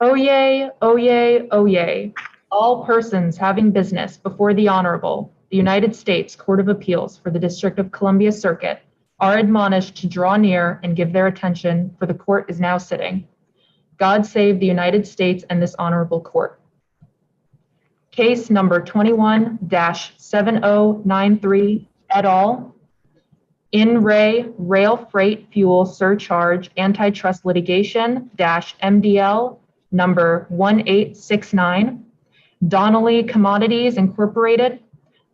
Oyez, oyez, oyez. All persons having business before the Honorable, the United States Court of Appeals for the District of Columbia Circuit are admonished to draw near and give their attention, for the court is now sitting. God save the United States and this honorable court. Case number 21-7093 et al. In re Rail Freight Fuel Surcharge Antitrust Litigation -MDL number 1869, Donnelly Commodities Incorporated,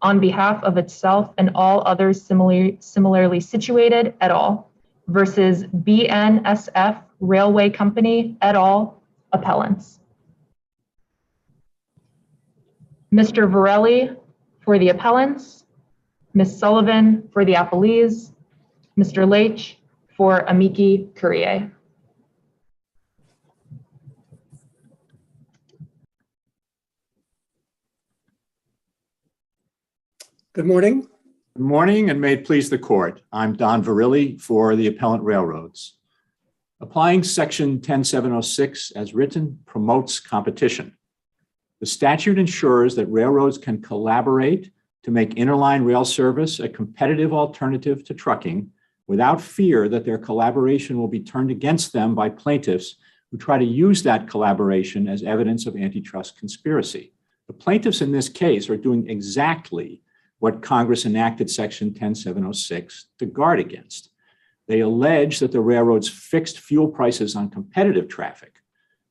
on behalf of itself and all others similarly situated et al. Versus BNSF Railway Company et al. Appellants. Mr. Varelli for the appellants, Ms. Sullivan for the appellees, Mr. Leitch for amici curiae. Good morning. Good morning, and may it please the court. I'm Don Verrilli for the Appellant Railroads. Applying Section 10706 as written promotes competition. The statute ensures that railroads can collaborate to make interline rail service a competitive alternative to trucking without fear that their collaboration will be turned against them by plaintiffs who try to use that collaboration as evidence of antitrust conspiracy. The plaintiffs in this case are doing exactly what Congress enacted Section 10706 to guard against. They allege that the railroads fixed fuel prices on competitive traffic,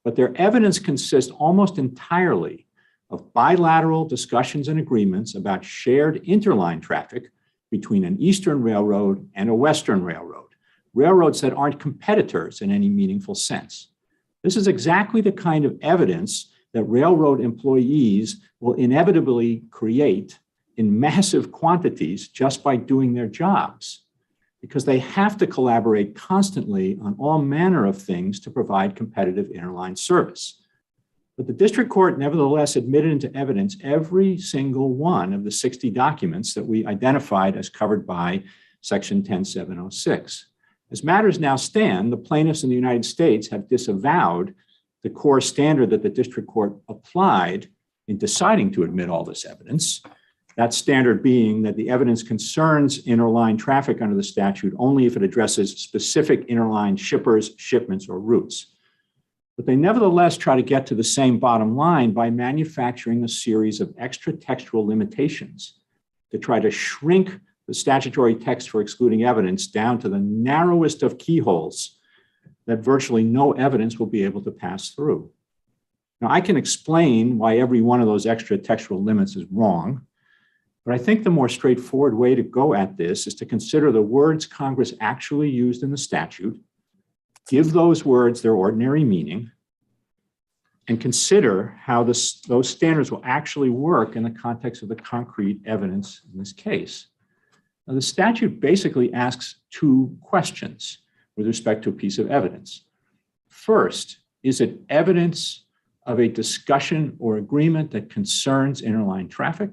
but their evidence consists almost entirely of bilateral discussions and agreements about shared interline traffic between an Eastern railroad and a Western railroad, railroads that aren't competitors in any meaningful sense. This is exactly the kind of evidence that railroad employees will inevitably create in massive quantities just by doing their jobs, because they have to collaborate constantly on all manner of things to provide competitive interline service. But the district court nevertheless admitted into evidence every single one of the 60 documents that we identified as covered by Section 10706. As matters now stand, the plaintiffs in the United States have disavowed the core standard that the district court applied in deciding to admit all this evidence. That standard being that the evidence concerns interline traffic under the statute only if it addresses specific interline shippers, shipments, or routes. But they nevertheless try to get to the same bottom line by manufacturing a series of extra textual limitations to try to shrink the statutory text for excluding evidence down to the narrowest of keyholes that virtually no evidence will be able to pass through. Now, I can explain why every one of those extra textual limits is wrong. But I think the more straightforward way to go at this is to consider the words Congress actually used in the statute, give those words their ordinary meaning, and consider how those standards will actually work in the context of the concrete evidence in this case. Now, the statute basically asks two questions with respect to a piece of evidence. First, is it evidence of a discussion or agreement that concerns interline traffic?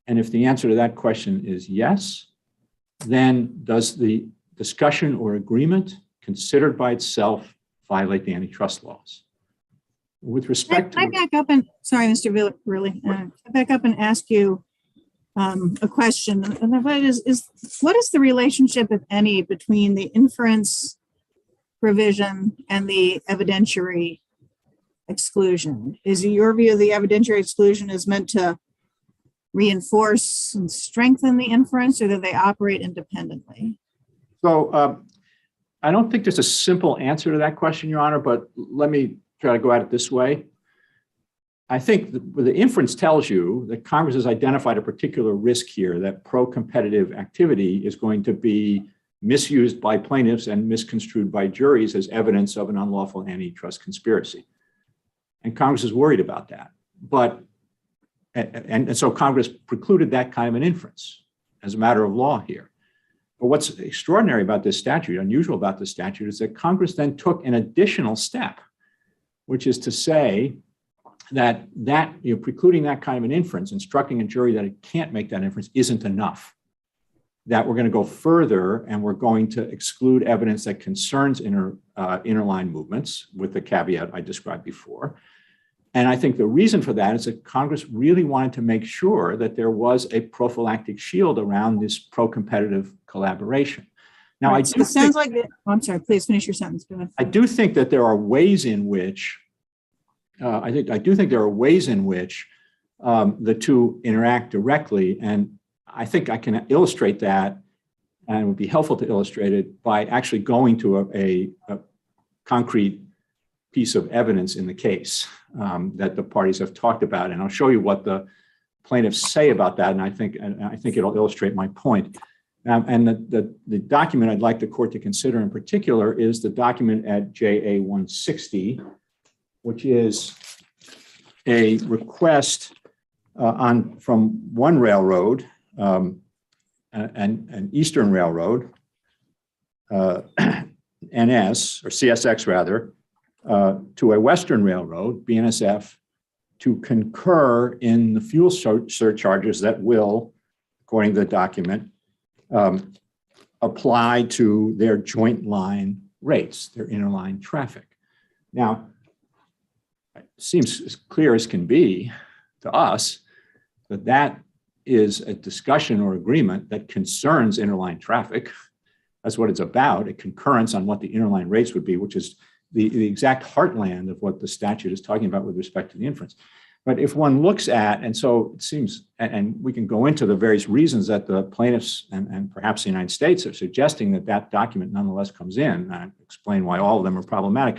And if the answer to that question is yes, then does the discussion or agreement considered by itself violate the antitrust laws? With respect to— Can I back up and, sorry, Mr. Verrilli, back up and ask you a question. And that is what is the relationship, if any, between the inference provision and the evidentiary exclusion? Is it your view the evidentiary exclusion is meant to reinforce and strengthen the inference, or do they operate independently? So I don't think there's a simple answer to that question, Your Honor, but let me try to go at it this way. I think the inference tells you that Congress has identified a particular risk here, that pro-competitive activity is going to be misused by plaintiffs and misconstrued by juries as evidence of an unlawful antitrust conspiracy. And Congress is worried about that. And so Congress precluded that kind of an inference as a matter of law here. But what's extraordinary about this statute, unusual about this statute, is that Congress then took an additional step, which is to say that precluding that kind of an inference, instructing a jury that it can't make that inference, isn't enough. that we're going to go further and we're going to exclude evidence that concerns interline movements with the caveat I described before. And I think the reason for that is that Congress really wanted to make sure that there was a prophylactic shield around this pro-competitive collaboration. Now, Right, so it sounds like, I'm sorry, please finish your sentence. Go ahead. I do think that there are ways in which I do think there are ways in which the two interact directly, and I think I can illustrate that, and it would be helpful to illustrate it by actually going to a concrete piece of evidence in the case that the parties have talked about, and I'll show you what the plaintiffs say about that, and I think it'll illustrate my point. And the document I'd like the court to consider in particular is the document at JA 160, which is a request from one railroad, an Eastern Railroad, NS, or CSX rather, to a Western Railroad, BNSF, to concur in the fuel surcharges that will, according to the document, apply to their joint line rates, their interline traffic. Now, it seems as clear as can be to us that that is a discussion or agreement that concerns interline traffic. That's what it's about, a concurrence on what the interline rates would be, which is the exact heartland of what the statute is talking about with respect to the inference. But if one looks at, and so it seems, and we can go into the various reasons that the plaintiffs and perhaps the United States are suggesting that that document nonetheless comes in, and explain why all of them are problematic.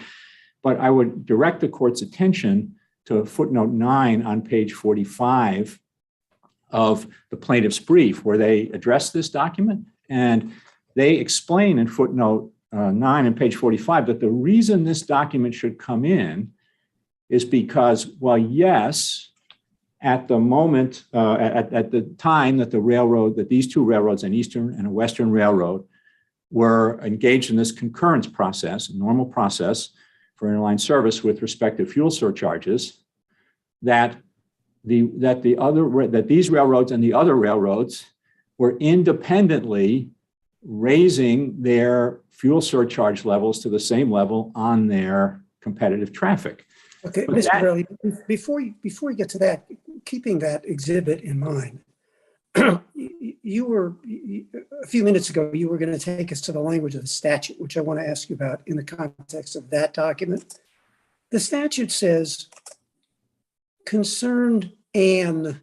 But I would direct the court's attention to footnote 9 on page 45 of the plaintiff's brief, where they address this document. And they explain in footnote 9 on page 45 that the reason this document should come in is because, well, yes, at the moment, at the time that that these two railroads, an Eastern and a Western Railroad, were engaged in this concurrence process, a normal process for interline service with respect to fuel surcharges, that these railroads and the other railroads were independently raising their fuel surcharge levels to the same level on their competitive traffic. Okay, Mr. Burley, before you get to that, keeping that exhibit in mind, you were, a few minutes ago, you were going to take us to the language of the statute, which I want to ask you about in the context of that document. The statute says, concerned and,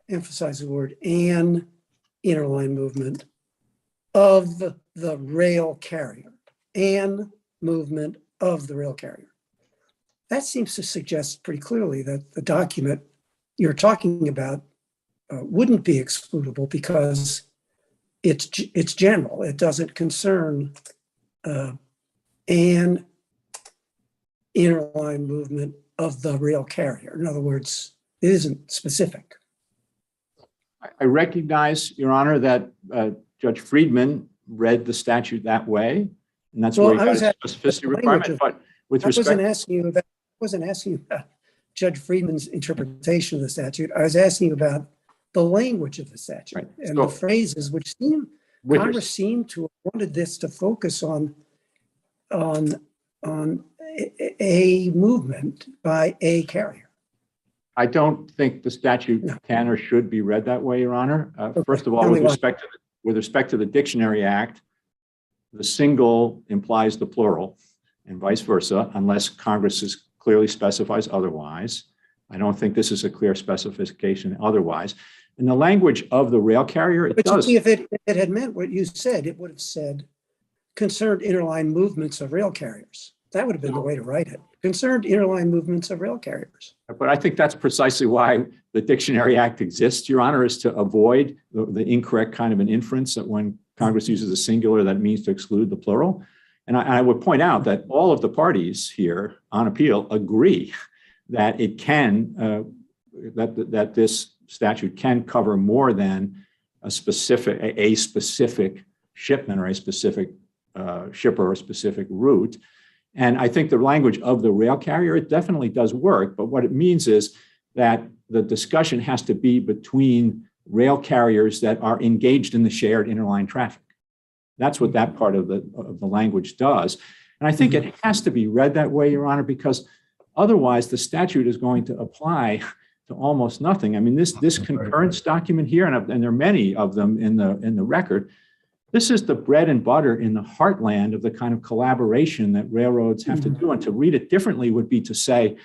emphasize the word, and interline movement of the rail carrier, and movement of the rail carrier. That seems to suggest pretty clearly that the document you're talking about wouldn't be excludable because it's general. It doesn't concern an interline movement of the rail carrier. In other words, it isn't specific. I recognize, Your Honor, that Judge Friedman read the statute that way, and that's where he got his specificity requirement. But with respect, I wasn't asking you about Judge Friedman's interpretation of the statute. I was asking you about the language of the statute, right, and so, the phrases which Congress seemed to have wanted this to focus on a movement by a carrier. I don't think the statute can or should be read that way, Your Honor. Okay. First of all, with respect to the Dictionary Act, the single implies the plural and vice versa, unless Congress clearly specifies otherwise. I don't think this is a clear specification otherwise. In the language of the rail carrier, it does. If it had meant what you said, it would have said concerned interline movements of rail carriers. That would have been the way to write it. Concerned interline movements of rail carriers. But I think that's precisely why the Dictionary Act exists, Your Honor, is to avoid the incorrect kind of an inference that when Congress uses a singular, that means to exclude the plural. And I would point out that all of the parties here on appeal agree that it can, that this statute can cover more than a specific shipment or a specific shipper or a specific route. And I think the language of the rail carrier, it definitely does work. But what it means is that the discussion has to be between rail carriers that are engaged in the shared interline traffic. That's what that part of the language does. And I think it has to be read that way, Your Honor, because otherwise the statute is going to apply to almost nothing. I mean, this concurrence document here, and there are many of them in the record, this is the bread and butter in the heartland of the kind of collaboration that railroads have to do. And to read it differently would be to say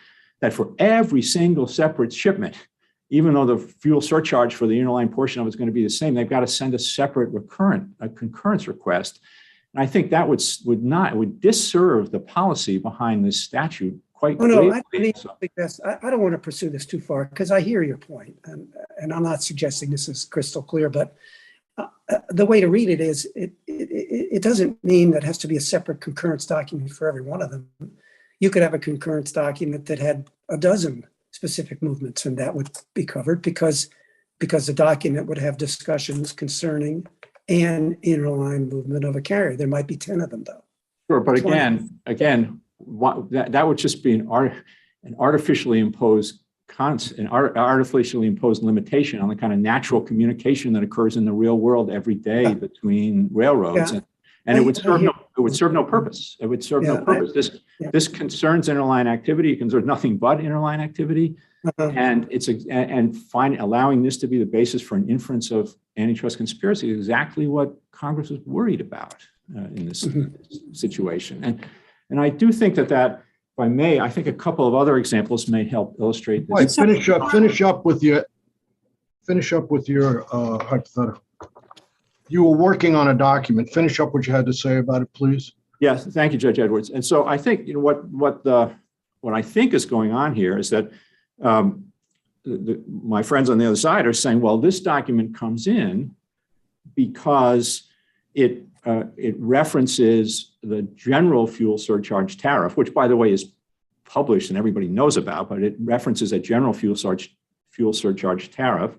that for every single separate shipment, even though the fuel surcharge for the interline portion of it is going to be the same, they've got to send a separate concurrence request. And I think that would disserve the policy behind this statute quite greatly. I don't want to pursue this too far because I hear your point, and I'm not suggesting this is crystal clear, but the way to read it is it doesn't mean that it has to be a separate concurrence document for every one of them. You could have a concurrence document that had a dozen specific movements, and that would be covered because the document would have discussions concerning an interline movement of a carrier. There might be 10 of them, though. Sure, but again, that would just be an artificially imposed limitation on the kind of natural communication that occurs in the real world every day between railroads, and it would serve no purpose. It would serve no purpose. This concerns interline activity. It concerns nothing but interline activity, and allowing this to be the basis for an inference of antitrust conspiracy is exactly what Congress is worried about in this situation. And I do think that if I may, I think a couple of other examples may help illustrate this. Right, finish up with your hypothetical. You were working on a document. Finish up what you had to say about it, please. Yes, thank you, Judge Edwards. And so I think what I think is going on here is that my friends on the other side are saying, well, this document comes in because it references the general fuel surcharge tariff, which, by the way, is published and everybody knows about, but it references a general fuel surcharge tariff,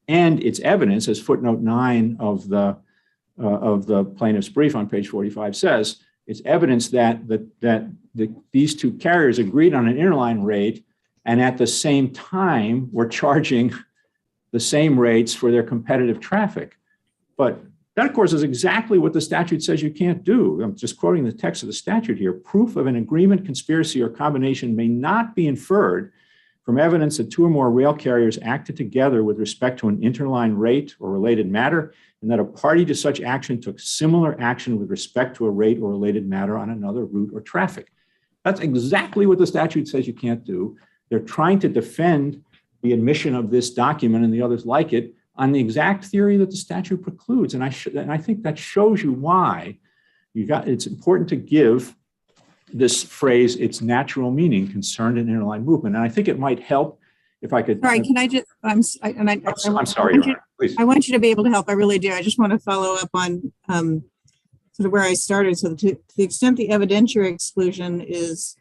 and its evidence, as footnote 9 of the plaintiff's brief on page 45 says, it's evidence that these two carriers agreed on an interline rate, and at the same time were charging the same rates for their competitive traffic. But that, of course, is exactly what the statute says you can't do. I'm just quoting the text of the statute here. Proof of an agreement, conspiracy, or combination may not be inferred from evidence that two or more rail carriers acted together with respect to an interline rate or related matter, and that a party to such action took similar action with respect to a rate or related matter on another route or traffic. That's exactly what the statute says you can't do. They're trying to defend the admission of this document and the others like it on the exact theory that the statute precludes. And I think that shows you why it's important to give this phrase its natural meaning, concerned in interline movement. And I think it might help if I could. All right, can I just, I'm sorry, please. I want you to be able to help. I really do. I just want to follow up on sort of where I started. So to the extent the evidentiary exclusion is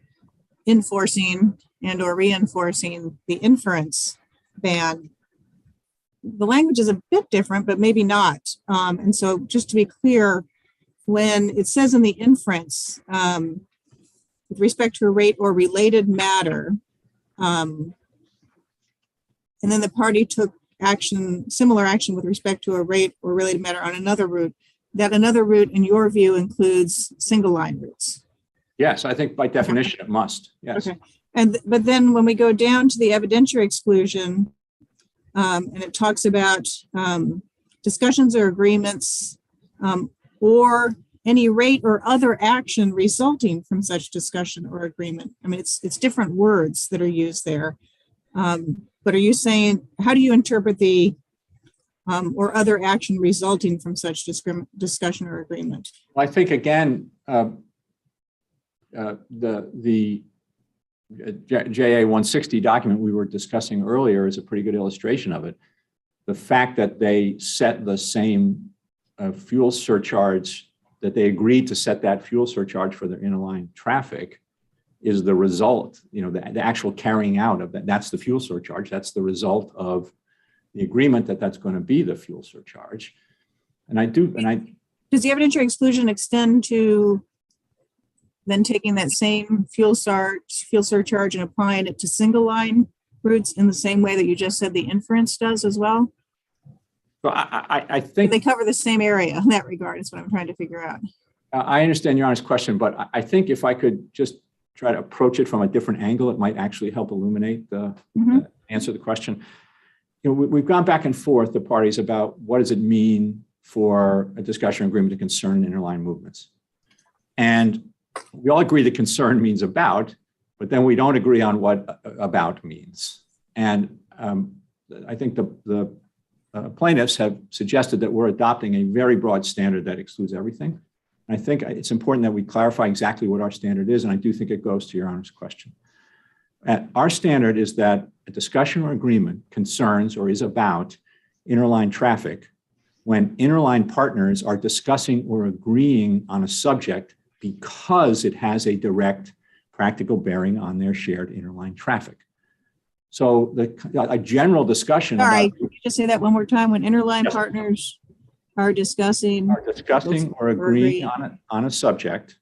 enforcing and or reinforcing the inference ban, the language is a bit different, but maybe not. And so just to be clear, when it says in the inference, with respect to a rate or related matter, and then the party took similar action with respect to a rate or related matter on another route, that another route, in your view, includes single line routes. Yes, I think by definition it must. Yes. Okay. But then when we go down to the evidentiary exclusion, and it talks about discussions or agreements or any rate or other action resulting from such discussion or agreement. I mean, it's different words that are used there. But are you saying, how do you interpret the or other action resulting from such discussion or agreement? Well, I think, again, the JA 160 document we were discussing earlier is a pretty good illustration of it. The fact that they set the same fuel surcharge, that they agreed to set that fuel surcharge for their interline traffic, is the result, the actual carrying out of that. That's the fuel surcharge. That's the result of the agreement that's going to be the fuel surcharge. Does the evidentiary exclusion extend to then taking that same fuel surcharge and applying it to single line routes in the same way that you just said the inference does as well? So I think They cover the same area in that regard, is what I'm trying to figure out. I understand Your Honor's question, but I think if I could just try to approach it from a different angle, it might actually help illuminate the answer the question. You know, we've gone back and forth, the parties, about what does it mean for a discussion or agreement to concern interline movements. And we all agree that concern means about, but then we don't agree on what about means. And I think the plaintiffs have suggested that we're adopting a very broad standard that excludes everything. And I think it's important that we clarify exactly what our standard is, and I do think it goes to Your Honor's question. Our standard is that a discussion or agreement concerns or is about interline traffic when interline partners are discussing or agreeing on a subject because it has a direct practical bearing on their shared interline traffic. So a general discussion Sorry, about— can you just say that one more time? When interline Yes. partners are discussing or agreeing on a subject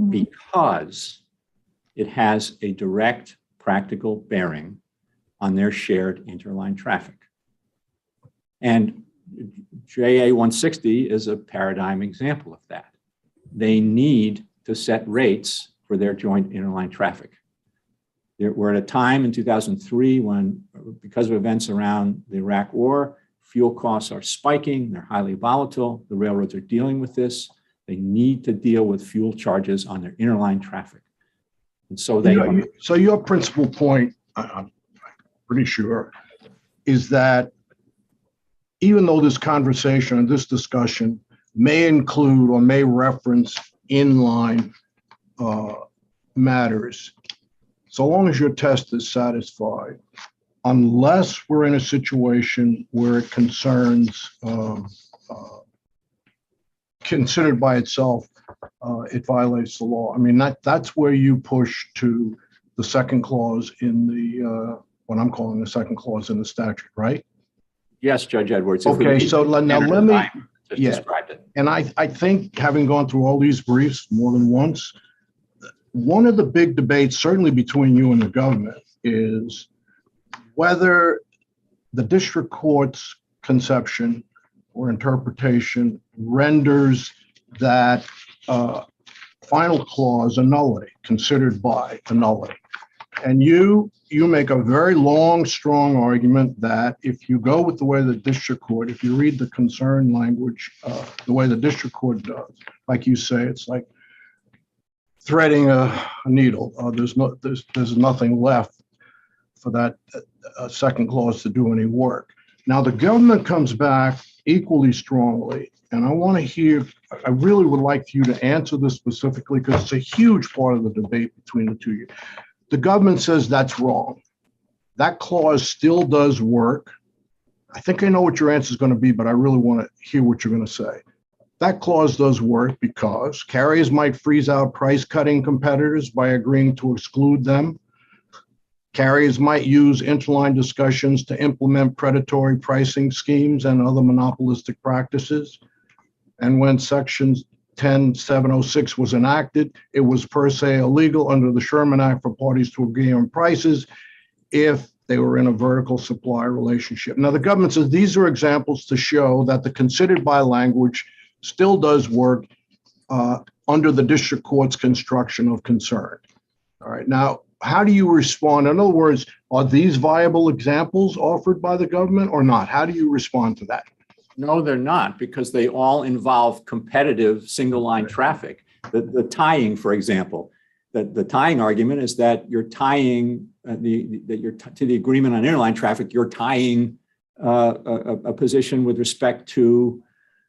because it has a direct practical bearing on their shared interline traffic. And JA 160 is a paradigm example of that. They need to set rates for their joint interline traffic. We're at a time in 2003 when, because of events around the Iraq War, fuel costs are spiking, they're highly volatile, the railroads are dealing with this. They need to deal with fuel charges on their interline traffic. And so they— So your principal point, I'm pretty sure, is that even though this conversation and this discussion may include or may reference inline matters, so long as your test is satisfied, unless we're in a situation where it concerns, considered by itself, it violates the law. I mean, that's where you push to the second clause in the, what I'm calling the second clause in the statute, right? Yes, Judge Edwards. Okay, so now let me, describe it. and I think, having gone through all these briefs more than once, one of the big debates, certainly between you and the government, is whether the district court's conception or interpretation renders that final clause a nullity, considered by a nullity. And you make a very long, strong argument that if you go with the way the district court, if you read the concern language the way the district court does, like you say, it's like threading a needle. There's nothing left for that second clause to do any work. Now the government comes back equally strongly, and I really would like for you to answer this specifically because it's a huge part of the debate between the two of you. The government says that's wrong. That clause still does work. I think I know what your answer is going to be, but I really want to hear what you're going to say. That clause does work because carriers might freeze out price-cutting competitors by agreeing to exclude them. Carriers might use interline discussions to implement predatory pricing schemes and other monopolistic practices. And when Section 10706 was enacted, it was per se illegal under the Sherman Act for parties to agree on prices if they were in a vertical supply relationship. Now, the government says these are examples to show that the considered by language still does work under the district court's construction of concern. All right. Now, how do you respond? In other words, are these viable examples offered by the government or not? How do you respond to that? No, they're not, because they all involve competitive single line traffic. The tying, for example, the tying argument is that you're tying to the agreement on interline traffic, you're tying a position with respect to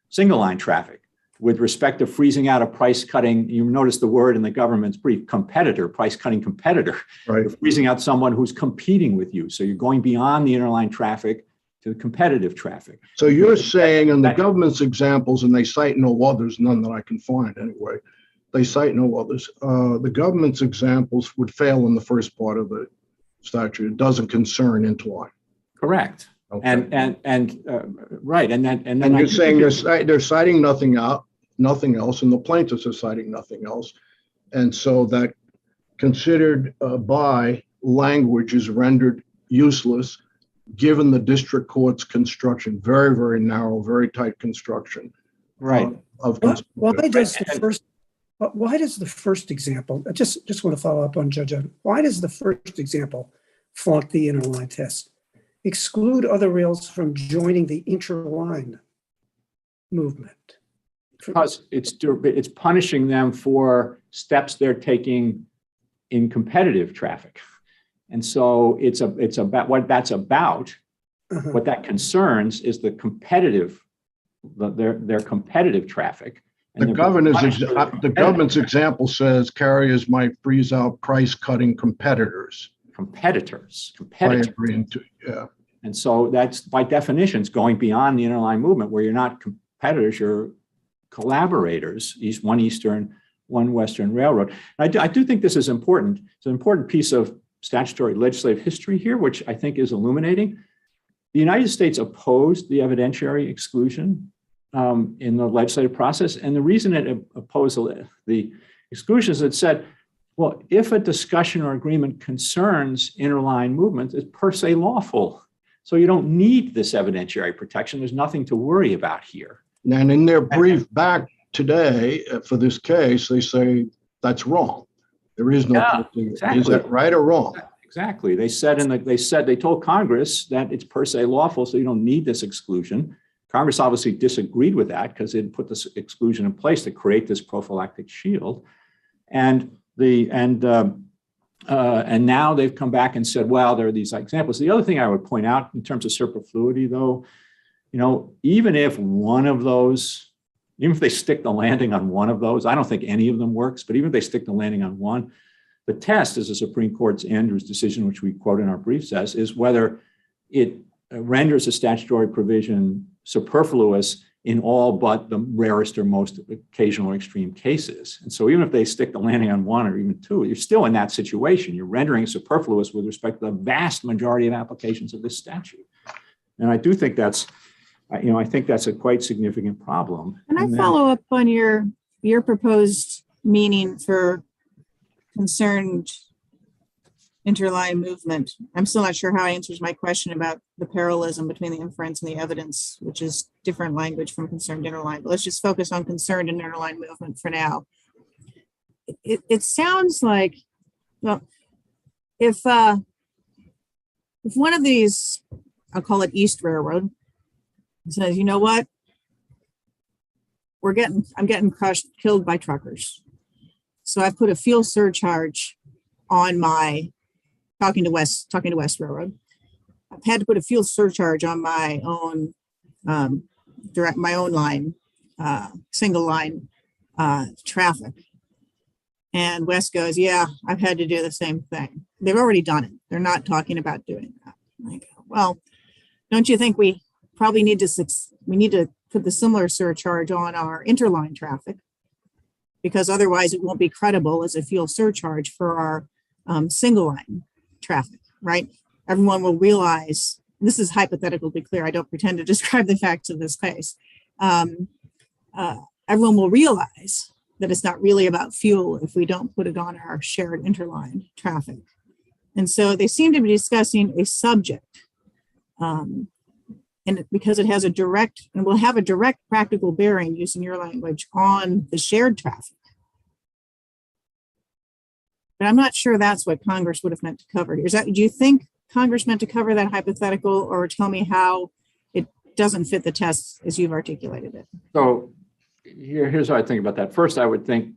single line traffic. With respect to freezing out a price cutting, you notice the word in the government's brief, competitor, price cutting competitor. Right. You're freezing out someone who's competing with you. So you're going beyond the interline traffic to the competitive traffic. So you're saying in the government's examples, and they cite no others, none that I can find anyway, they cite no others. The government's examples would fail in the first part of the statute. It doesn't concern interline. Correct. Okay. And right. And you're saying they're citing nothing else, and the plaintiffs are citing nothing else. And so that considered by language is rendered useless given the district court's construction, very, very narrow, very tight construction. Right. Of Why does the first example, I just want to follow up on Judge Oden. Why does the first example flunk the interline test? Exclude other rails from joining the interline movement. Because it's punishing them for steps they're taking in competitive traffic. And so it's about what that's about. Uh-huh. What that concerns is the competitive, their competitive traffic. And the government's example says carriers might freeze out price-cutting competitors. Competitors. By agreeing to, yeah. And so that's by definition, it's going beyond the interline movement where you're not competitors, you're collaborators, one Eastern, one Western Railroad. I do think this is important. It's an important piece of statutory legislative history here, which I think is illuminating. The United States opposed the evidentiary exclusion in the legislative process. And the reason it opposed the exclusion is it said, well, if a discussion or agreement concerns interline movement, it's per se lawful. So you don't need this evidentiary protection. There's nothing to worry about here. And in their brief back today for this case, they say that's wrong. There is no, exactly. Is that right or wrong? Exactly. They told Congress that it's per se lawful, so you don't need this exclusion. Congress obviously disagreed with that because it put this exclusion in place to create this prophylactic shield. And now they've come back and said, well, there are these examples. The other thing I would point out in terms of superfluity, though, even if one of those, even if they stick the landing on one of those, I don't think any of them works, but even if they stick the landing on one, the test, as the Supreme Court's Andrews decision, which we quote in our brief says, is whether it renders a statutory provision superfluous in all but the rarest or most occasional or extreme cases. And so even if they stick the landing on one or even two, you're still in that situation. You're rendering it superfluous with respect to the vast majority of applications of this statute. And I do think that's, I think that's a quite significant problem. Can I follow up on your proposed meaning for concerned interline movement? I'm still not sure how it answers my question about the parallelism between the inference and the evidence, which is different language from concerned interline. But let's just focus on concerned and interline movement for now. It sounds like, well, if one of these, I'll call it East Railroad, says, you know what, I'm getting killed by truckers. So I've put a fuel surcharge on my talking to West Railroad. I've had to put a fuel surcharge on my own line, single line traffic. And West goes, yeah, I've had to do the same thing. They've already done it. They're not talking about doing that. I go, well, don't you think we probably need to put the similar surcharge on our interline traffic? Because otherwise it won't be credible as a fuel surcharge for our single line traffic, right? Everyone will realize, this is hypothetical to be clear, I don't pretend to describe the facts of this case. Everyone will realize that it's not really about fuel if we don't put it on our shared interline traffic. And so they seem to be discussing a subject, and because it has will have a direct practical bearing, using your language, on the shared traffic. But I'm not sure that's what Congress would have meant to cover. Do you think Congress meant to cover that hypothetical, or tell me how it doesn't fit the test as you've articulated it? So here's what I think about that. First, I would think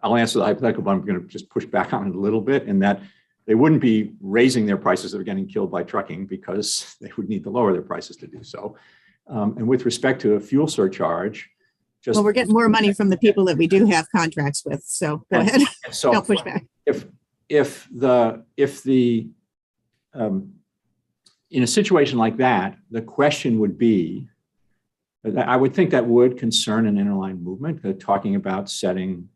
I'll answer the hypothetical, but I'm going to just push back on it a little bit, in that they wouldn't be raising their prices of getting killed by trucking, because they would need to lower their prices to do so. And with respect to a fuel surcharge, well, we're getting more money from the people that we do have contracts with. So go ahead. So don't push back. If in a situation like that, the question would be, I would think that would concern an interline movement, talking about setting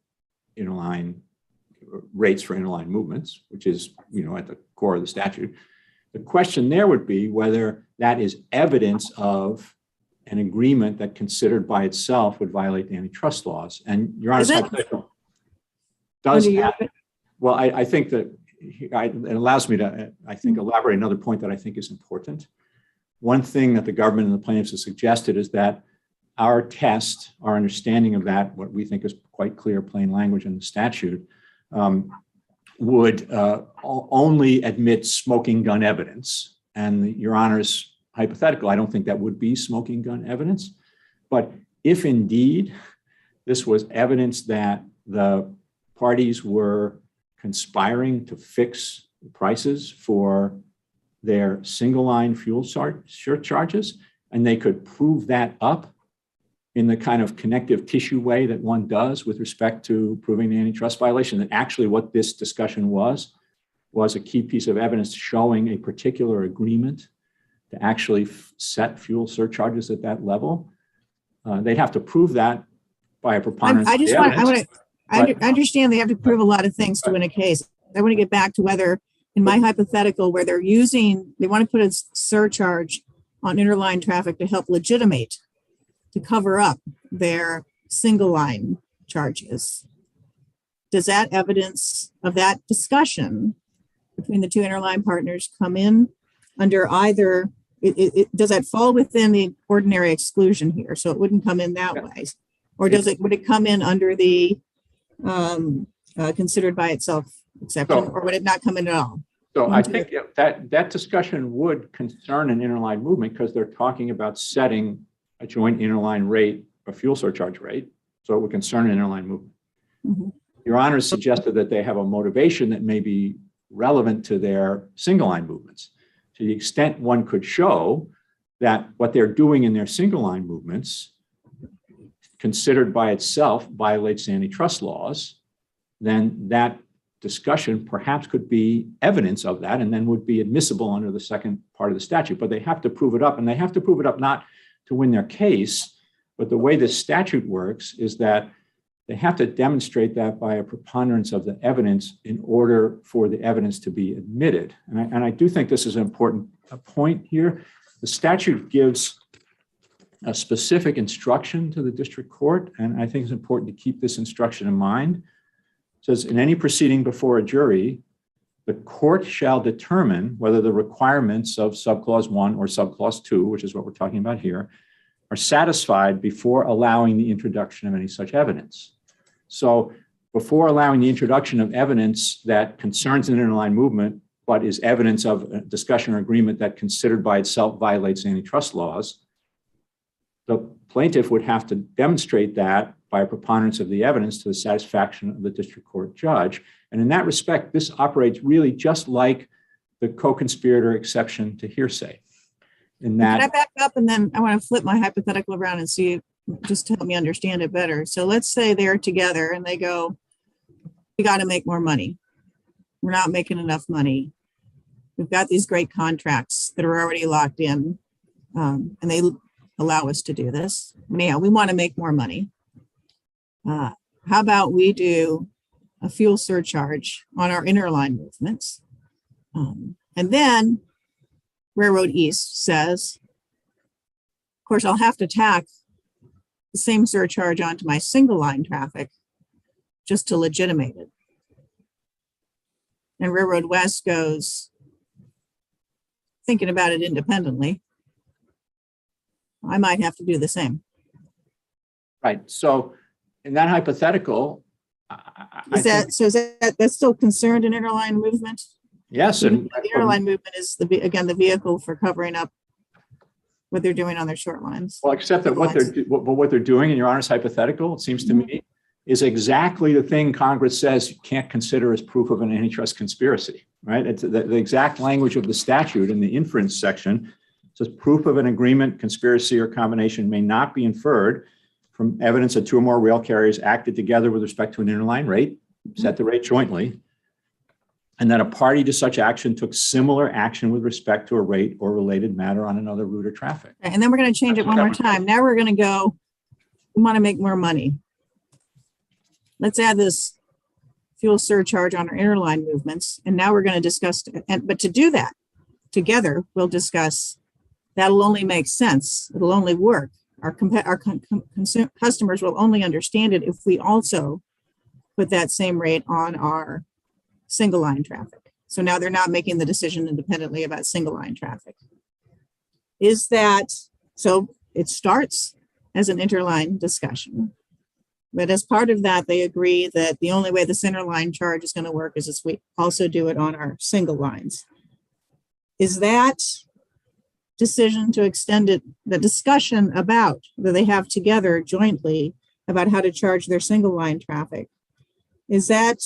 interline rates for interline movements, which is, at the core of the statute. The question there would be whether that is evidence of an agreement that, considered by itself, would violate the antitrust laws. And Your Honor, does that? Well, I think that it allows me to, I think, elaborate another point that I think is important. One thing that the government and the plaintiffs have suggested is that our test, our understanding of that, what we think is quite clear, plain language in the statute, would only admit smoking gun evidence. And Your Honor's hypothetical, I don't think that would be smoking gun evidence. But if indeed this was evidence that the parties were conspiring to fix prices for their single line fuel surcharges, and they could prove that up in the kind of connective tissue way that one does with respect to proving the antitrust violation, that actually what this discussion was a key piece of evidence showing a particular agreement to actually set fuel surcharges at that level. They'd have to prove that by a preponderance of the evidence. I understand they have to prove a lot of things to win a case. I want to get back to whether, in my hypothetical, where they want to put a surcharge on interline traffic to help legitimate, to cover up their single line charges. Does that evidence of that discussion between the two interline partners come in under either, does that fall within the ordinary exclusion here? So it wouldn't come in that way. Or would it come in under the considered by itself exception, or would it not come in at all? So I think that discussion would concern an interline movement because they're talking about setting a joint interline rate, a fuel surcharge rate. So it would concern an interline movement. Mm-hmm. Your Honor suggested that they have a motivation that may be relevant to their single line movements. To the extent one could show that what they're doing in their single line movements, considered by itself, violates antitrust laws, then that discussion perhaps could be evidence of that and then would be admissible under the second part of the statute. But they have to prove it up, and they have to prove it up not to win their case, but the way this statute works is that they have to demonstrate that by a preponderance of the evidence in order for the evidence to be admitted. And I do think this is an important point here. The statute gives a specific instruction to the district court, and I think it's important to keep this instruction in mind. It says, in any proceeding before a jury, the court shall determine whether the requirements of subclause 1 or subclause 2, which is what we're talking about here, are satisfied before allowing the introduction of any such evidence. So before allowing the introduction of evidence that concerns an interline movement, but is evidence of a discussion or agreement that considered by itself violates antitrust laws, the plaintiff would have to demonstrate that by a preponderance of the evidence to the satisfaction of the district court judge. And in that respect, this operates really just like the co-conspirator exception to hearsay. In that, can I back up, and then I want to flip my hypothetical around and see, just to help me understand it better. So let's say they're together and they go, we got to make more money. We're not making enough money. We've got these great contracts that are already locked in, and they allow us to do this. Anyhow, we want to make more money. How about we do a fuel surcharge on our interline movements? And then Railroad East says, of course, I'll have to tack the same surcharge onto my single line traffic just to legitimate it. And Railroad West goes, thinking about it independently, I might have to do the same. right. So in that hypothetical, Is that still concerned in interline movement? yes, and The interline movement is again the vehicle for covering up what they're doing on their short lines. well, except that what they're doing in Your Honor's hypothetical, it seems to me, is exactly the thing Congress says you can't consider as proof of an antitrust conspiracy, right? It's the exact language of the statute in the inference section. It says proof of an agreement, conspiracy, or combination may not be inferred from evidence that two or more rail carriers acted together with respect to an interline rate, set the rate jointly, and that a party to such action took similar action with respect to a rate or related matter on another route or traffic. And then we're going to change it one more time. Now we're going to go, we want to make more money. Let's add this fuel surcharge on our interline movements. And now we're going to discuss, but to do that together, we'll discuss that'll only make sense. It'll only work. Our customers will only understand it if we also put that same rate on our single line traffic. So now they're not making the decision independently about single line traffic. Is that, so it starts as an interline discussion. But as part of that, they agree that the only way the center line charge is going to work is if we also do it on our single lines. Is that decision to extend it, the discussion about that they have together jointly about how to charge their single line traffic, is that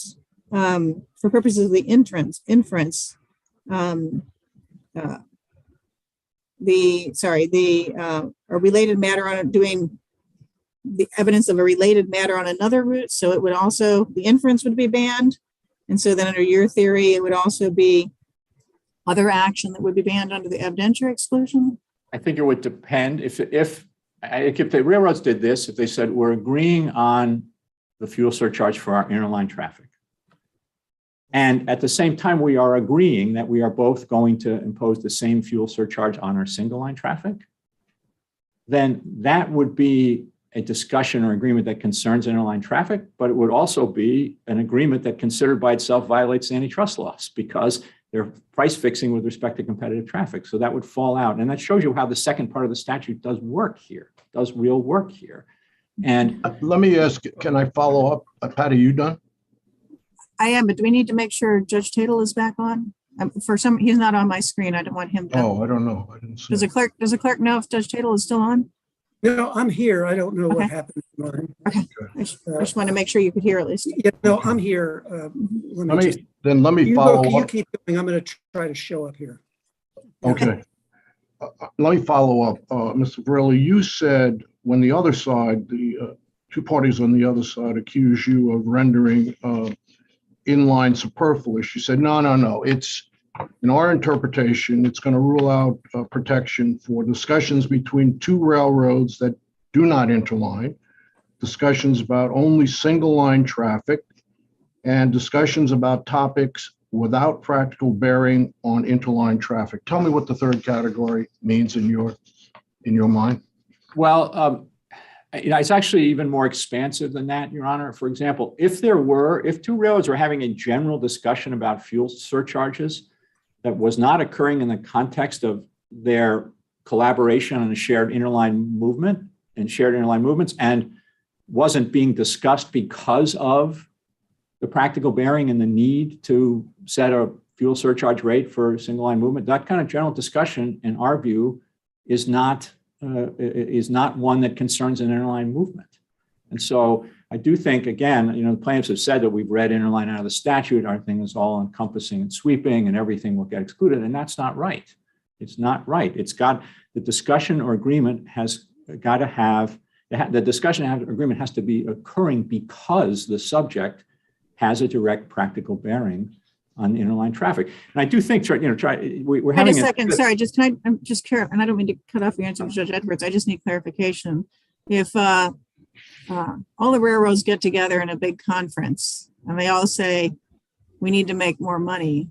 for purposes of the inference, a related matter on doing the evidence of a related matter on another route. So it would also, the inference would be banned. And so then under your theory, it would also be other action that would be banned under the evidentiary exclusion? I think it would depend if the railroads did this, if they said, we're agreeing on the fuel surcharge for our interline traffic. And at the same time, we are agreeing that we are both going to impose the same fuel surcharge on our single line traffic, then that would be a discussion or agreement that concerns interline traffic, but it would also be an agreement that considered by itself violates antitrust laws because they're price fixing with respect to competitive traffic. So that would fall out. And that shows you how the second part of the statute does work here, does real work here. And let me ask, can I follow up? Pat, are you done? I am, but do we need to make sure Judge Tatel is back on? He's not on my screen. I don't want him to. Oh, I don't know. I didn't see. Does the clerk know if Judge Tatel is still on? No, I'm here. I don't know what Okay. happened. Mine. Okay. I just want to make sure you could hear at least. Yeah, no, I'm here. Let me you follow You up. keep going. I'm going to try to show up here. Okay. Let me follow up. Mr. Verrilli, you said when the other side, the two parties on the other side accuse you of rendering inline superfluous, you said, no. It's, in our interpretation, it's going to rule out protection for discussions between two railroads that do not interline, discussions about only single line traffic, and discussions about topics without practical bearing on interline traffic. Tell me what the third category means in your mind. well, it's actually even more expansive than that, Your Honor. For example, if two railroads were having a general discussion about fuel surcharges that was not occurring in the context of their collaboration on a shared interline movement and shared interline movements and wasn't being discussed because of the practical bearing and the need to set a fuel surcharge rate for single line movement, that kind of general discussion, in our view, is not one that concerns an interline movement. And so I do think, again, the plaintiffs have said that we've read interline out of the statute, our thing is all encompassing and sweeping and everything will get excluded. And that's not right. It's not right. It's got, the discussion or agreement has got to have, the discussion and agreement has to be occurring because the subject has a direct practical bearing on interline traffic. And I do think, we're Wait having a second. Sorry, I'm just curious, and I don't mean to cut off your answer to Judge Edwards. I just need clarification. If all the railroads get together in a big conference and they all say, we need to make more money,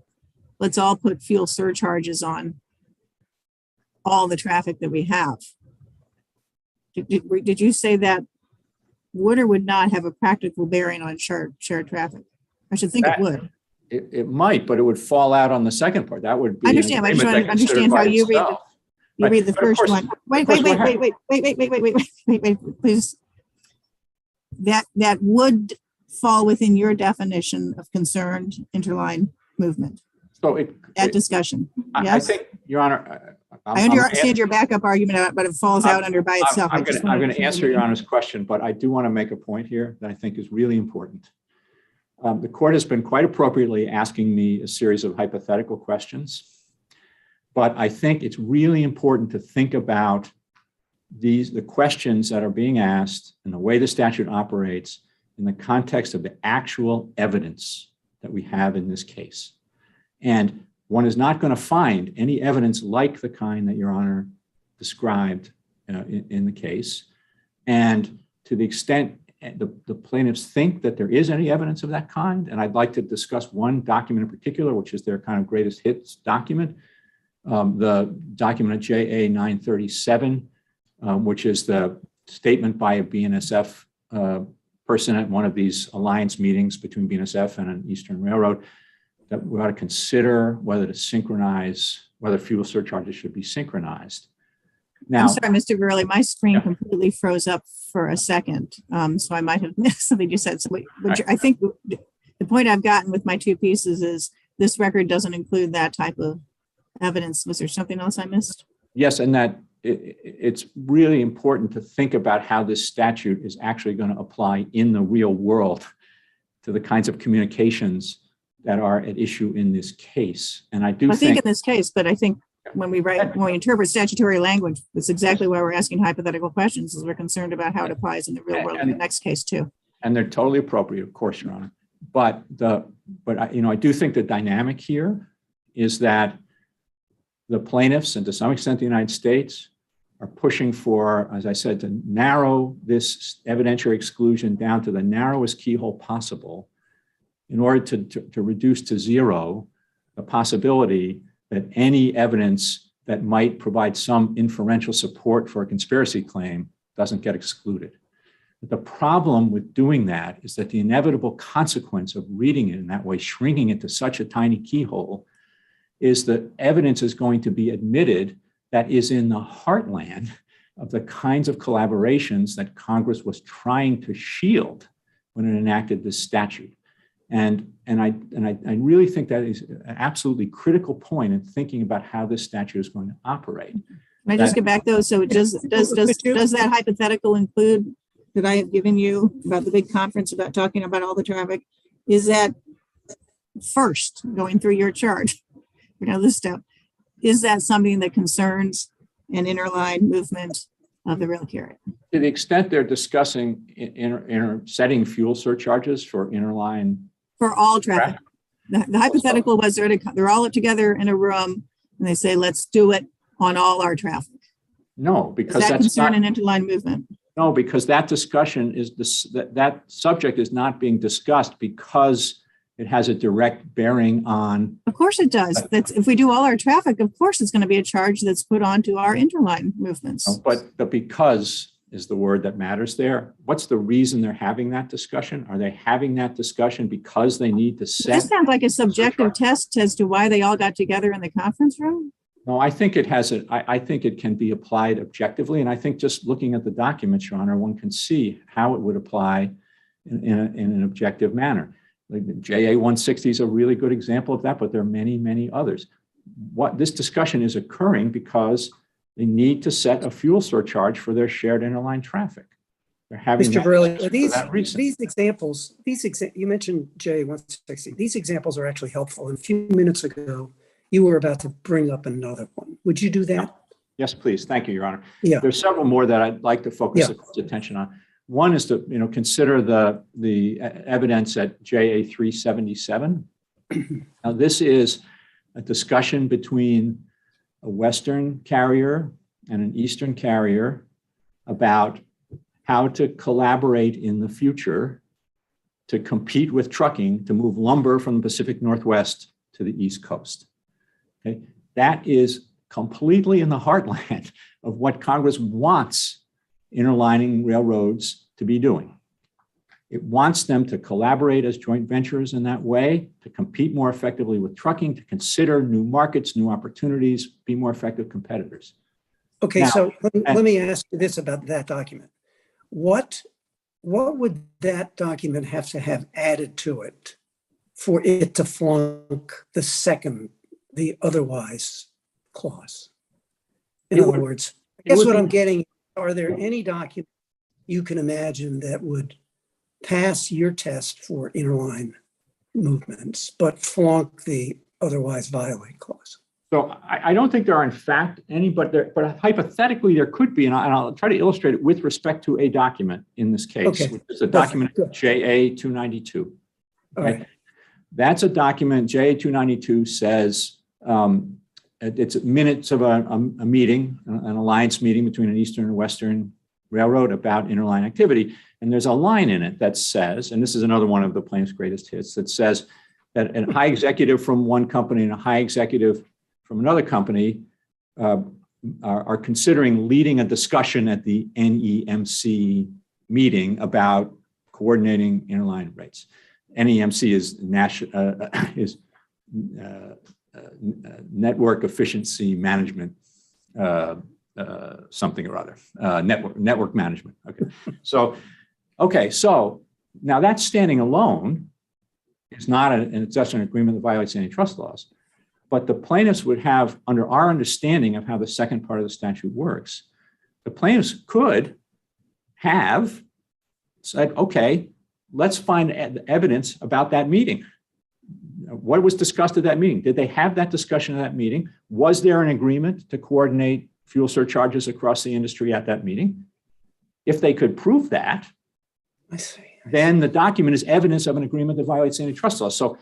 let's all put fuel surcharges on all the traffic that we have. Did you say that would or would not have a practical bearing on shared traffic? I should think it would. It might, but it would fall out on the second part. That would be. I understand. I just want to understand how you read it. You read the first one. Wait, please. That would fall within your definition of concerned interline movement. So that discussion. Yes? I think, Your Honor, I understand your backup argument, but it falls out under by itself. I'm going to answer Your Honor's question, but I do want to make a point here that I think is really important. The court has been quite appropriately asking me a series of hypothetical questions, but I think it's really important to think about the questions that are being asked and the way the statute operates in the context of the actual evidence that we have in this case. And one is not going to find any evidence like the kind that Your Honor described in the case. And to the extent the plaintiffs think that there is any evidence of that kind, and I'd like to discuss one document in particular, which is their kind of greatest hits document, the document JA 937, which is the statement by a BNSF person at one of these alliance meetings between BNSF and an Eastern Railroad, that we ought to consider whether to synchronize, whether fuel surcharges should be synchronized. Now, I'm sorry, Mr. Verley, my screen Yeah. completely froze up for a second. So I might have missed something you said. So I think the point I've gotten with my two pieces is this record doesn't include that type of evidence. Was there something else I missed? yes, and that it's really important to think about how this statute is actually going to apply in the real world to the kinds of communications that are at issue in this case. And I do I think think in this case, but I think when we interpret statutory language, that's exactly why we're asking hypothetical questions, is we're concerned about how it applies in the real world in the next case too. and they're totally appropriate, of course, Your Honor. But I do think the dynamic here is that the plaintiffs, and to some extent the United States, are pushing for, as I said, to narrow this evidentiary exclusion down to the narrowest keyhole possible in order to reduce to zero the possibility that any evidence that might provide some inferential support for a conspiracy claim doesn't get excluded. But the problem with doing that is that the inevitable consequence of reading it in that way, shrinking it to such a tiny keyhole, is that evidence is going to be admitted that is in the heartland of the kinds of collaborations that Congress was trying to shield when it enacted this statute. And I really think that is an absolutely critical point in thinking about how this statute is going to operate. Can I just get back though? So does that hypothetical include that I have given you about the big conference about talking about all the traffic? Is that first going through your charge? This step, is that something that concerns an interline movement of the rail carrier? To the extent they're discussing setting fuel surcharges for interline. For all traffic. The hypothetical was they're all together in a room and they say, let's do it on all our traffic. No, Does because that that's concern not, an interline movement? no, because that discussion is that subject is not being discussed because it has a direct bearing on. Of course it does. That's if we do all our traffic, of course it's going to be a charge that's put onto our interline movements. But because is the word that matters there. What's the reason they're having that discussion? Are they having that discussion because they need to set? This sounds like a subjective test as to why they all got together in the conference room. No, I think it has I think it can be applied objectively. And I think just looking at the documents, Your Honor, one can see how it would apply in an objective manner. Like the JA 160 is a really good example of that, but there are many, many others. What this discussion is occurring because they need to set a fuel surcharge for their shared interline traffic. They're having Mr. Verley, these examples, you mentioned JA 160. These examples are actually helpful. And a few minutes ago, you were about to bring up another one. Would you do that? Yes, please. Thank you, Your Honor. Yeah. There's several more that I'd like to focus the court's attention on. One is to consider the evidence at JA 377. Now, this is a discussion between a Western carrier and an Eastern carrier about how to collaborate in the future to compete with trucking to move lumber from the Pacific Northwest to the East Coast. Okay, that is completely in the heartland of what Congress wants interlining railroads to be doing. It wants them to collaborate as joint ventures in that way, to compete more effectively with trucking, to consider new markets, new opportunities, be more effective competitors. Okay, Now, so let me ask you this about that document. What would that document have to have added to it for it to flunk the otherwise clause? In other words, I guess what I'm getting, are there any documents you can imagine that would pass your test for interline movements, but flunk the otherwise violate clause? So I don't think there are in fact any, but hypothetically there could be, and I'll try to illustrate it with respect to a document in this case, Okay. which is a document JA 292. All right. That's a document, JA 292 says, it's minutes of a meeting, an alliance meeting between an Eastern and Western railroad about interline activity. And there's a line in it that says, and this is another one of the plaintiff's greatest hits, that says that a high executive from one company and a high executive from another company are considering leading a discussion at the NEMC meeting about coordinating interline rates. NEMC is network efficiency management, something or other, network management. Okay. So now that standing alone is not it's just an agreement that violates antitrust laws. But the plaintiffs would have, under our understanding of how the second part of the statute works, the plaintiffs could have said, okay, let's find evidence about that meeting. What was discussed at that meeting? Did they have that discussion at that meeting? Was there an agreement to coordinate fuel surcharges across the industry at that meeting? If they could prove that, then the document is evidence of an agreement that violates antitrust laws. So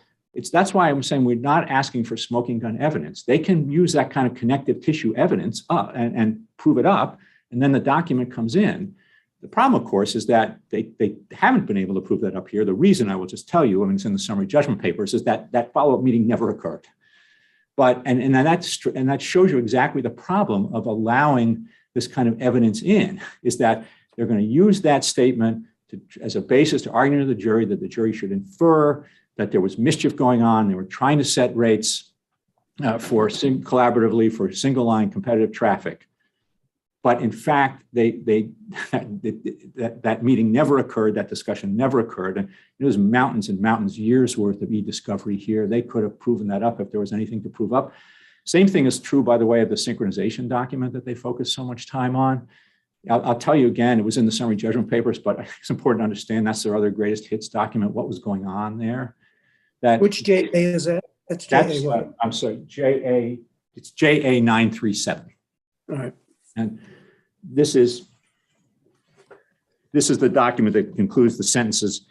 that's why I'm saying we're not asking for smoking gun evidence. They can use that kind of connective tissue evidence and prove it up, and then the document comes in. The problem, of course, is that they haven't been able to prove that up here. The reason I will just tell you, I mean, it's in the summary judgment papers, is that follow-up meeting never occurred. But and that shows you exactly the problem of allowing this kind of evidence in, is that they're going to use that statement as a basis to argue to the jury that the jury should infer that there was mischief going on. They were trying to set rates collaboratively for single line competitive traffic. But in fact, that meeting never occurred. That discussion never occurred. And it was mountains and mountains, years worth of e-discovery here. They could have proven that up if there was anything to prove up. Same thing is true, by the way, of the synchronization document that they focus so much time on. I'll tell you again, it was in the summary judgment papers, but it's important to understand that's their other greatest hits document, what was going on there. Which JA is that? That's JA. I'm sorry, JA, it's JA 937. All right. And this is the document that concludes the sentences.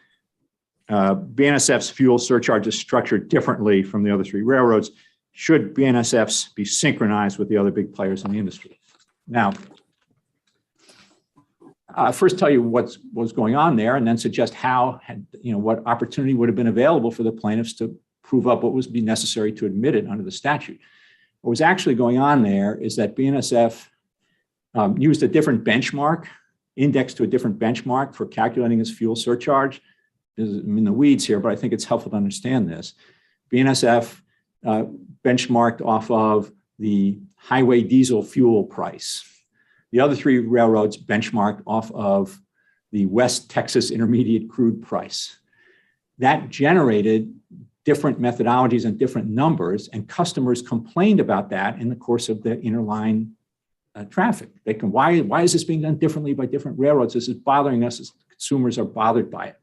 BNSF's fuel surcharge is structured differently from the other three railroads. Should BNSF's be synchronized with the other big players in the industry? Now, first tell you what was going on there, and then suggest how, what opportunity would have been available for the plaintiffs to prove up what would be necessary to admit it under the statute. What was actually going on there is that BNSF used a different benchmark, indexed to a different benchmark for calculating its fuel surcharge. I'm in the weeds here, but I think it's helpful to understand this. BNSF benchmarked off of the highway diesel fuel price. The other three railroads benchmarked off of the West Texas Intermediate crude price. That generated different methodologies and different numbers, and customers complained about that in the course of the interline traffic. Why is this being done differently by different railroads? This is bothering us as consumers are bothered by it.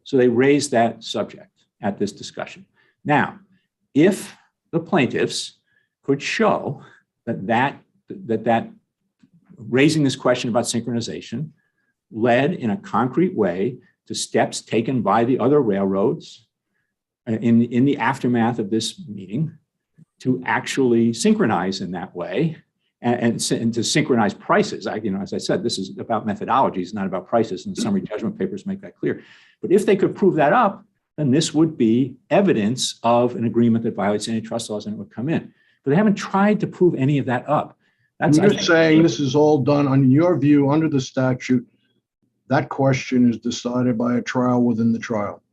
So they raised that subject at this discussion. Now, if the plaintiffs could show that raising this question about synchronization led in a concrete way to steps taken by the other railroads in the aftermath of this meeting to actually synchronize in that way and to synchronize prices. As I said, this is about methodologies, not about prices, and the summary judgment papers make that clear. But if they could prove that up, then this would be evidence of an agreement that violates antitrust laws, and it would come in. But they haven't tried to prove any of that up. You're saying this is all done, on your view, under the statute, that question is decided by a trial within the trial.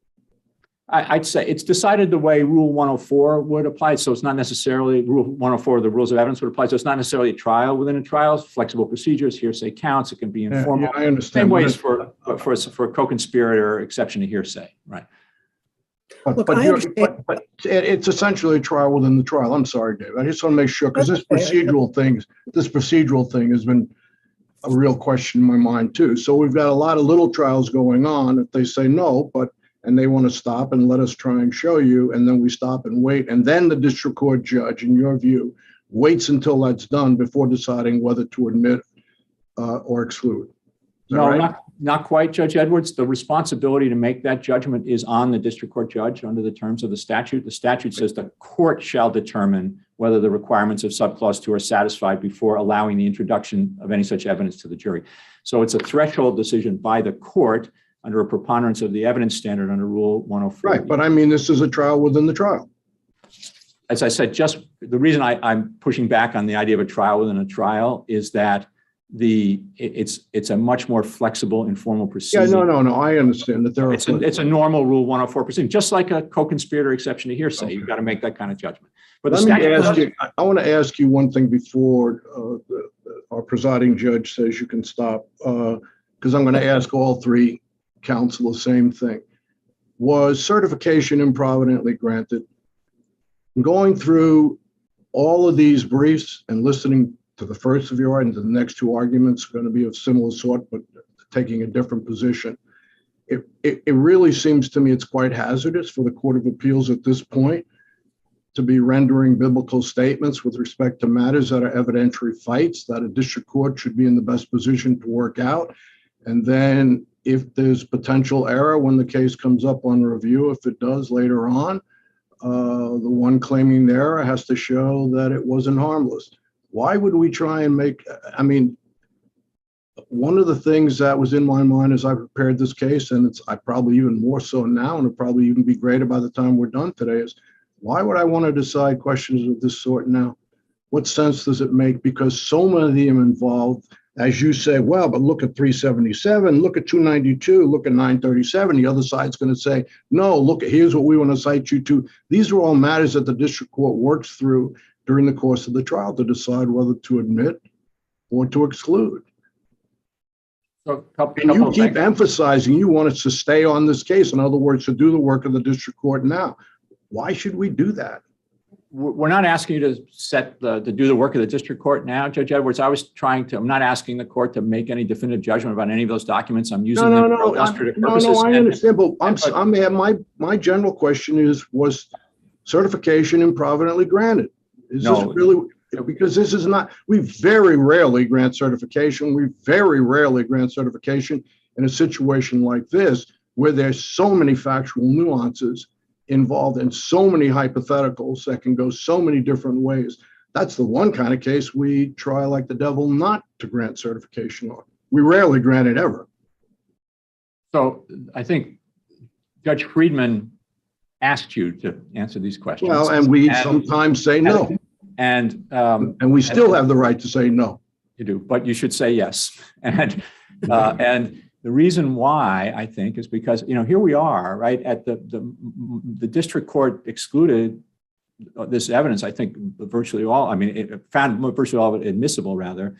I'd say it's decided the way Rule 104 would apply. So it's not necessarily Rule 104, the rules of evidence would apply. So it's not necessarily a trial within a trial, flexible procedures, hearsay counts. It can be informal. Yeah, I understand. Same ways for a co-conspirator exception to hearsay, right? But it's essentially a trial within the trial. I'm sorry, Dave. I just want to make sure, because this procedural thing has been a real question in my mind too. So we've got a lot of little trials going on. If they say no, and they want to stop and let us try and show you, and then we stop and wait, and then the district court judge, in your view, waits until that's done before deciding whether to admit or exclude. No, right? Not quite, Judge Edwards. The responsibility to make that judgment is on the district court judge under the terms of the statute. The statute says the court shall determine whether the requirements of subclause 2 are satisfied before allowing the introduction of any such evidence to the jury. So it's a threshold decision by the court under a preponderance of the evidence standard under Rule 104. Right, but I mean, this is a trial within the trial. As I said, just the reason I'm pushing back on the idea of a trial within a trial is that it's a much more flexible, informal Yeah, proceeding. no, I understand that there are. It's a normal Rule 104 proceeding, just like a co-conspirator exception to hearsay. You've got to make that kind of judgment. But the Let me ask statute, you, I want to ask you one thing before our presiding judge says you can stop, because I'm going to ask all three counsel the same thing. Was certification improvidently granted? Going through all of these briefs and listening to the first of your and the next two arguments are going to be of similar sort, but taking a different position. It really seems to me it's quite hazardous for the Court of Appeals at this point to be rendering biblical statements with respect to matters that are evidentiary fights that a district court should be in the best position to work out. And then if there's potential error when the case comes up on review, if it does later on, the one claiming the error has to show that it wasn't harmless. Why would we try and make, I mean, one of the things that was in my mind as I prepared this case, and I probably even more so now, and it'll probably even be greater by the time we're done today, is why would I want to decide questions of this sort now? What sense does it make? Because so many of them involved, as you say, well, but look at 377, look at 292, look at 937. The other side's going to say, no, look, here's what we want to cite you to. These are all matters that the district court works through during the course of the trial to decide whether to admit or to exclude. So And you keep emphasizing you want us to stay on this case. In other words, to do the work of the district court now. Why should we do that? We're not asking you to do the work of the district court now, Judge Edwards. I'm not asking the court to make any definitive judgment about any of those documents. I'm using them for illustrative purposes. No, I understand, but my general question was certification improvidently granted? Is this really, because this is not, we very rarely grant certification. We very rarely grant certification in a situation like this, where there's so many factual nuances involved and so many hypotheticals that can go so many different ways. That's the one kind of case we try like the devil not to grant certification on. We rarely grant it ever. So I think Judge Friedman asked you to answer these questions. Well, and we sometimes say no. And we still have the right to say no. You do, but you should say yes. And the reason why, I think, is because, here we are, right, at the district court excluded this evidence, I think virtually all, it found virtually all of it admissible, rather,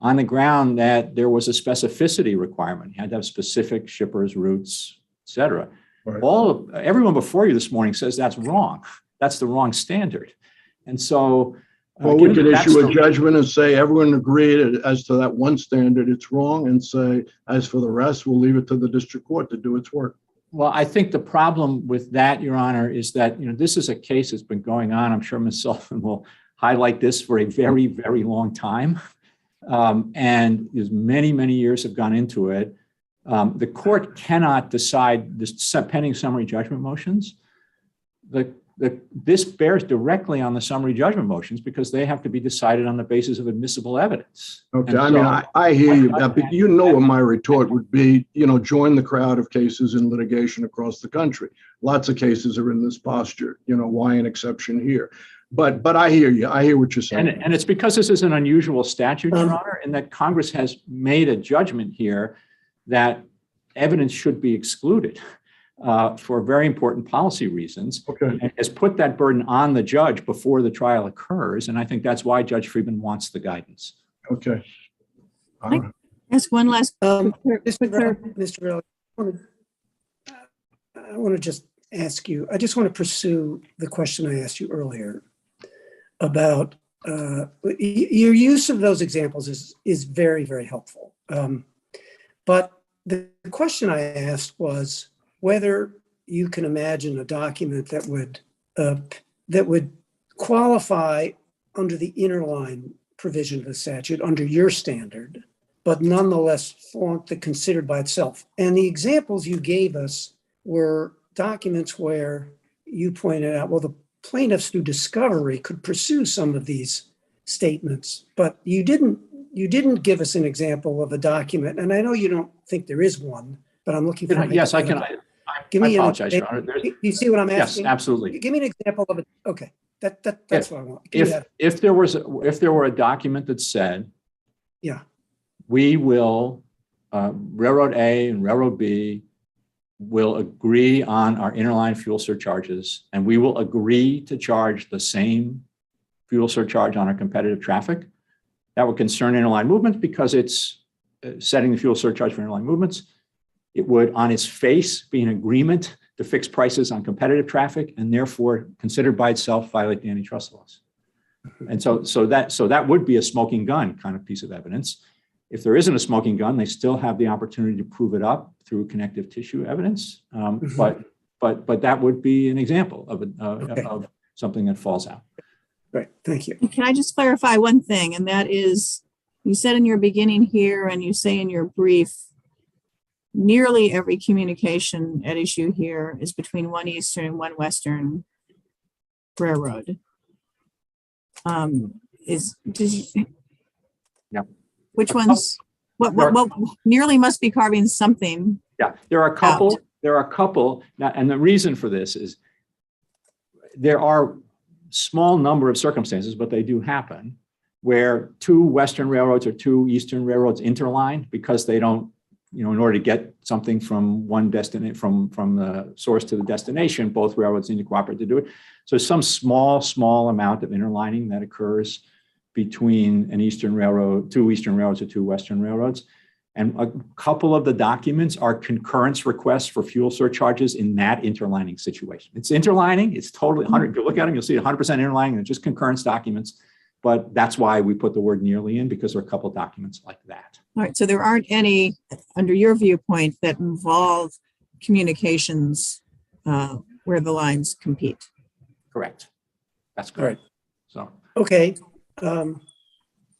on the ground that there was a specificity requirement. You had to have specific shippers, routes, et cetera. Right. Everyone before you this morning says that's wrong. That's the wrong standard. And so well, we could issue a judgment and say everyone agreed as to that one standard, it's wrong, and say, as for the rest, we'll leave it to the district court to do its work. Well, I think the problem with that, Your Honor, is that, this is a case that's been going on. I'm sure Ms. Sullivan will highlight this for a very, very long time. And as many, many years have gone into it. The court cannot decide this pending summary judgment motions. This bears directly on the summary judgment motions because they have to be decided on the basis of admissible evidence. Okay, I hear you, but what my retort would be, join the crowd of cases in litigation across the country. Lots of cases are in this posture, why an exception here? But I hear you, I hear what you're saying. And it's because this is an unusual statute, Your Honor, and that Congress has made a judgment here that evidence should be excluded. For very important policy reasons, and has put that burden on the judge before the trial occurs. And I think that's why Judge Friedman wants the guidance. Okay. Ask one last. Mr. Rowley, I want to just ask you, I just want to pursue the question I asked you earlier about your use of those examples is very, very helpful. But the question I asked was, whether you can imagine a document that would qualify under the inner line provision of the statute under your standard, but nonetheless flaunt the considered by itself. And the examples you gave us were documents where you pointed out, well, the plaintiffs through discovery could pursue some of these statements, but you didn't give us an example of a document. And I know you don't think there is one, but I'm looking for. Yes, I can. Give me I apologize, Your Honor. You see what I'm asking? Yes, absolutely. Give me an example of it. Okay, that's what I want. If there were a document that said, we will, Railroad A and Railroad B will agree on our interline fuel surcharges, and we will agree to charge the same fuel surcharge on our competitive traffic. That would concern interline movements because it's setting the fuel surcharge for interline movements. It would, on its face, be an agreement to fix prices on competitive traffic, and therefore considered by itself violate the antitrust laws. And so that would be a smoking gun kind of piece of evidence. If there isn't a smoking gun, they still have the opportunity to prove it up through connective tissue evidence. But that would be an example of something that falls out. Right, thank you. Can I just clarify one thing? And that is, you said in your beginning here, and you say in your brief, nearly every communication at issue here is between one Eastern and one Western railroad. Yeah. Which ones? What nearly must be carving something. Yeah, there are a couple. There are a couple. Now, and the reason for this is there are small number of circumstances, but they do happen, where two Western railroads or two Eastern railroads interline because they don't, in order to get something from one destination, from the source to the destination, both railroads need to cooperate to do it. So some small amount of interlining that occurs between an Eastern railroad, two Eastern railroads or two Western railroads. And a couple of the documents are concurrence requests for fuel surcharges in that interlining situation. It's interlining, it's totally 100, if you look at them, you'll see 100% interlining, and just concurrence documents. But that's why we put the word nearly in, because there are a couple of documents like that. All right, so there aren't any, under your viewpoint, that involve communications where the lines compete. Correct. That's correct. All right. So. Okay.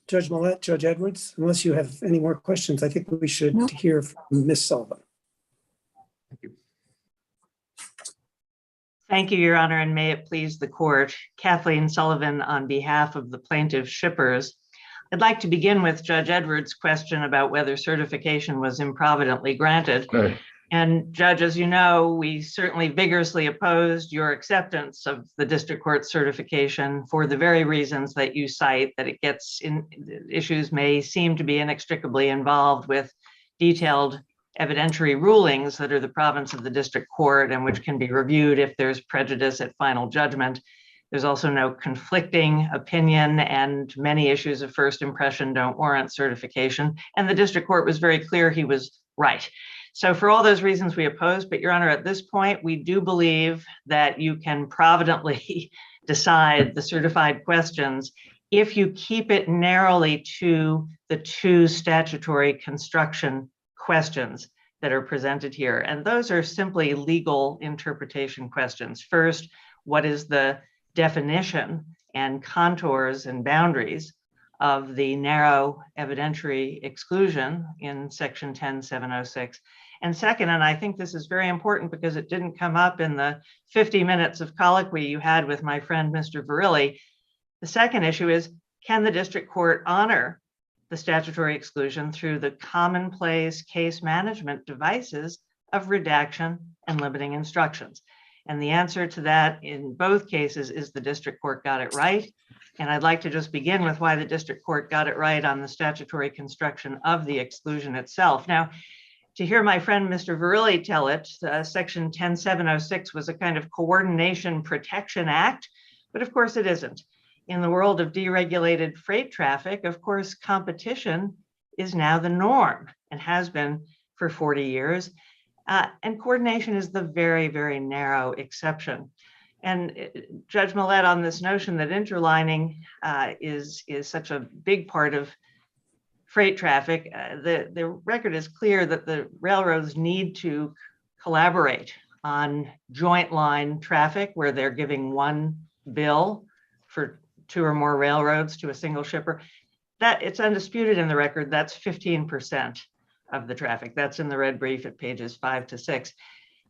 Judge Millett, Judge Edwards, unless you have any more questions, I think we should hear from Ms. Sullivan. Thank you. Thank you, Your Honor, and may it please the court. Kathleen Sullivan on behalf of the plaintiff shippers. I'd like to begin with Judge Edwards' question about whether certification was improvidently granted. Okay. And Judge, as you know, we certainly vigorously opposed your acceptance of the district court certification for the very reasons that you cite, that it gets in, issues may seem to be inextricably involved with detailed evidentiary rulings that are the province of the district court and which can be reviewed if there's prejudice at final judgment. There's also no conflicting opinion, and many issues of first impression don't warrant certification. And the district court was very clear he was right. So for all those reasons we oppose, but Your Honor, at this point, we do believe that you can providently decide the certified questions if you keep it narrowly to the two statutory construction questions that are presented here. And those are simply legal interpretation questions. First, what is the definition and contours and boundaries of the narrow evidentiary exclusion in section 10706? And second, and I think this is very important because it didn't come up in the 50 minutes of colloquy you had with my friend, Mr. Verrilli, the second issue is, can the district court honor the statutory exclusion through the commonplace case management devices of redaction and limiting instructions? And the answer to that in both cases is the district court got it right. And I'd like to just begin with why the district court got it right on the statutory construction of the exclusion itself. Now, to hear my friend, Mr. Verrilli, tell it, section 10706 was a kind of coordination protection act, but of course it isn't. In the world of deregulated freight traffic, of course, competition is now the norm and has been for 40 years. And coordination is the very, very narrow exception. And Judge Millett, on this notion that interlining is such a big part of freight traffic, the record is clear that the railroads need to collaborate on joint line traffic where they're giving one bill for two or more railroads to a single shipper. That it's undisputed in the record, that's 15% of the traffic. That's in the red brief at pages 5 to 6.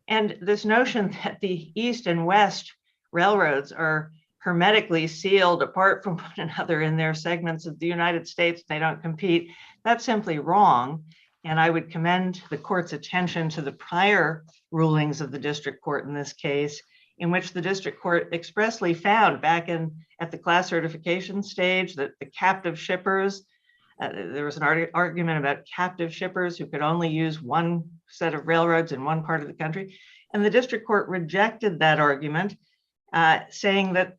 And this notion that the East and West railroads are hermetically sealed apart from one another in their segments of the United States, they don't compete, that's simply wrong. And I would commend the court's attention to the prior rulings of the district court in this case, in which the district court expressly found back at the class certification stage that the captive shippers There was an argument about captive shippers who could only use one set of railroads in one part of the country. And the district court rejected that argument, saying that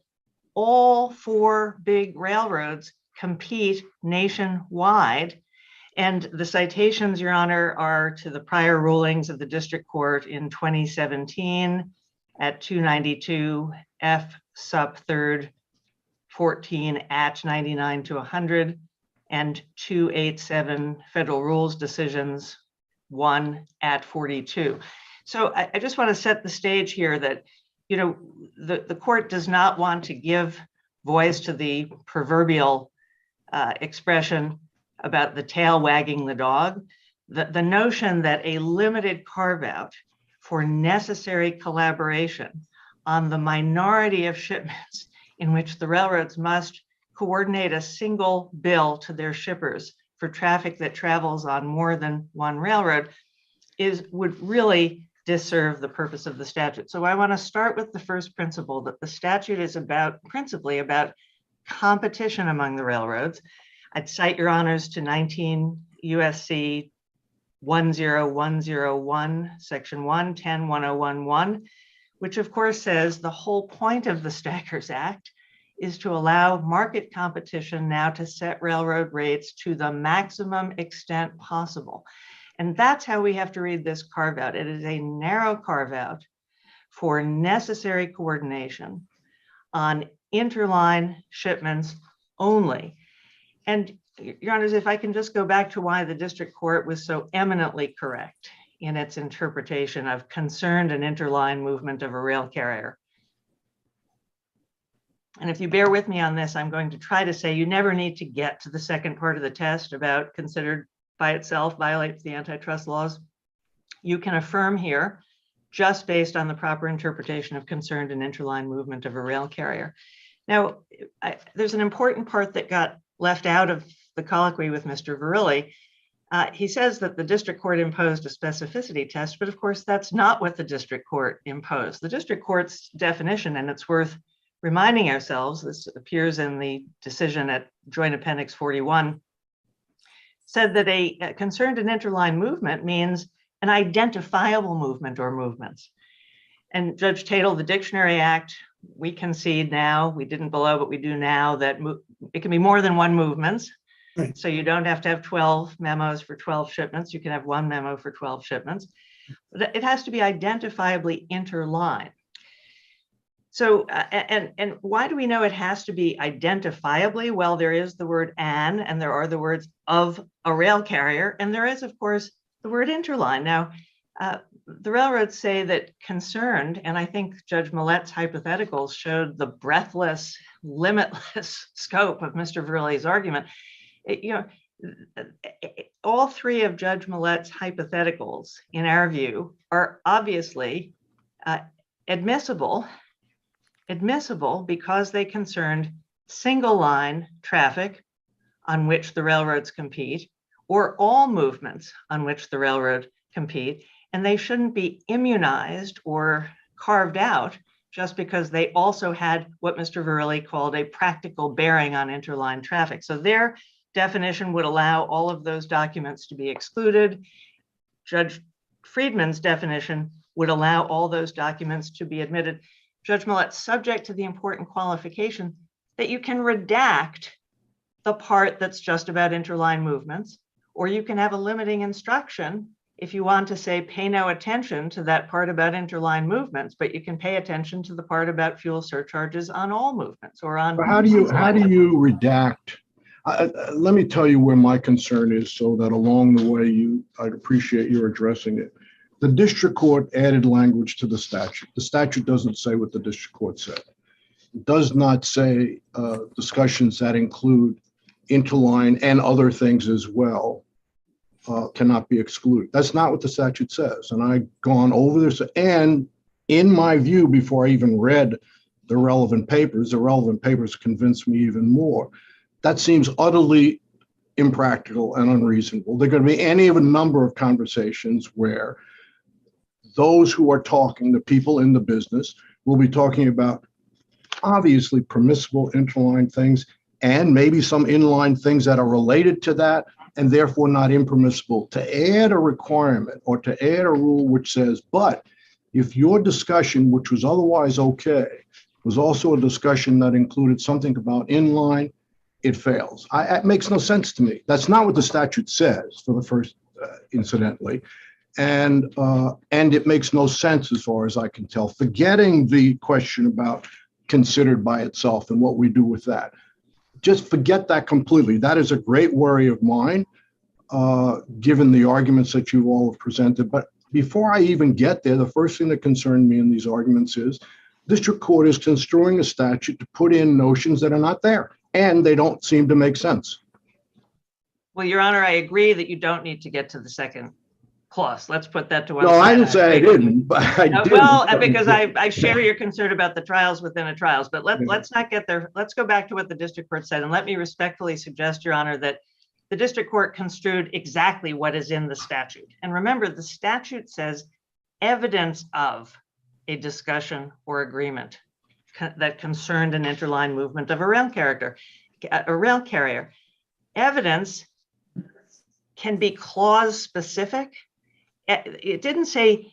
all 4 big railroads compete nationwide. And the citations, Your Honor, are to the prior rulings of the district court in 2017 at 292 F sub 3rd 14 at 99 to 100 and 287 Federal Rules Decisions 1 at 42. So I just want to set the stage here that, you know, the court does not want to give voice to the proverbial expression about the tail wagging the dog. The notion that a limited carve out for necessary collaboration on the minority of shipments in which the railroads must coordinate a single bill to their shippers for traffic that travels on more than one railroad would really disserve the purpose of the statute. So I want to start with the first principle, that the statute is principally about competition among the railroads. I'd cite, Your Honors, to 19 USC 10101, section 1101011, which of course says the whole point of the Stackers Act is to allow market competition now to set railroad rates to the maximum extent possible. And that's how we have to read this carve out. It is a narrow carve out for necessary coordination on interline shipments only. And Your Honors, if I can just go back to why the district court was so eminently correct in its interpretation of concerned and interline movement of a rail carrier. And if you bear with me on this, I'm going to try to say you never need to get to the second part of the test about considered by itself violates the antitrust laws. You can affirm here just based on the proper interpretation of concerned and interline movement of a rail carrier. Now, there's an important part that got left out of the colloquy with Mr. Verrilli. He says that the district court imposed a specificity test, but of course that's not what the district court imposed. The district court's definition, and it's worth reminding ourselves, this appears in the decision at Joint Appendix 41, said that a concerned and interline movement means an identifiable movement or movements. And Judge Tatel, the Dictionary Act, we concede now, we didn't below, but we do now, that it can be more than one movements. Right. So you don't have to have 12 memos for 12 shipments. You can have one memo for 12 shipments. But it has to be identifiably interline. So, and why do we know it has to be identifiably? Well, there is the word and there are the words of a rail carrier, and there is, of course, the word interline. Now, the railroads say that concerned, and I think Judge Millett's hypotheticals showed the breathless, limitless scope of Mr. Verrilli's argument. All 3 of Judge Millett's hypotheticals, in our view, are obviously admissible because they concerned single line traffic on which the railroads compete, or all movements on which the railroad compete, and they shouldn't be immunized or carved out just because they also had what Mr. Verrilli called a practical bearing on interline traffic. So their definition would allow all of those documents to be excluded. Judge Friedman's definition would allow all those documents to be admitted. Judge Millett, subject to the important qualification that you can redact the part that's just about interline movements, or you can have a limiting instruction if you want to say pay no attention to that part about interline movements, but you can pay attention to the part about fuel surcharges on all movements or on. How do you redact? Let me tell you where my concern is, so that along the way I'd appreciate your addressing it. The district court added language to the statute. The statute doesn't say what the district court said. It does not say discussions that include interline and other things as well cannot be excluded. That's not what the statute says. And I've gone over this, and in my view, before I even read the relevant papers convinced me even more. That seems utterly impractical and unreasonable. There are going to be any of a number of conversations where those who are talking, the people in the business, will be talking about obviously permissible interline things and maybe some inline things that are related to that and therefore not impermissible. To add a requirement or to add a rule which says, but if your discussion, which was otherwise okay, was also a discussion that included something about inline, it fails. It makes no sense to me. That's not what the statute says, for the first, incidentally. And it makes no sense as far as I can tell, forgetting the question about considered by itself and what we do with that. Just forget that completely. That is a great worry of mine, given the arguments that you all have presented. But before I even get there, the first thing that concerned me in these arguments is district court is construing a statute to put in notions that are not there, and they don't seem to make sense. Well, Your Honor, I agree that you don't need to get to the second clause. Let's put that to one No, side. I didn't say I didn't, but I did. Well, because I share your concern about the trials within a trials, but let's not get there. Let's go back to what the district court said, and let me respectfully suggest, Your Honor, that the district court construed exactly what is in the statute. And remember, the statute says evidence of a discussion or agreement that concerned an interline movement of a rail carrier. Evidence can be clause specific. It didn't say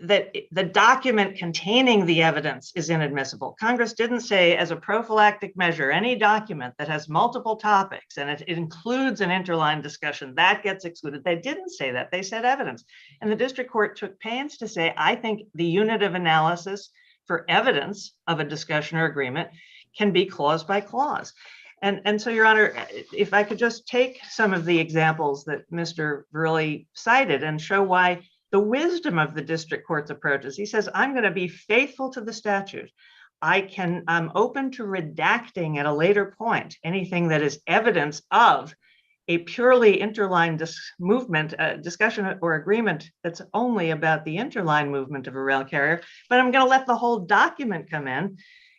that the document containing the evidence is inadmissible. Congress didn't say, as a prophylactic measure, any document that has multiple topics and it includes an interline discussion, that gets excluded. They didn't say that. They said evidence. And the district court took pains to say, I think the unit of analysis for evidence of a discussion or agreement can be clause by clause. And so, Your Honor, if I could just take some of the examples that Mr. Verrilli cited and show why the wisdom of the district court's approach is, he says, I'm going to be faithful to the statute. I'm open to redacting at a later point anything that is evidence of a purely interline discussion or agreement that's only about the interline movement of a rail carrier, but I'm going to let the whole document come in.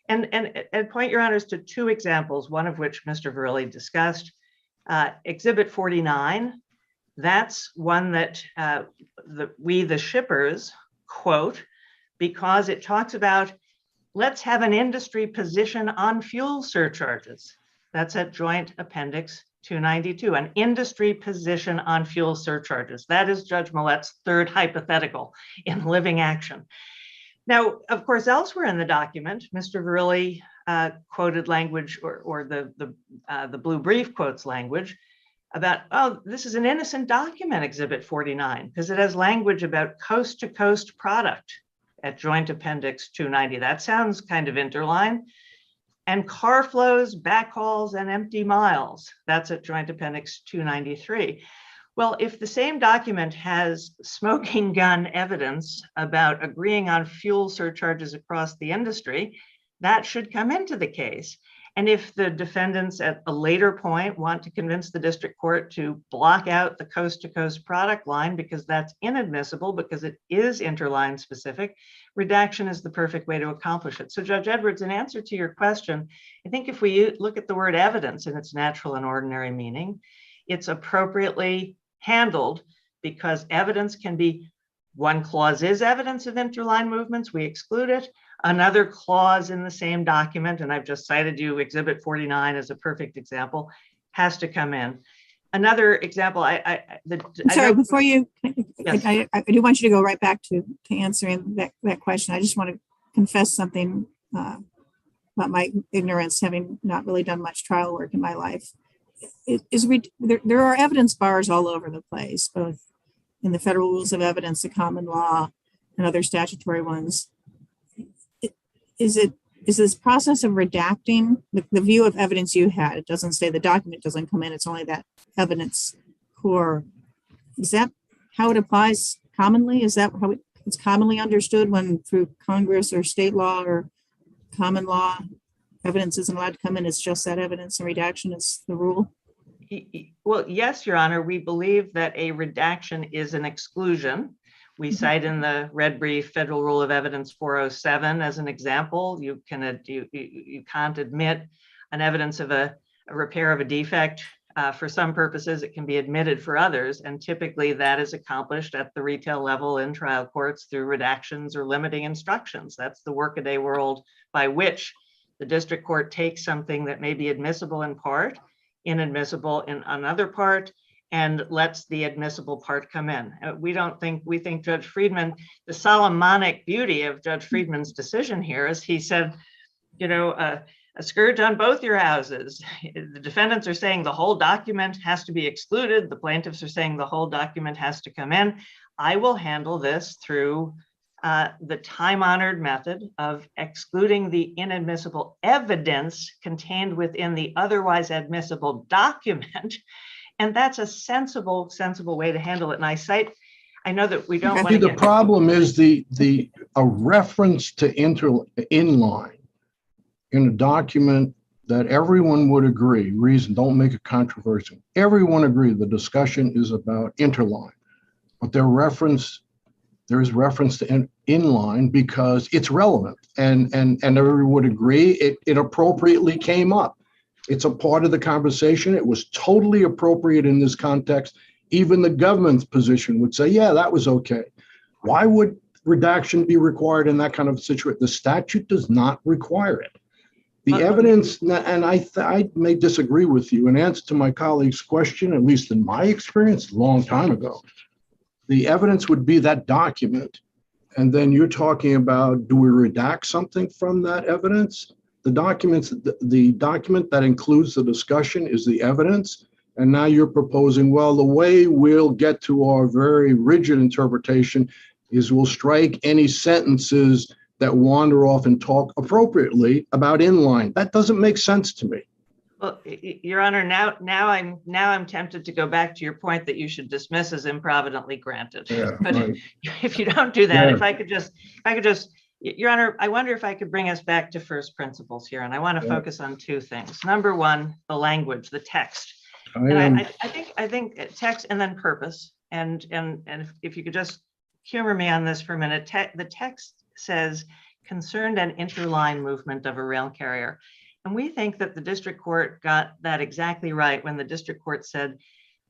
And point Your Honors to two examples, one of which Mr. Verrilli discussed. Exhibit 49, that's one that we, the shippers, quote, because it talks about, let's have an industry position on fuel surcharges. That's at Joint Appendix 292, an industry position on fuel surcharges. That is Judge Millett's third hypothetical in living action. Now, of course, elsewhere in the document, Mr. Verrilli quoted language, or the blue brief quotes language about, oh, this is an innocent document, Exhibit 49, because it has language about coast-to-coast product at Joint Appendix 290. That sounds kind of interline. And car flows, backhauls, and empty miles. That's at Joint Appendix 293. Well, if the same document has smoking gun evidence about agreeing on fuel surcharges across the industry, that should come into the case. And if the defendants at a later point want to convince the district court to block out the coast-to-coast product line because that's inadmissible because it is interline specific, redaction is the perfect way to accomplish it. So Judge Edwards, in answer to your question, I think if we look at the word evidence in its natural and ordinary meaning, it's appropriately handled because evidence can be, one clause is evidence of interline movements, we exclude it. Another clause in the same document, and I've just cited you Exhibit 49 as a perfect example, has to come in. Another example, before you, yes. I do want you to go right back to answering that question. I just want to confess something about my ignorance, having not really done much trial work in my life. There are evidence bars all over the place, both in the federal rules of evidence, the common law, and other statutory ones. Is this process of redacting the view of evidence you had? It doesn't say the document doesn't come in, it's only that evidence core. Is that how it applies commonly? Is that how it's commonly understood when through Congress or state law or common law, evidence isn't allowed to come in? It's just that evidence and redaction is the rule? Well, yes, Your Honor, we believe that a redaction is an exclusion. We cite in the red brief Federal Rule of Evidence 407 as an example. You can't admit an evidence of a repair of a defect. For some purposes, it can be admitted for others, and typically that is accomplished at the retail level in trial courts through redactions or limiting instructions. That's the workaday world by which the district court takes something that may be admissible in part, inadmissible in another part, and lets the admissible part come in. We think Judge Friedman, the Solomonic beauty of Judge Friedman's decision here is he said, a scourge on both your houses. The defendants are saying the whole document has to be excluded. The plaintiffs are saying the whole document has to come in. I will handle this through the time-honored method of excluding the inadmissible evidence contained within the otherwise admissible document. And that's a sensible way to handle it. And I know that we don't want to the problem is a reference to inline in a document that everyone would agree, don't make it controversial. Everyone agreed the discussion is about interline, but there is reference to inline because it's relevant and everyone would agree it appropriately came up. It's a part of the conversation. It was totally appropriate in this context. Even the government's position would say, yeah, that was okay. Why would redaction be required in that kind of situation? The statute does not require it. The evidence, and I may disagree with you, in answer to my colleague's question, at least in my experience, a long time ago, the evidence would be that document. And then you're talking about, do we redact something from that evidence? The document that includes the discussion is the evidence. And now you're proposing, well, the way we'll get to our very rigid interpretation is we'll strike any sentences that wander off and talk appropriately about inline. That doesn't make sense to me. Well, Your Honor, now I'm tempted to go back to your point that you should dismiss as improvidently granted. Yeah, but right. If you don't do that, Yeah. if I could just, Your Honor, I wonder if I could bring us back to first principles here, and I want to focus on two things. Number one, the language, the text. I think text and then purpose. And if you could just humor me on this for a minute, the text says concerned and interline movement of a rail carrier. And we think that the district court got that exactly right when the district court said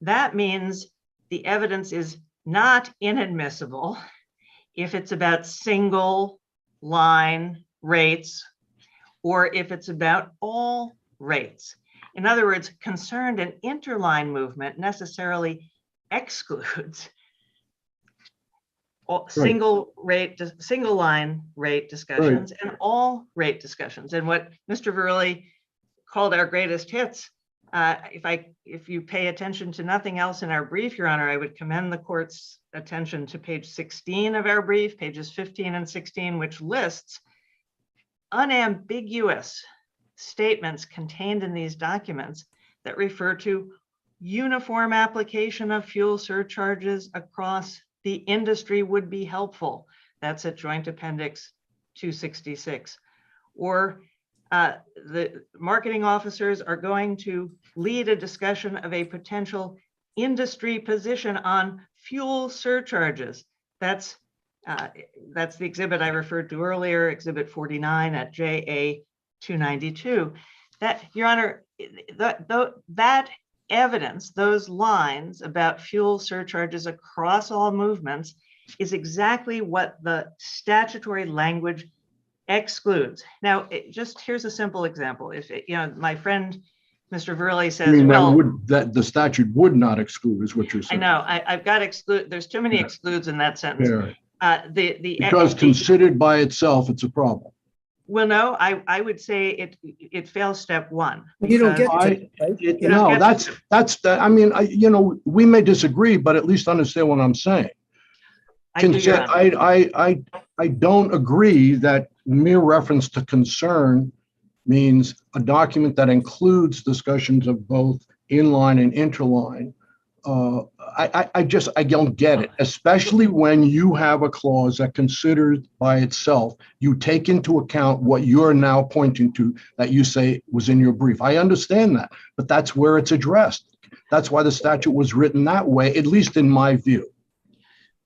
that means the evidence is not inadmissible if it's about single line rates or if it's about all rates. In other words, concerned and interline movement necessarily excludes single line rate discussions and all rate discussions. And what Mr. Verrilli called our greatest hits, if you pay attention to nothing else in our brief, Your Honor, I would commend the court's attention to page 16 of our brief, pages 15 and 16, which lists unambiguous statements contained in these documents that refer to uniform application of fuel surcharges across the industry would be helpful. That's at Joint Appendix 266. Or the marketing officers are going to lead a discussion of a potential industry position on fuel surcharges. That's the exhibit I referred to earlier, Exhibit 49 at JA 292. That, Your Honor, that evidence, those lines about fuel surcharges across all movements is exactly what the statutory language excludes. Now, here's a simple example. If my friend, Mr. Verrilli says, that the statute would not exclude is what you're saying. I know, I've got exclude, there's too many excludes in that sentence. Yeah. Because considered by itself, it's a problem. Well, no, I would say it fails step one. You don't get I mean, we may disagree, but at least understand what I'm saying. I don't agree that mere reference to concern means a document that includes discussions of both inline and interline. I don't get it, especially when you have a clause that considered by itself, you take into account what you're now pointing to that you say was in your brief. I understand that, but that's where it's addressed. That's why the statute was written that way, at least in my view.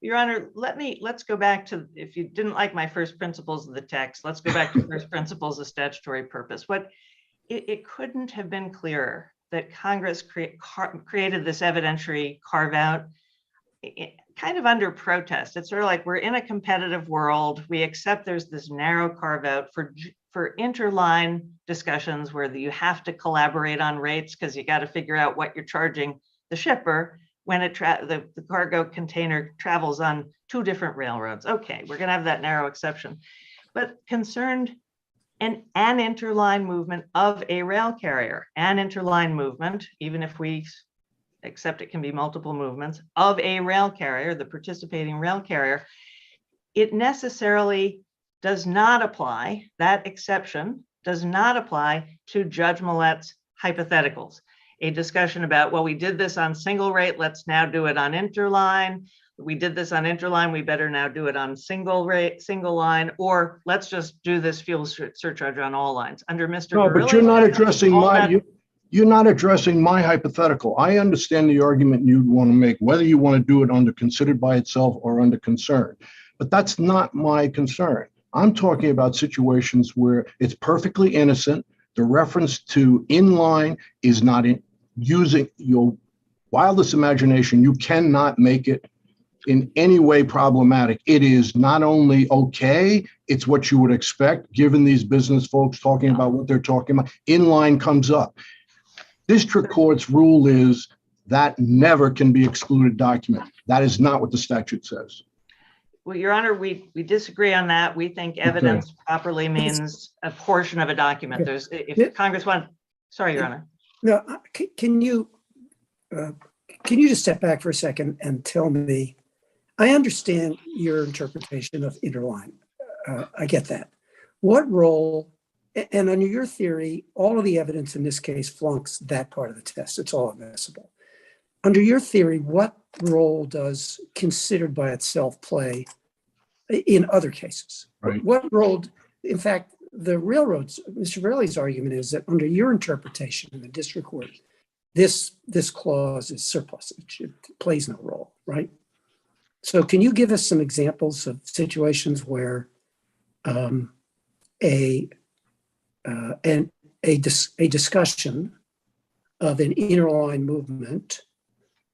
Your Honor, let's go back to, if you didn't like my first principles of the text, let's go back to first principles of statutory purpose. It couldn't have been clearer that Congress created this evidentiary carve out kind of under protest. It's sort of like we're in a competitive world. We accept there's this narrow carve out for for interline discussions where you have to collaborate on rates because you got to figure out what you're charging the shipper when the cargo container travels on two different railroads. Okay, we're going to have that narrow exception. But concerned an interline movement of a rail carrier, an interline movement, even if we accept it can be multiple movements of a rail carrier, the participating rail carrier, it necessarily does not apply, that exception does not apply to Judge Millett's hypotheticals. A discussion about, well, we did this on single rate, let's now do it on interline. We did this on interline, we better now do it on single rate, single line, or let's just do this fuel surcharge on all lines. Under Mr. No, but you're not addressing you're not addressing my hypothetical. I understand the argument you'd want to make, whether you want to do it under considered by itself or under concern. But that's not my concern. I'm talking about situations where it's perfectly innocent. The reference to inline is not using your wildest imagination. You cannot make it in any way problematic. It is not only okay, it's what you would expect, given these business folks talking about what they're talking about. Inline comes up. District court's rule is that never can be excluded document. That is not what the statute says. Well, Your Honor, we disagree on that. We think evidence properly means a portion of a document. There's, if Congress wants, sorry, Your Honor. No, can you just step back for a second and tell me, I understand your interpretation of interline. I get that. What role, and under your theory, all of the evidence in this case flunks that part of the test. It's all admissible. Under your theory, what role does considered by itself play in other cases? Right. What role, in fact, the railroads, Mr. Verley's argument is that under your interpretation in the district court, this clause is surplus. It plays no role, right? So can you give us some examples of situations where a discussion of an interline movement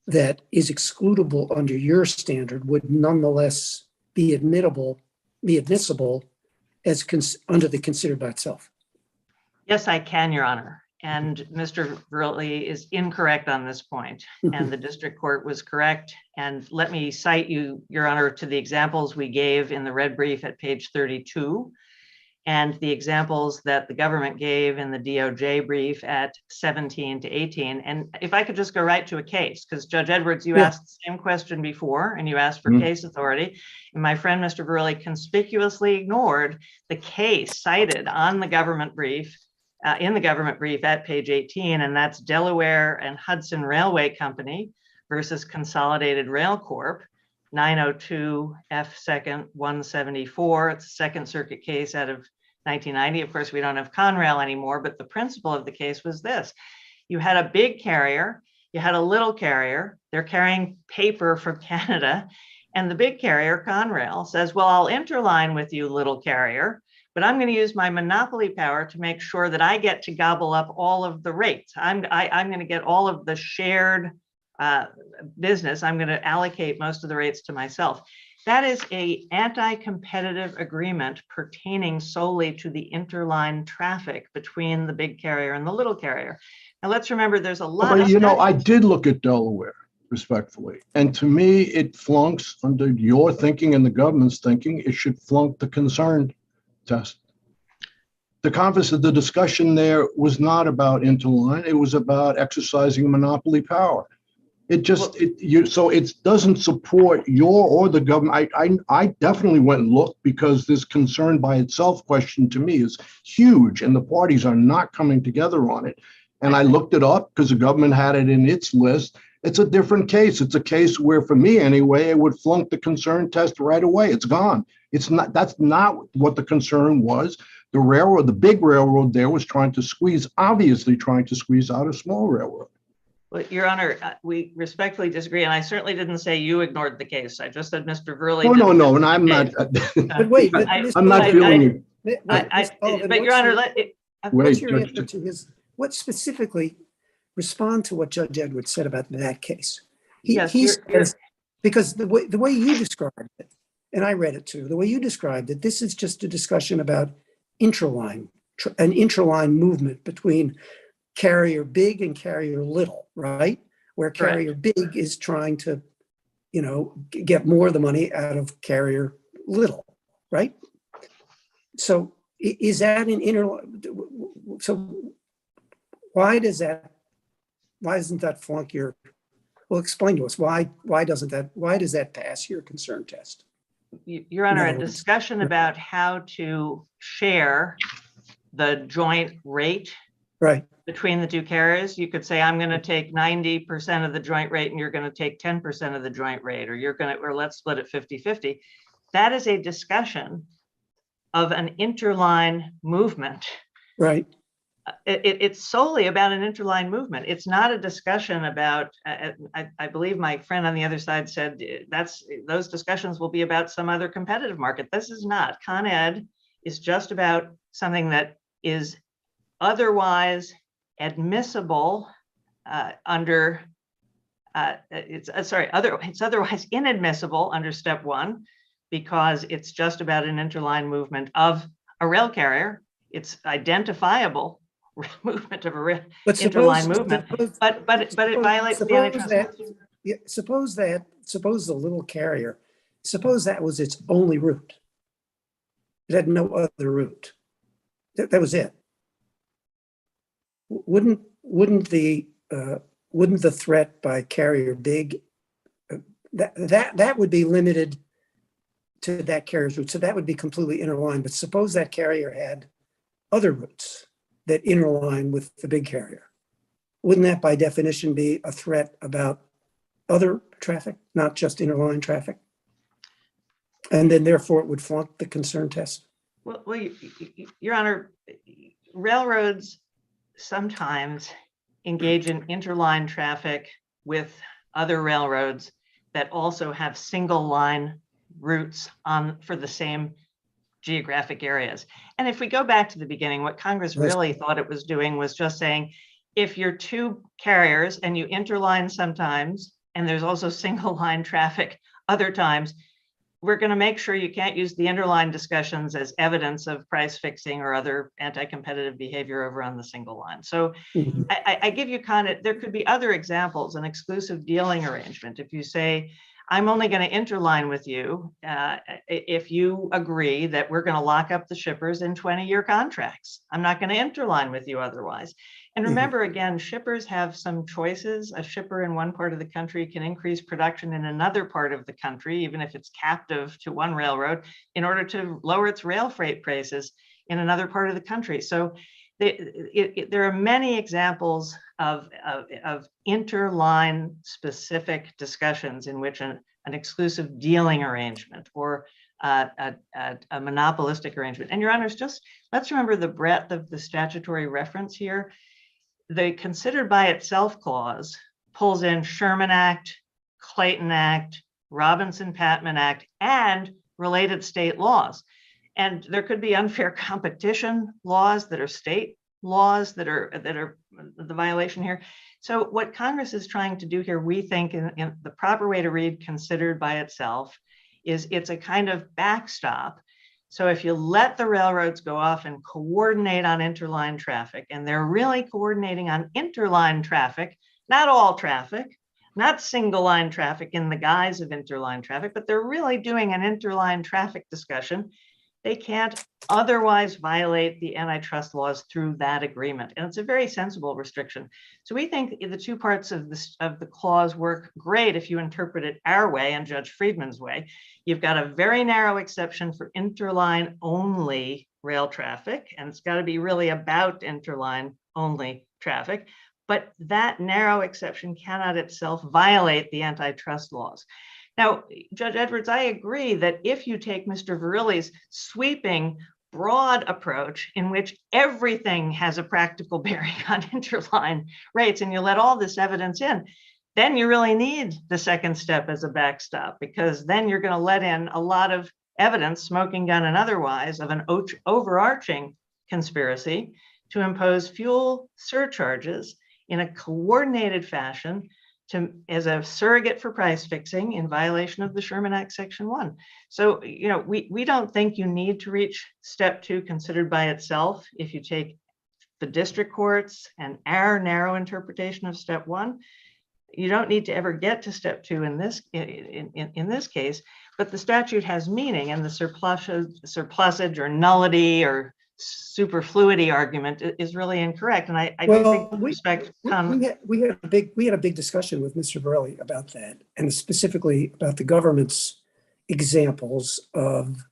that is excludable under your standard would nonetheless be admissible as under the considered by itself? Yes, I can, Your Honor. And Mr. Verley is incorrect on this point, and the district court was correct. And let me cite you, Your Honor, to the examples we gave in the red brief at page 32, and the examples that the government gave in the DOJ brief at 17 to 18. And if I could just go right to a case, because Judge Edwards, you asked the same question before, and you asked for case authority. And my friend, Mr. Verley, conspicuously ignored the case cited on the government brief, in the government brief at page 18, and that's Delaware and Hudson Railway Company versus Consolidated Rail Corp, 902 F. 2nd 174. It's a Second Circuit case out of 1990. Of course, we don't have Conrail anymore, but the principle of the case was this. You had a big carrier, you had a little carrier, they're carrying paper from Canada, and the big carrier, Conrail, says, well, I'll interline with you, little carrier, but I'm going to use my monopoly power to make sure that I get to gobble up all of the rates. I'm going to get all of the shared business. I'm going to allocate most of the rates to myself. That is an anti-competitive agreement pertaining solely to the interline traffic between the big carrier and the little carrier. Now, let's remember there's a lot of... You know, I did look at Delaware, respectfully. And to me, it flunks under your thinking and the government's thinking. It should flunk the concerned test. The discussion there was not about interline. It was about exercising monopoly power. It just, so it doesn't support your or the government. I definitely went and looked because this concern by itself question to me is huge and the parties are not coming together on it. And I looked it up because the government had it in its list. It's a different case. It's a case where, for me anyway, it would flunk the concern test right away. It's gone. It's not, that's not what the concern was. The railroad, the big railroad there was obviously trying to squeeze out a small railroad. Well, Your Honor, we respectfully disagree. And I certainly didn't say you ignored the case. I just said Mr. Verley. No, and I'm not. But wait, I'm not feeling it. But Your Honor, what's your answer to his, what specifically respond to what Judge Edwards said about that case? Because the way you described it, and I read it too, the way you described it, this is just a discussion about an interline movement between carrier big and carrier little, right? Where carrier big is trying to, get more of the money out of carrier little, right? So is that an interline? So why doesn't that flunk your, well, explain to us, why does that pass your concern test? Your Honor, No. a discussion about how to share the joint rate Right. between the two carriers. You could say, I'm going to take 90% of the joint rate and you're going to take 10% of the joint rate, or let's split it 50-50. That is a discussion of an interline movement. Right. It's solely about an interline movement. It's not a discussion about, I believe my friend on the other side said those discussions will be about some other competitive market. This is not. Con Ed is just about something that is otherwise admissible it's otherwise inadmissible under step 1 because it's just about an interline movement of a rail carrier. It's identifiable movement of a interline movement, but it violates the antitrust. Suppose the little carrier, suppose that was its only route. It had no other route. That was it. Wouldn't the threat by carrier big that would be limited to that carrier's route? So that would be completely interlined. But suppose that carrier had other routes that interline with the big carrier. Wouldn't that by definition be a threat about other traffic, not just interline traffic? And then therefore it would flunk the concern test? Well, Your Honor, railroads sometimes engage in interline traffic with other railroads that also have single line routes for the same geographic areas. And if we go back to the beginning, what Congress really thought it was doing was just saying, if you're two carriers and you interline sometimes, and there's also single line traffic other times, we're going to make sure you can't use the interline discussions as evidence of price fixing or other anti-competitive behavior over on the single line. So I give you there could be other examples, an exclusive dealing arrangement. If you say, I'm only going to interline with you if you agree that we're going to lock up the shippers in 20-year contracts. I'm not going to interline with you otherwise. And remember, again, shippers have some choices. A shipper in one part of the country can increase production in another part of the country, even if it's captive to one railroad, in order to lower its rail freight prices in another part of the country. So there are many examples of interline specific discussions in which an exclusive dealing arrangement or a monopolistic arrangement. And Your Honors, just let's remember the breadth of the statutory reference here. The considered by itself clause pulls in Sherman Act, Clayton Act, Robinson-Patman Act, and related state laws. And there could be unfair competition laws that are state laws that are the violation here. So what Congress is trying to do here, we think in the proper way to read considered by itself is it's a kind of backstop. So if you let the railroads go off and coordinate on interline traffic, and they're really coordinating on interline traffic, not all traffic, not single line traffic in the guise of interline traffic, but they're really doing an interline traffic discussion, they can't otherwise violate the antitrust laws through that agreement. And it's a very sensible restriction. So we think the two parts of the clause work great if you interpret it our way and Judge Friedman's way. You've got a very narrow exception for interline only rail traffic, and it's got to be really about interline only traffic. But that narrow exception cannot itself violate the antitrust laws. Now, Judge Edwards, I agree that if you take Mr. Verrilli's sweeping, broad approach in which everything has a practical bearing on interline rates and you let all this evidence in, then you really need the second step as a backstop, because then you're going to let in a lot of evidence, smoking gun and otherwise, of an overarching conspiracy to impose fuel surcharges in a coordinated fashion as a surrogate for price fixing in violation of the Sherman Act, Section 1. So, we don't think you need to reach step 2 considered by itself. If you take the district courts and our narrow interpretation of step 1, you don't need to ever get to step 2 in this case, but the statute has meaning, and the surplusage or nullity or superfluity argument is really incorrect. And I do think with respect, we had a big discussion with Mr. Borelli about that, and specifically about the government's examples of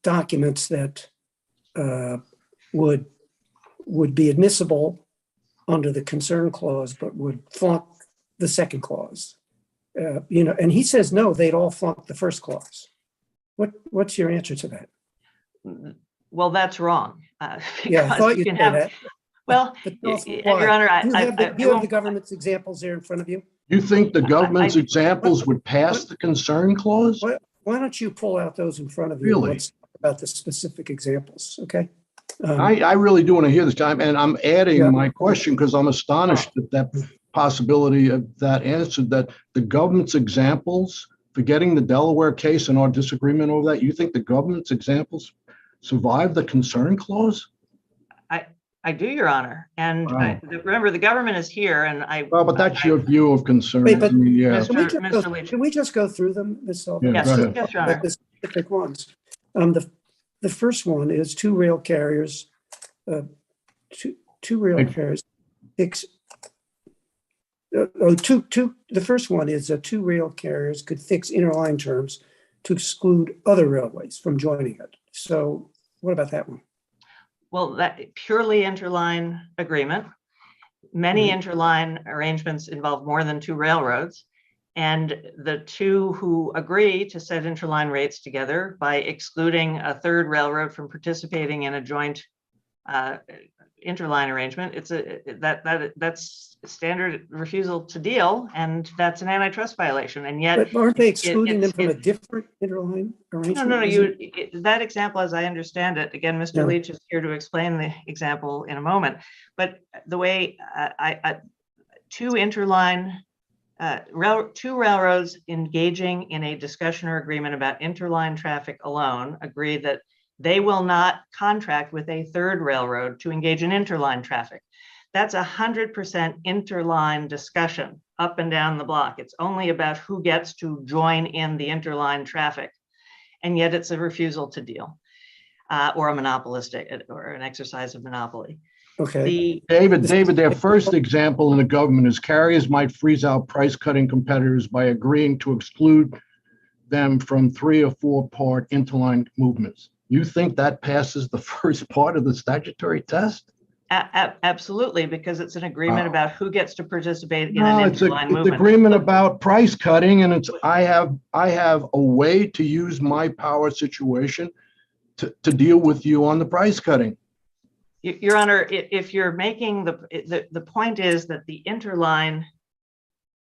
documents that would be admissible under the concern clause, but would flunk the second clause. And he says, no, they'd all flunk the first clause. What's your answer to that? Well, that's wrong. Yeah, I thought you said that. Well, Your Honor, do you have the government's examples there in front of you? You think the government's examples would pass the concern clause? Why don't you pull out those in front of you? Really? Let's talk about the specific examples, okay? I really do want to hear this time, and I'm adding my question because I'm astonished at that possibility of that answer, that the government's examples, forgetting the Delaware case and our disagreement over that, you think the government's examples survive the concern clause? I do, Your Honor. And Wow. Remember, the government is here, and Well, but that's your view of concern. Wait, but- I mean, yeah. Can we just go through them, Ms. Sullivan? Yeah, Yes, go ahead. yes, Your Honor. The specific ones. The first one is two rail carriers. Two rail carriers. The first one is two rail carriers could fix interline terms to exclude other railways from joining it. So what about that one? Well, that purely interline agreement. Many interline arrangements involve more than 2 railroads. And the 2 who agree to set interline rates together by excluding a third railroad from participating in a joint interline arrangement, that's standard refusal to deal, and that's an antitrust violation. And yet, But aren't they excluding them from a different interline arrangement? No. That example, as I understand it, again, Mr. Leach is here to explain the example in a moment. But the way two railroads engaging in a discussion or agreement about interline traffic alone agree that they will not contract with a third railroad to engage in interline traffic. That's 100% interline discussion up and down the block. It's only about who gets to join in the interline traffic. And yet it's a refusal to deal or a monopolistic or an exercise of monopoly. Okay. David, their first example in the government is carriers might freeze out price-cutting competitors by agreeing to exclude them from 3 or 4 part interline movements. You think that passes the first part of the statutory test? Absolutely, because it's an agreement about who gets to participate in an interline movement. It's agreement about price cutting, and it's I have a way to use my power situation to deal with you on the price cutting. Your Honor, if you're making the point is that the interline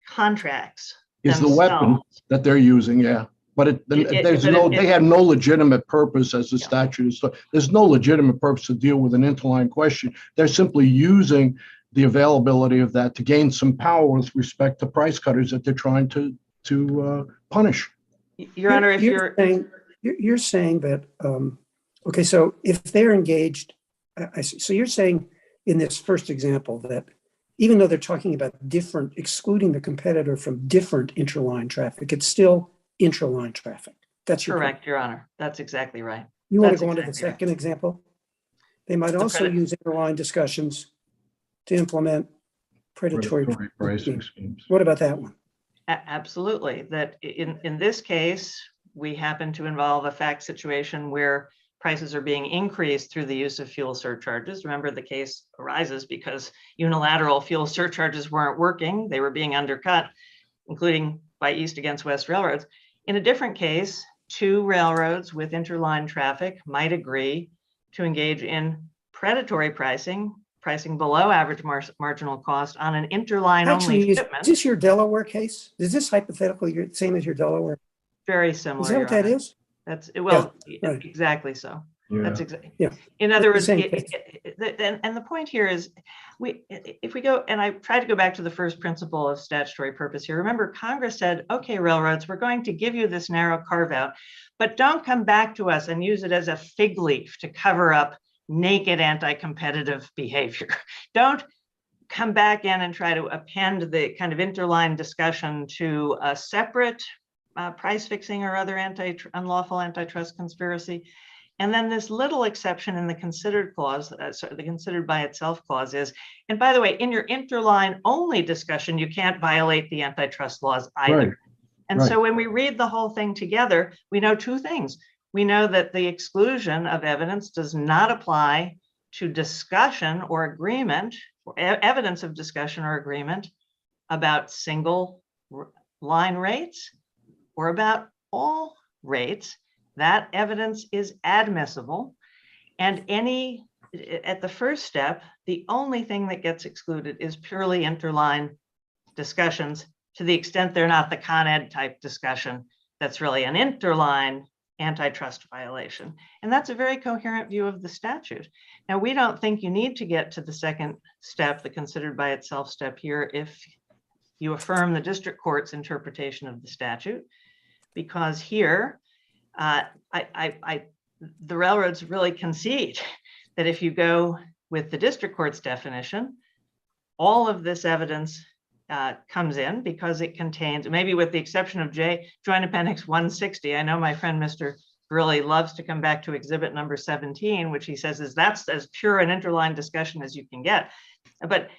contracts is the weapon that they're using, yeah. But they have no legitimate purpose as the statute is. So there's no legitimate purpose to deal with an interline question. They're simply using the availability of that to gain some power with respect to price cutters that they're trying to punish. Your Honor, if you're saying that, okay, so if they're engaged, so you're saying in this first example that even though they're talking about excluding the competitor from different interline traffic, it's still interline traffic. That's your correct, point. Your Honor. That's exactly right. You want to go on to the second example? They might also use interline discussions to implement predatory pricing schemes. What about that one? Absolutely. That in this case, we happen to involve a fact situation where prices are being increased through the use of fuel surcharges. Remember, the case arises because unilateral fuel surcharges weren't working. They were being undercut, including by East against West railroads. In a different case, 2 railroads with interline traffic might agree to engage in predatory pricing below average marginal cost on an interline only shipment. Is this your Delaware case? Is this hypothetical same as your Delaware? Very similar. Is that what that is? That's right. exactly so. That's exactly. Yeah. In other words, Same and the point here is, if we go, and I try to go back to the first principle of statutory purpose here. Remember, Congress said, okay, railroads, we're going to give you this narrow carve out, but don't come back to us and use it as a fig leaf to cover up naked anti-competitive behavior. Don't come back in and try to append the kind of interline discussion to a separate price fixing or other unlawful antitrust conspiracy. And then this little exception in the considered clause, the considered by itself clause is, and by the way, in your interline only discussion, you can't violate the antitrust laws either. Right. And so when we read the whole thing together, we know two things. We know that the exclusion of evidence does not apply to discussion or agreement, or evidence of discussion or agreement about single line rates or about all rates. That evidence is admissible. And at the first step, the only thing that gets excluded is purely interline discussions, to the extent they're not the Con Ed type discussion that's really an interline antitrust violation. And that's a very coherent view of the statute. Now, we don't think you need to get to the second step, the considered by itself step here, if you affirm the district court's interpretation of the statute, because here, the railroads really concede that if you go with the district court's definition, all of this evidence comes in because it contains, maybe with the exception of Joint Appendix 160. I know my friend Mr. Verrilli loves to come back to exhibit number 17, which he says that's as pure an interline discussion as you can get. But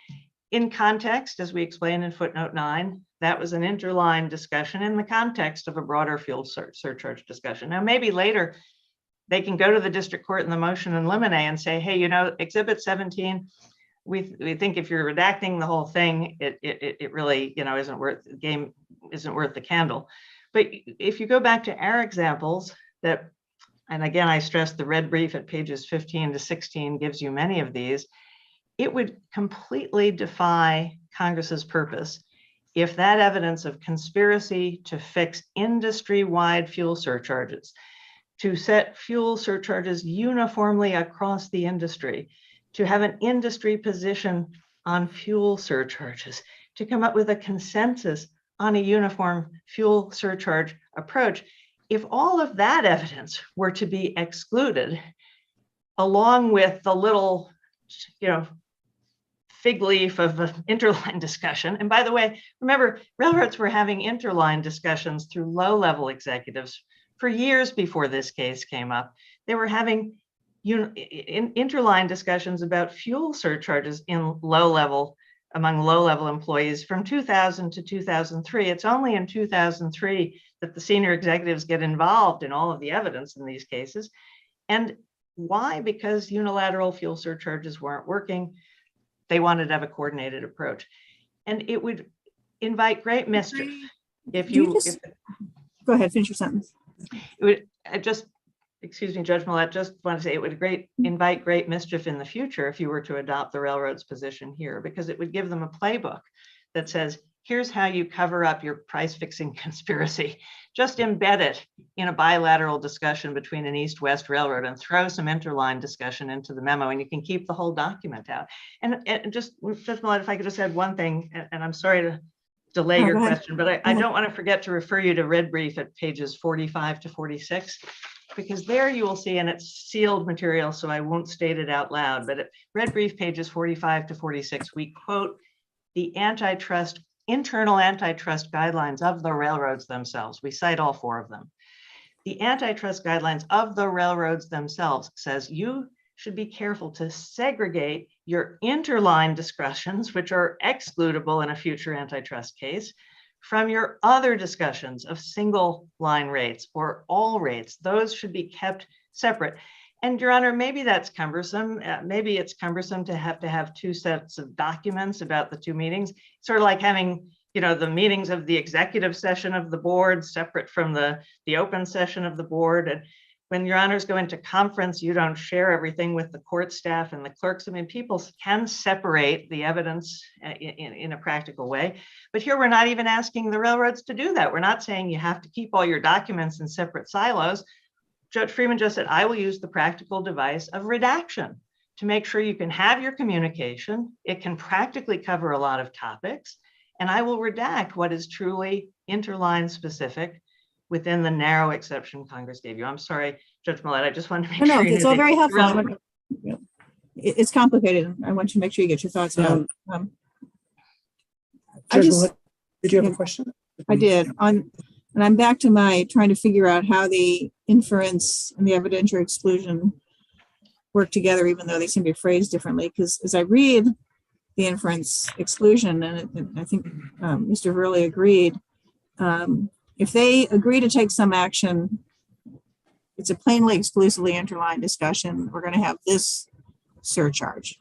in context, as we explained in footnote 9, that was an interline discussion in the context of a broader fuel surcharge discussion. Now, maybe later they can go to the district court in the motion in limine and say, hey, exhibit 17, we think if you're redacting the whole thing, it really, isn't worth the candle. But if you go back to our examples that, and again, I stress the red brief at pages 15 to 16 gives you many of these, it would completely defy Congress's purpose if that evidence of conspiracy to fix industry-wide fuel surcharges, to set fuel surcharges uniformly across the industry, to have an industry position on fuel surcharges, to come up with a consensus on a uniform fuel surcharge approach. If all of that evidence were to be excluded, along with the little, fig leaf of the interline discussion. And by the way, remember, railroads were having interline discussions through low-level executives for years before this case came up. They were having interline discussions about fuel surcharges among low-level employees from 2000 to 2003. It's only in 2003 that the senior executives get involved in all of the evidence in these cases. And why? Because unilateral fuel surcharges weren't working. They wanted to have a coordinated approach. And it would invite great mischief if go ahead, finish your sentence. Excuse me, Judge Millett, just want to say it would invite great mischief in the future if you were to adopt the railroad's position here, because it would give them a playbook that says, here's how you cover up your price fixing conspiracy. Just embed it in a bilateral discussion between an east-west railroad and throw some interline discussion into the memo, and you can keep the whole document out. And just, Judge Millett, if I could just add one thing, and I'm sorry to delay your question, but I don't want to forget to refer you to red brief at pages 45 to 46, because there you will see, and it's sealed material, so I won't state it out loud, but at red brief pages 45 to 46, we quote the internal antitrust guidelines of the railroads themselves. We cite all 4 of them. The antitrust guidelines of the railroads themselves says you should be careful to segregate your interline discussions, which are excludable in a future antitrust case, from your other discussions of single line rates or all rates. Those should be kept separate. And Your Honor, maybe that's cumbersome. Maybe it's cumbersome to have 2 sets of documents about the 2 meetings, sort of like having, the meetings of the executive session of the board separate from the open session of the board. And when Your Honors go into conference, you don't share everything with the court staff and the clerks. I mean, people can separate the evidence in a practical way. But here we're not even asking the railroads to do that. We're not saying you have to keep all your documents in separate silos. Judge Freeman just said, I will use the practical device of redaction to make sure you can have your communication. It can practically cover a lot of topics, and I will redact what is truly interline specific within the narrow exception Congress gave you. I'm sorry, Judge Millett, I just wanted to make No, sure. no, you it's knew all that very helpful. relevant- It's complicated. I want you to make sure you get your thoughts out. I Judge just, Millett, did you have yeah. a question? I did and I'm back to my trying to figure out how the inference and the evidentiary exclusion work together, even though they seem to be phrased differently. Because as I read the inference exclusion, and I think Mr. Verley agreed, if they agree to take some action, it's a plainly exclusively interline discussion. We're going to have this surcharge.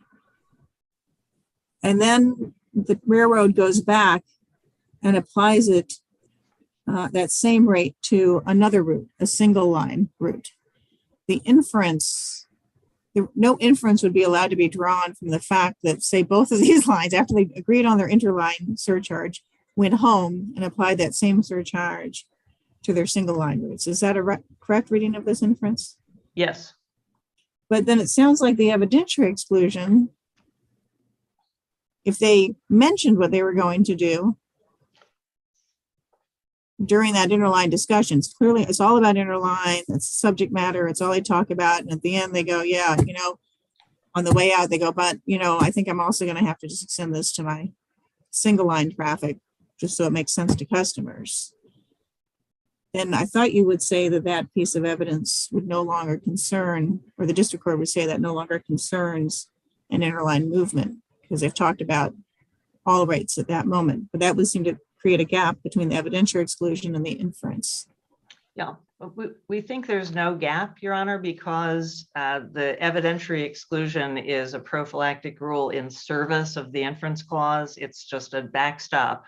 And then the railroad goes back and applies it, that same rate to another route, a single line route. The inference, no inference would be allowed to be drawn from the fact that, say, both of these lines, after they agreed on their interline surcharge, went home and applied that same surcharge to their single line routes. Is that a correct reading of this inference? Yes. But then it sounds like the evidentiary exclusion, if they mentioned what they were going to do during that interline discussion, it's all about interline, it's subject matter, it's all they talk about. And at the end they go, yeah, on the way out, they go, but, I think I'm also going to have to just extend this to my single line traffic, just so it makes sense to customers. Then I thought you would say that that piece of evidence would no longer concern, or the district court would say that no longer concerns an interline movement, because they've talked about all rates at that moment. But that would seem to create a gap between the evidentiary exclusion and the inference. Yeah, we think there's no gap, Your Honor, because the evidentiary exclusion is a prophylactic rule in service of the inference clause. It's just a backstop.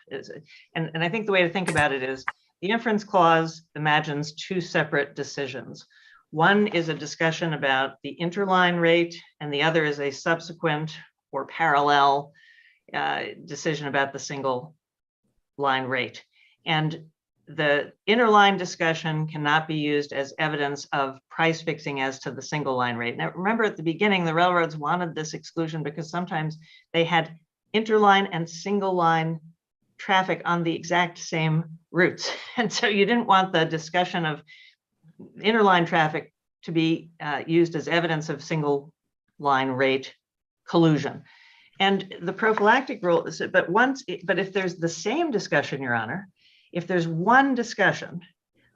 And I think the way to think about it is the inference clause imagines two separate decisions. One is a discussion about the interline rate, and the other is a subsequent or parallel decision about the single line rate. And the interline discussion cannot be used as evidence of price fixing as to the single line rate. Now, remember at the beginning, the railroads wanted this exclusion because sometimes they had interline and single line traffic on the exact same routes. And so you didn't want the discussion of interline traffic to be used as evidence of single line rate collusion. And the prophylactic rule is, but if there's the same discussion, Your Honor, if there's one discussion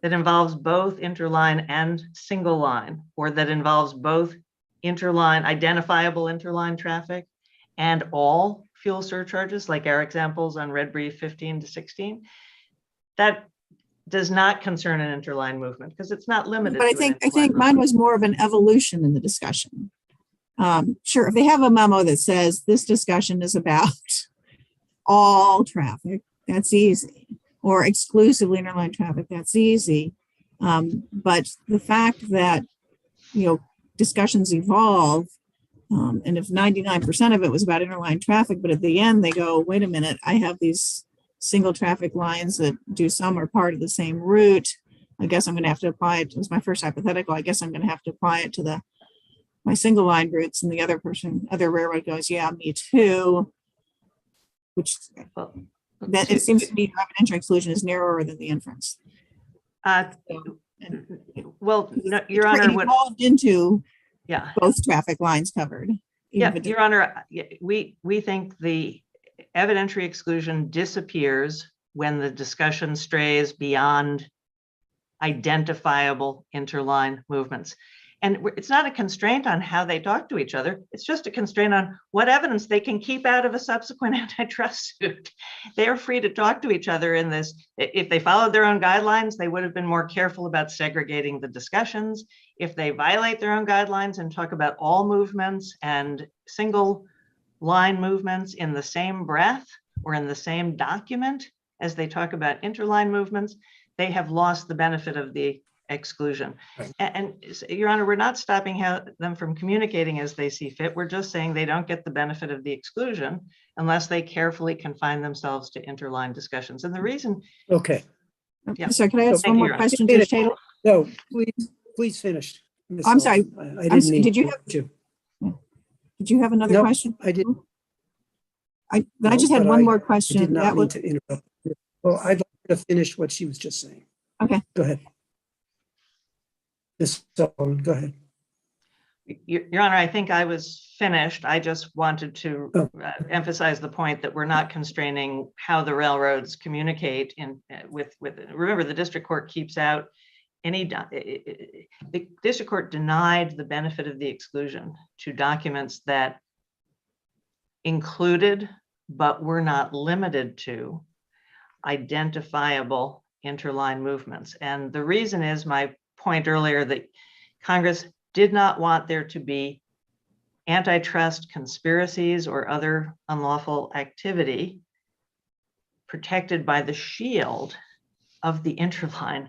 that involves both interline and single line, or that involves both interline, identifiable interline traffic and all fuel surcharges, like our examples on red brief 15 to 16, that does not concern an interline movement because it's not limited. But I think mine was more of an evolution in the discussion. Sure, if they have a memo that says this discussion is about all traffic, that's easy, or exclusively interline traffic, that's easy. But the fact that, discussions evolve, and if 99% of it was about interline traffic, but at the end they go, wait a minute, I have these single traffic lines that do some or part of the same route. I guess I'm going to have to apply it. It was my first hypothetical. I guess I'm going to have to apply it to my single line routes, and the other railroad goes, yeah, me too. Which that it seems to me evidentiary exclusion is narrower than the inference. Well, no, Your Honor, evolved into yeah, both traffic lines covered. Yeah, Your Honor, we think the evidentiary exclusion disappears when the discussion strays beyond identifiable interline movements. And it's not a constraint on how they talk to each other. It's just a constraint on what evidence they can keep out of a subsequent antitrust suit. They are free to talk to each other in this. If they followed their own guidelines, they would have been more careful about segregating the discussions. If they violate their own guidelines and talk about all movements and single line movements in the same breath or in the same document as they talk about interline movements, they have lost the benefit of the exclusion. Right. And Your Honor, we're not stopping them from communicating as they see fit. We're just saying they don't get the benefit of the exclusion unless they carefully confine themselves to interline discussions. And the reason. Okay. Yeah. So can I ask one more question, Judge Taylor? No, please. Please finish. Ms. I'm sorry. Sullivan. I didn't mean did you to have- interrupt you. Did you have another Nope, question? I didn't. I No, just had but one more I question. did not That mean was, to interrupt. Well, I'd like her to finish what she was just saying. okay. Go ahead. Ms. Sullivan, go ahead. Your Honor, I think I was finished. I just wanted to emphasize the point that we're not constraining how the railroads communicate with. Remember, the district court keeps out the district court denied the benefit of the exclusion to documents that included, but were not limited to, identifiable interline movements. And the reason is my point earlier that Congress did not want there to be antitrust conspiracies or other unlawful activity protected by the shield of the interline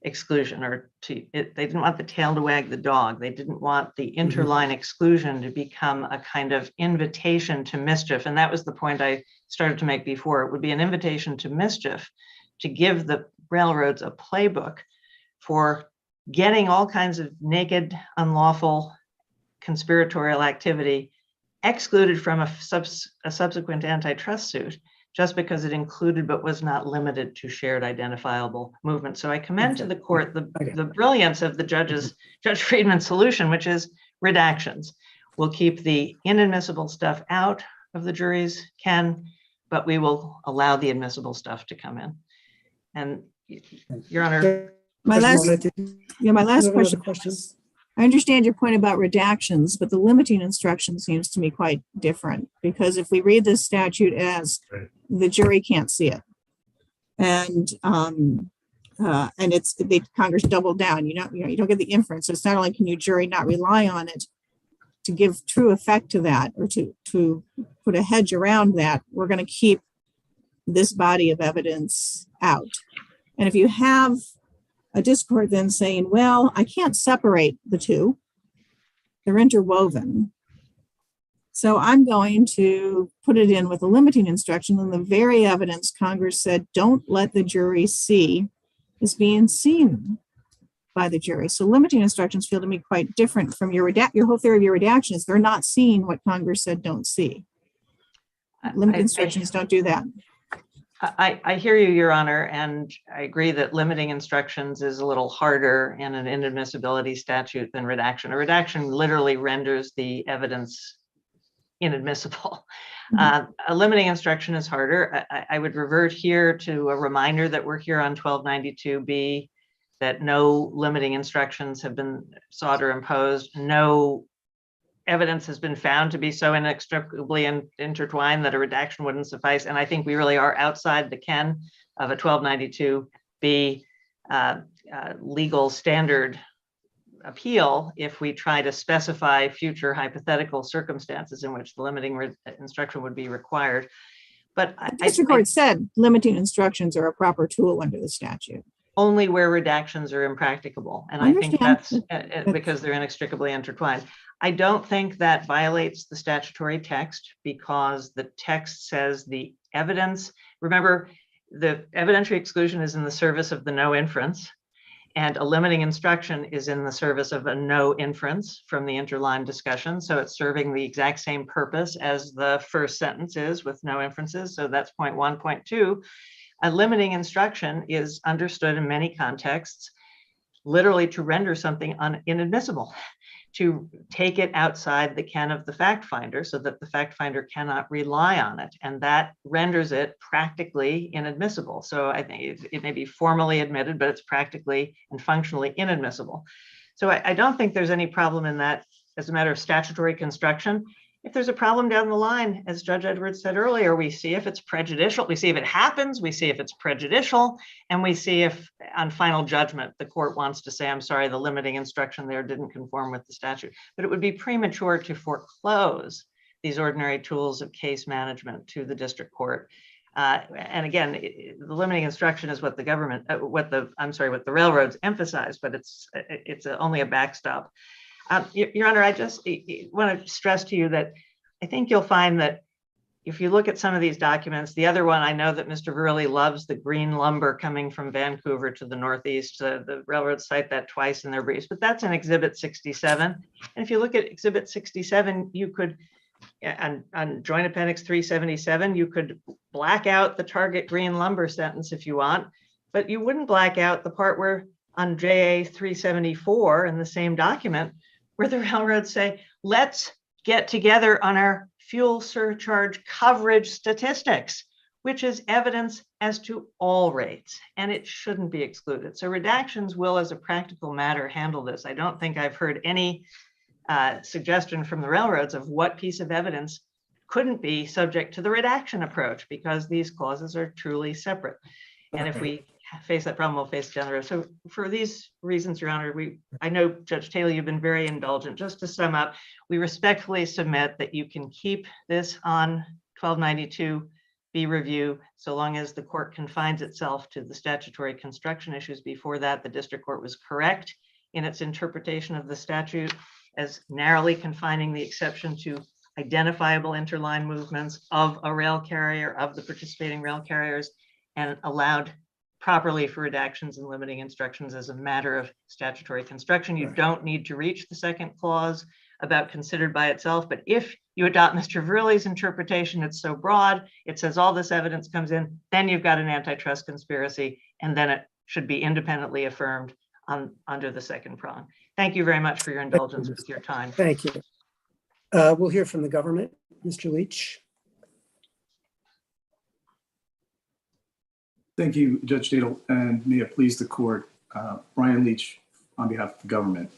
exclusion, they didn't want the tail to wag the dog. They didn't want the interline exclusion to become a kind of invitation to mischief. And that was the point I started to make before. It would be an invitation to mischief to give the railroads a playbook for getting all kinds of naked, unlawful, conspiratorial activity excluded from a subsequent antitrust suit, just because it included but was not limited to shared identifiable movement. So I commend to the court the brilliance of Judge Friedman's solution, which is redactions. We'll keep the inadmissible stuff out of the jury's ken, but we will allow the admissible stuff to come in. And Your Honor, My last question. I understand your point about redactions, but the limiting instruction seems to me quite different, because if we read this statute as the jury can't see it, and it's Congress doubled down, you don't get the inference. So it's not only can you jury not rely on it to give true effect to that, or to put a hedge around that, we're going to keep this body of evidence out. And if you have a discord then saying, well, I can't separate the two, they're interwoven, so I'm going to put it in with a limiting instruction, and the very evidence Congress said don't let the jury see is being seen by the jury. So limiting instructions feel to me quite different from your whole theory of your redaction is they're not seeing what Congress said don't see. Limiting instructions don't do that. I hear you, Your Honor, and I agree that limiting instructions is a little harder in an inadmissibility statute than redaction. A redaction literally renders the evidence inadmissible. A limiting instruction is harder. I would revert here to a reminder that we're here on 1292B, that no limiting instructions have been sought or imposed. No evidence has been found to be so inextricably intertwined that a redaction wouldn't suffice. And I think we really are outside the ken of a 1292B legal standard appeal if we try to specify future hypothetical circumstances in which the limiting instruction would be required. But the district court said limiting instructions are a proper tool under the statute. Only where redactions are impracticable. And I think that's because they're inextricably intertwined. I don't think that violates the statutory text, because the text says the evidence, remember, the evidentiary exclusion is in the service of the no inference, and a limiting instruction is in the service of a no inference from the interline discussion. So it's serving the exact same purpose as the first sentence is with no inferences. So that's point 1. Point 2, a limiting instruction is understood in many contexts literally to render something inadmissible, to take it outside the ken of the fact finder so that the fact finder cannot rely on it. And that renders it practically inadmissible. So I think it may be formally admitted, but it's practically and functionally inadmissible. So I don't think there's any problem in that as a matter of statutory construction. If there's a problem down the line, as Judge Edwards said earlier, we see if it's prejudicial, we see if it happens, we see if it's prejudicial, and we see if on final judgment, the court wants to say, I'm sorry, the limiting instruction there didn't conform with the statute. But it would be premature to foreclose these ordinary tools of case management to the district court. And again, the limiting instruction is what the government, what the railroads emphasize, but it's only a backstop. Your Honor, I just want to stress to you that I think you'll find that if you look at some of these documents, the other one, I know that Mr. Verrilli loves the green lumber coming from Vancouver to the Northeast. The railroads cite that twice in their briefs, but that's in Exhibit 67. And if you look at Exhibit 67, you could, on Joint Appendix 377, you could black out the target green lumber sentence if you want, but you wouldn't black out the part where on JA 374 in the same document, where the railroads say, let's get together on our fuel surcharge coverage statistics, which is evidence as to all rates, and it shouldn't be excluded. So redactions will, as a practical matter, handle this. I don't think I've heard any suggestion from the railroads of what piece of evidence couldn't be subject to the redaction approach, because these clauses are truly separate. And if we face that problem, we'll face it down the road. So for these reasons, Your Honor, I know, Judge Taylor, you've been very indulgent. Just to sum up, we respectfully submit that you can keep this on 1292B review so long as the court confines itself to the statutory construction issues. Before that, the district court was correct in its interpretation of the statute as narrowly confining the exception to identifiable interline movements of a rail carrier, of the participating rail carriers, and allowed properly for redactions and limiting instructions as a matter of statutory construction. You don't need to reach the second clause about considered by itself, but if you adopt Mr. Verrilli's interpretation, it's so broad, it says all this evidence comes in, then you've got an antitrust conspiracy, and then it should be independently affirmed under the second prong. Thank you very much for your indulgence with your time. Thank you. We'll hear from the government. Mr. Leach. Thank you, Judge Dadle, and may it please the court. Brian Leach on behalf of the government.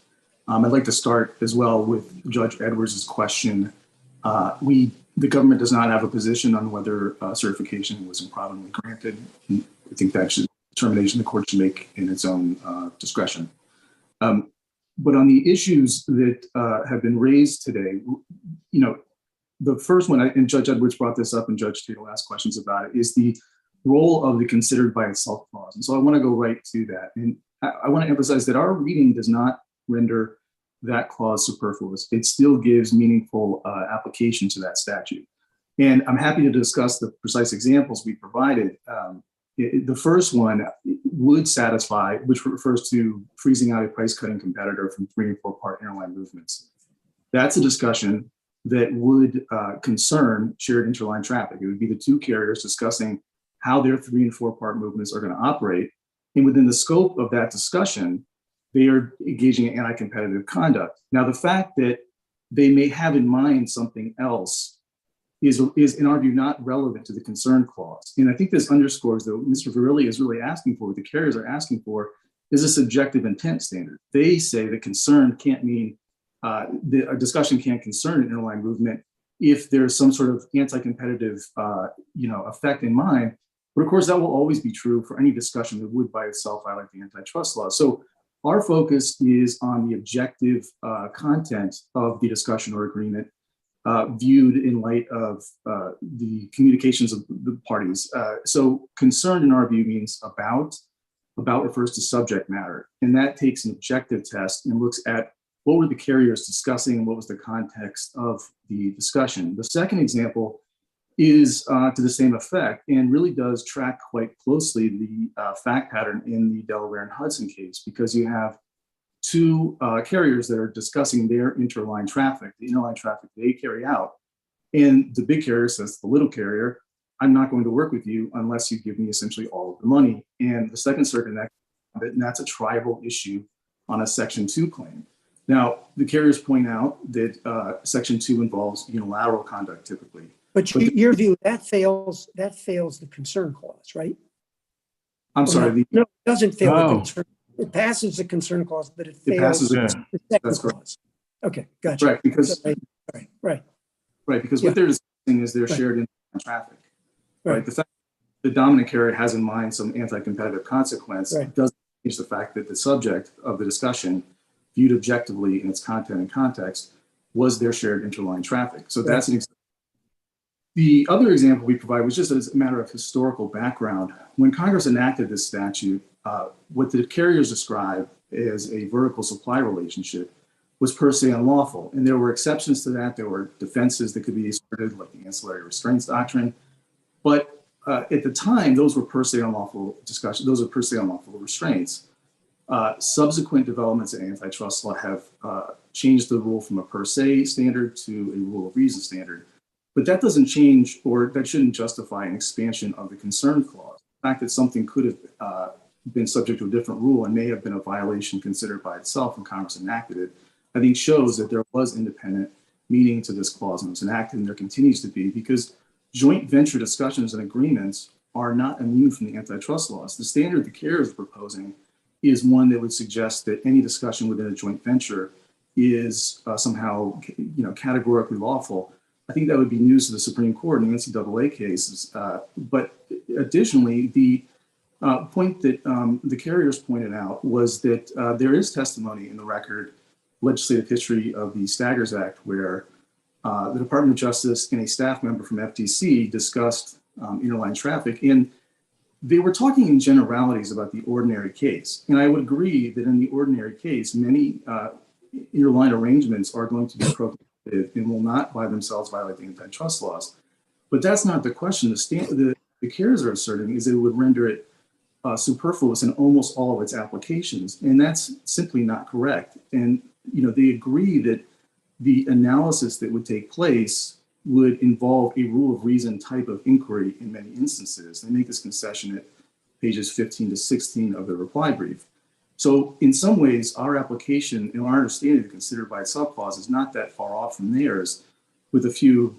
I'd like to start as well with Judge Edwards' question. The government does not have a position on whether certification was improperly granted. I think that's a determination the court should make in its own discretion. But on the issues that have been raised today, the first one, and Judge Edwards brought this up and Judge Dadle asked questions about it, is the role of the considered by itself clause. And so I want to go right to that. And I want to emphasize that our reading does not render that clause superfluous. It still gives meaningful application to that statute. And I'm happy to discuss the precise examples we provided. The first one would satisfy, which refers to freezing out a price cutting competitor from 3- and 4-part interline movements. That's a discussion that would concern shared interline traffic. It would be the two carriers discussing how their 3- and 4-part movements are going to operate. And within the scope of that discussion, they are engaging in anti-competitive conduct. Now, the fact that they may have in mind something else is in our view, not relevant to the concern clause. And I think this underscores that what Mr. Verrilli is really asking for, what the carriers are asking for, is a subjective intent standard. They say that concern can't mean, a discussion can't concern an interline movement if there's some sort of anti-competitive effect in mind. But of course, that will always be true for any discussion that would by itself violate the antitrust law. So our focus is on the objective content of the discussion or agreement viewed in light of the communications of the parties. So concern in our view means about refers to subject matter. And that takes an objective test and looks at what were the carriers discussing and what was the context of the discussion. The second example is to the same effect and really does track quite closely the fact pattern in the Delaware and Hudson case, because you have two carriers that are discussing their interline traffic, the interline traffic they carry out. And the big carrier says to the little carrier, I'm not going to work with you unless you give me essentially all of the money. And the Second Circuit, and that's a tribal issue on a Section 2 claim. Now, the carriers point out that Section 2 involves unilateral conduct typically. But your view, that fails the concern clause, right? I'm sorry. No, it doesn't fail the concern. It passes the concern clause, but it fails the second clause. Okay, gotcha. Right, because right. Because what they're discussing is their shared interline traffic. Right. The fact that the dominant carrier has in mind some anti-competitive consequence doesn't change the fact that the subject of the discussion, viewed objectively in its content and context, was their shared interline traffic. So that's an example. The other example we provide was just as a matter of historical background. When Congress enacted this statute, what the carriers describe as a vertical supply relationship was per se unlawful. And there were exceptions to that. There were defenses that could be asserted, like the ancillary restraints doctrine. But at the time, those were per se unlawful discussions. Those are per se unlawful restraints. Subsequent developments in antitrust law have changed the rule from a per se standard to a rule of reason standard. But that doesn't change, or that shouldn't justify an expansion of the concern clause. The fact that something could have been subject to a different rule and may have been a violation considered by itself when Congress enacted it, I think shows that there was independent meaning to this clause and it was enacted, and there continues to be, because joint venture discussions and agreements are not immune from the antitrust laws. The standard the carrier is proposing is one that would suggest that any discussion within a joint venture is somehow, categorically lawful. I think that would be news to the Supreme Court in the NCAA cases. But additionally, the point that the carriers pointed out was that there is testimony in the record, legislative history of the Staggers Act, where the Department of Justice and a staff member from FTC discussed interline traffic, and they were talking in generalities about the ordinary case. And I would agree that in the ordinary case, many interline arrangements are going to be prohibited and will not by themselves violate the antitrust laws. But that's not the question. The carriers are asserting is that it would render it superfluous in almost all of its applications. And that's simply not correct. And they agree that the analysis that would take place would involve a rule of reason type of inquiry in many instances. They make this concession at pages 15 to 16 of the reply brief. So in some ways, our application and our understanding of the considered by itself clause is not that far off from theirs, with a few,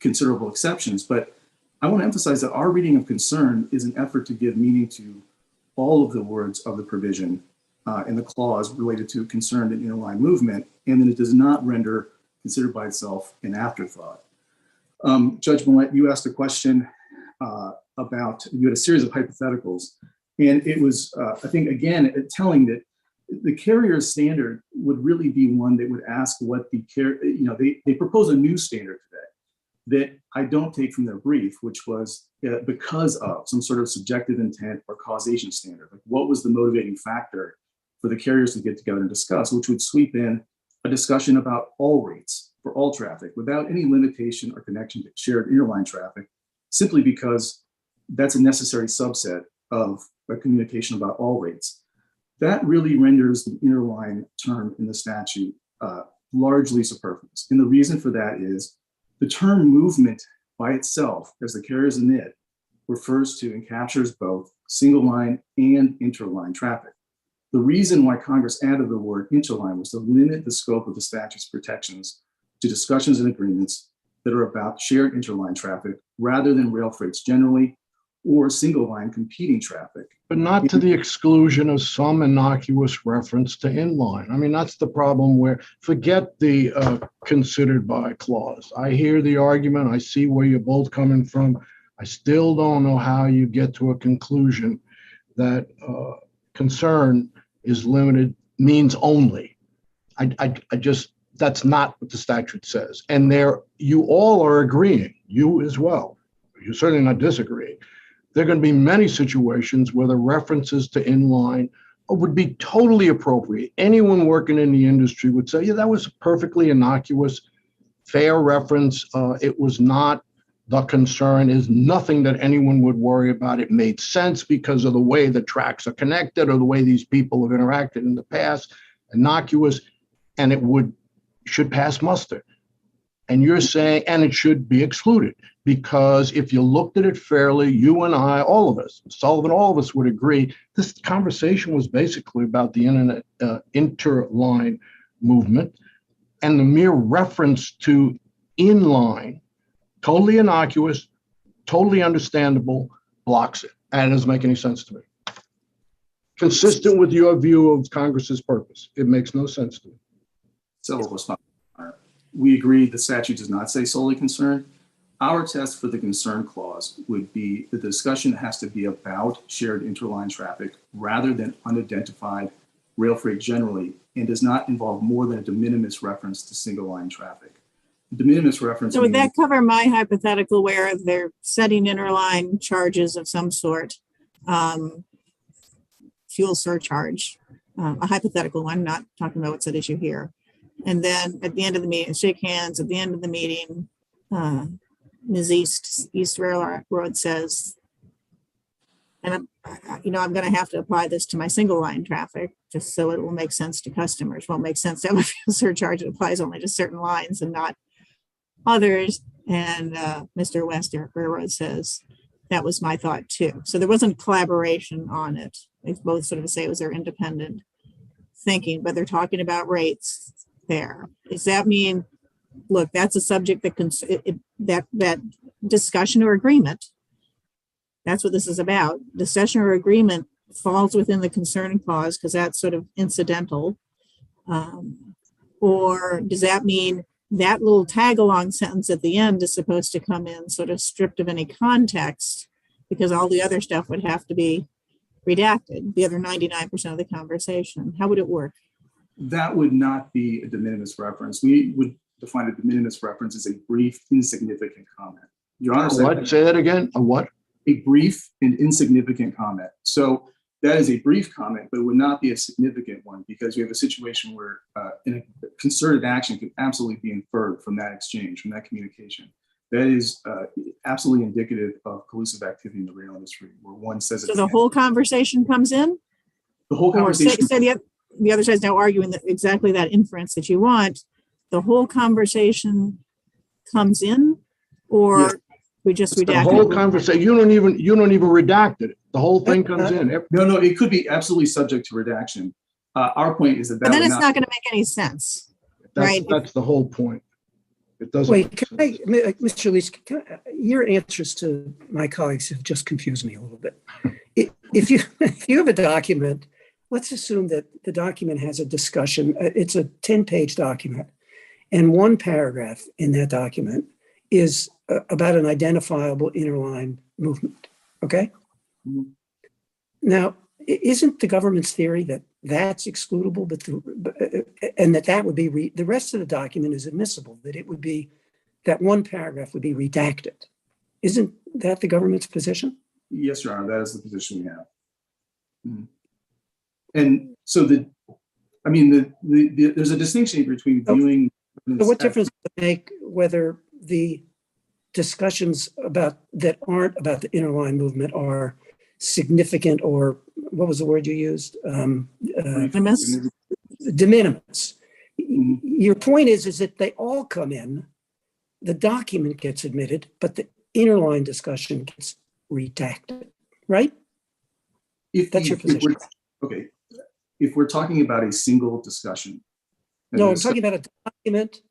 considerable exceptions. But I want to emphasize that our reading of concern is an effort to give meaning to all of the words of the provision in the clause related to concerned and interline movement, and then it does not render considered by itself an afterthought. Judge Millett, you asked a question about, you had a series of hypotheticals, and it was, I think, again, telling that the carrier's standard would really be one that would ask what the they propose a new standard today that I don't take from their brief, which was because of some sort of subjective intent or causation standard. Like, what was the motivating factor for the carriers to get together and discuss, which would sweep in a discussion about all rates for all traffic without any limitation or connection to shared interline traffic, simply because that's a necessary subset of a communication about all rates. That really renders the interline term in the statute largely superfluous. And the reason for that is the term movement by itself, as the carriers admit, refers to and captures both single line and interline traffic. The reason why Congress added the word interline was to limit the scope of the statute's protections to discussions and agreements that are about shared interline traffic rather than rail freights generally or single line competing traffic. But not to the exclusion of some innocuous reference to inline. I mean, that's the problem where, forget the considered by clause. I hear the argument. I see where you're both coming from. I still don't know how you get to a conclusion that concern is limited, means only. I just, that's not what the statute says. And there, you all are agreeing, you as well. You're certainly not disagreeing. There are going to be many situations where the references to inline would be totally appropriate. Anyone working in the industry would say, yeah, that was a perfectly innocuous, fair reference. It was not the concern, is nothing that anyone would worry about. It made sense because of the way the tracks are connected or the way these people have interacted in the past, innocuous, and it should pass muster. And you're saying, and it should be excluded, because if you looked at it fairly, you and I, all of us, Sullivan, all of us would agree, this conversation was basically about the internet interline movement, and the mere reference to inline, totally innocuous, totally understandable, blocks it. And it doesn't make any sense to me. Consistent with your view of Congress's purpose. It makes no sense to me. So we agree the statute does not say solely concerned. Our test for the concern clause would be the discussion has to be about shared interline traffic rather than unidentified rail freight generally, and does not involve more than a de minimis reference to single line traffic. De minimis reference. So would that cover my hypothetical where they're setting interline charges of some sort, fuel surcharge, a hypothetical one, not talking about what's at issue here. And then at the end of the meeting, shake hands. At the end of the meeting, Ms. East Railroad says, and I'm going to have to apply this to my single line traffic just so it will make sense to customers. Won't make sense to have a fuel surcharge. It applies only to certain lines and not others. And Mr. West Railroad says, that was my thought too. So there wasn't collaboration on it. They both sort of say it was their independent thinking, but they're talking about rates there. Does that mean, look, that's a subject that that discussion or agreement, that's what this is about. Discussion or agreement falls within the concern clause because that's sort of incidental. Or does that mean that little tag along sentence at the end is supposed to come in sort of stripped of any context because all the other stuff would have to be redacted, the other 99% of the conversation? How would it work? That would not be a de minimis reference. We would define a de minimis reference as a brief, insignificant comment. Your Honor said, What? Say that again. A what? A brief and insignificant comment. So that is a brief comment, but it would not be a significant one because we have a situation where a concerted action can absolutely be inferred from that exchange, from that communication. That is absolutely indicative of collusive activity in the rail industry, where one says. So the whole conversation comes in? The whole conversation. Say the other side's now arguing that exactly that inference that you want. The whole conversation comes in, or yes. We just redact the whole conversation. You don't even redact it. The whole thing comes in. No, it could be absolutely subject to redaction. Our point is that. But then it's not going to make any sense, right? That's the whole point. It doesn't. Wait, Mr. Lees, your answers to my colleagues have just confused me a little bit. If you have a document, let's assume that the document has a discussion. It's a 10-page document, and one paragraph in that document is about an identifiable interline movement. Okay. Mm-hmm. Now, isn't the government's theory that that's excludable, and that would be the rest of the document is admissible? That it would be that one paragraph would be redacted. Isn't that the government's position? Yes, Your Honor. That is the position we have. Mm-hmm. And so there's a distinction between viewing. So what difference does it make whether the discussions that aren't about the interline movement are significant, or what was the word you used? De minimis. Mm-hmm. Your point is that they all come in, the document gets admitted, but the interline discussion gets redacted, right? That's your position. Okay. If we're talking about a single discussion. No, I'm talking about a document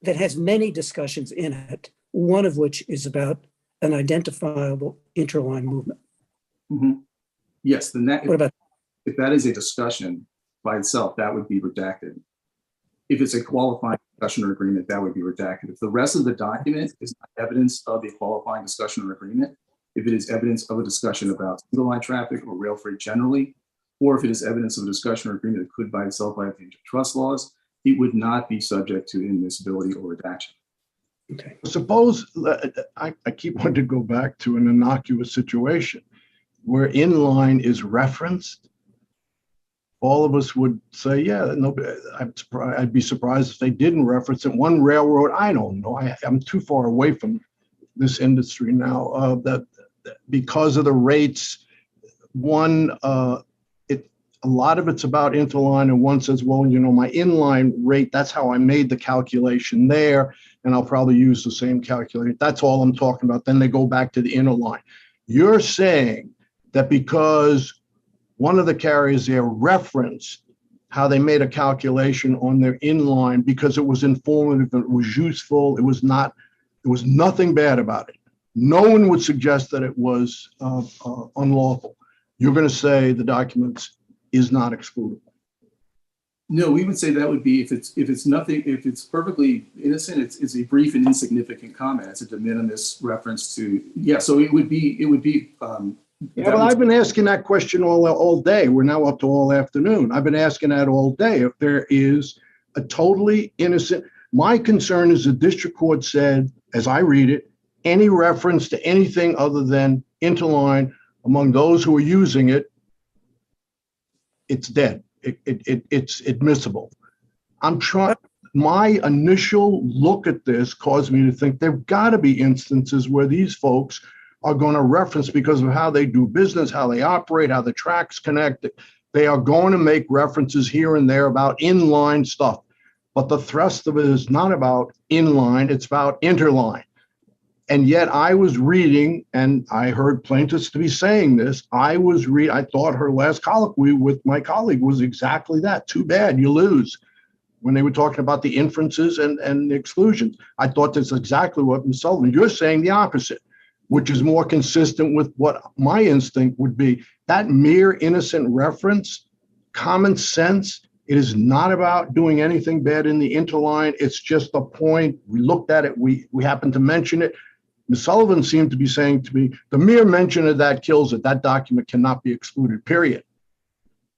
that has many discussions in it, one of which is about an identifiable interline movement. Mm-hmm. Yes, what about if that is a discussion by itself, that would be redacted. If it's a qualifying discussion or agreement, that would be redacted. If the rest of the document is not evidence of a qualifying discussion or agreement, if it is evidence of a discussion about single line traffic or rail freight generally, or if it is evidence of a discussion or agreement that could by itself violate the antitrust laws, it would not be subject to inadmissibility or redaction. Okay. Suppose I keep wanting to go back to an innocuous situation where inline is referenced. All of us would say, yeah, no, I'd be surprised if they didn't reference it. One railroad, I don't know. I'm too far away from this industry now. That because of the rates, a lot of it's about interline, and one says, well, my inline rate, that's how I made the calculation there, and I'll probably use the same calculator. That's all I'm talking about. Then they go back to the interline. You're saying that because one of the carriers there referenced how they made a calculation on their inline because it was informative, it was useful, there was nothing bad about it. No one would suggest that it was unlawful. You're going to say the documents is not excludable. No, we would say that would be if it's perfectly innocent, it's a brief and insignificant comment. It's a de minimis reference to, yeah. So it would be. Yeah, but I've been asking that question all day. We're now up to all afternoon. I've been asking that all day. If there is a totally innocent, my concern is the district court said, as I read it, any reference to anything other than interline among those who are using it, it's dead. it's admissible. My initial look at this caused me to think there've got to be instances where these folks are going to reference, because of how they do business, how they operate, how the tracks connect. They are going to make references here and there about inline stuff. But the thrust of it is not about inline, it's about interline. And yet I was reading, and I heard plaintiffs to be saying this, I thought her last colloquy with my colleague was exactly that. Too bad, you lose. When they were talking about the inferences and the exclusions, I thought that's exactly what Ms. Sullivan, you're saying the opposite, which is more consistent with what my instinct would be. That mere innocent reference, common sense, it is not about doing anything bad in the interline. It's just a point. We looked at it. We happened to mention it. Ms. Sullivan seemed to be saying to me, the mere mention of that kills it. That document cannot be excluded, period.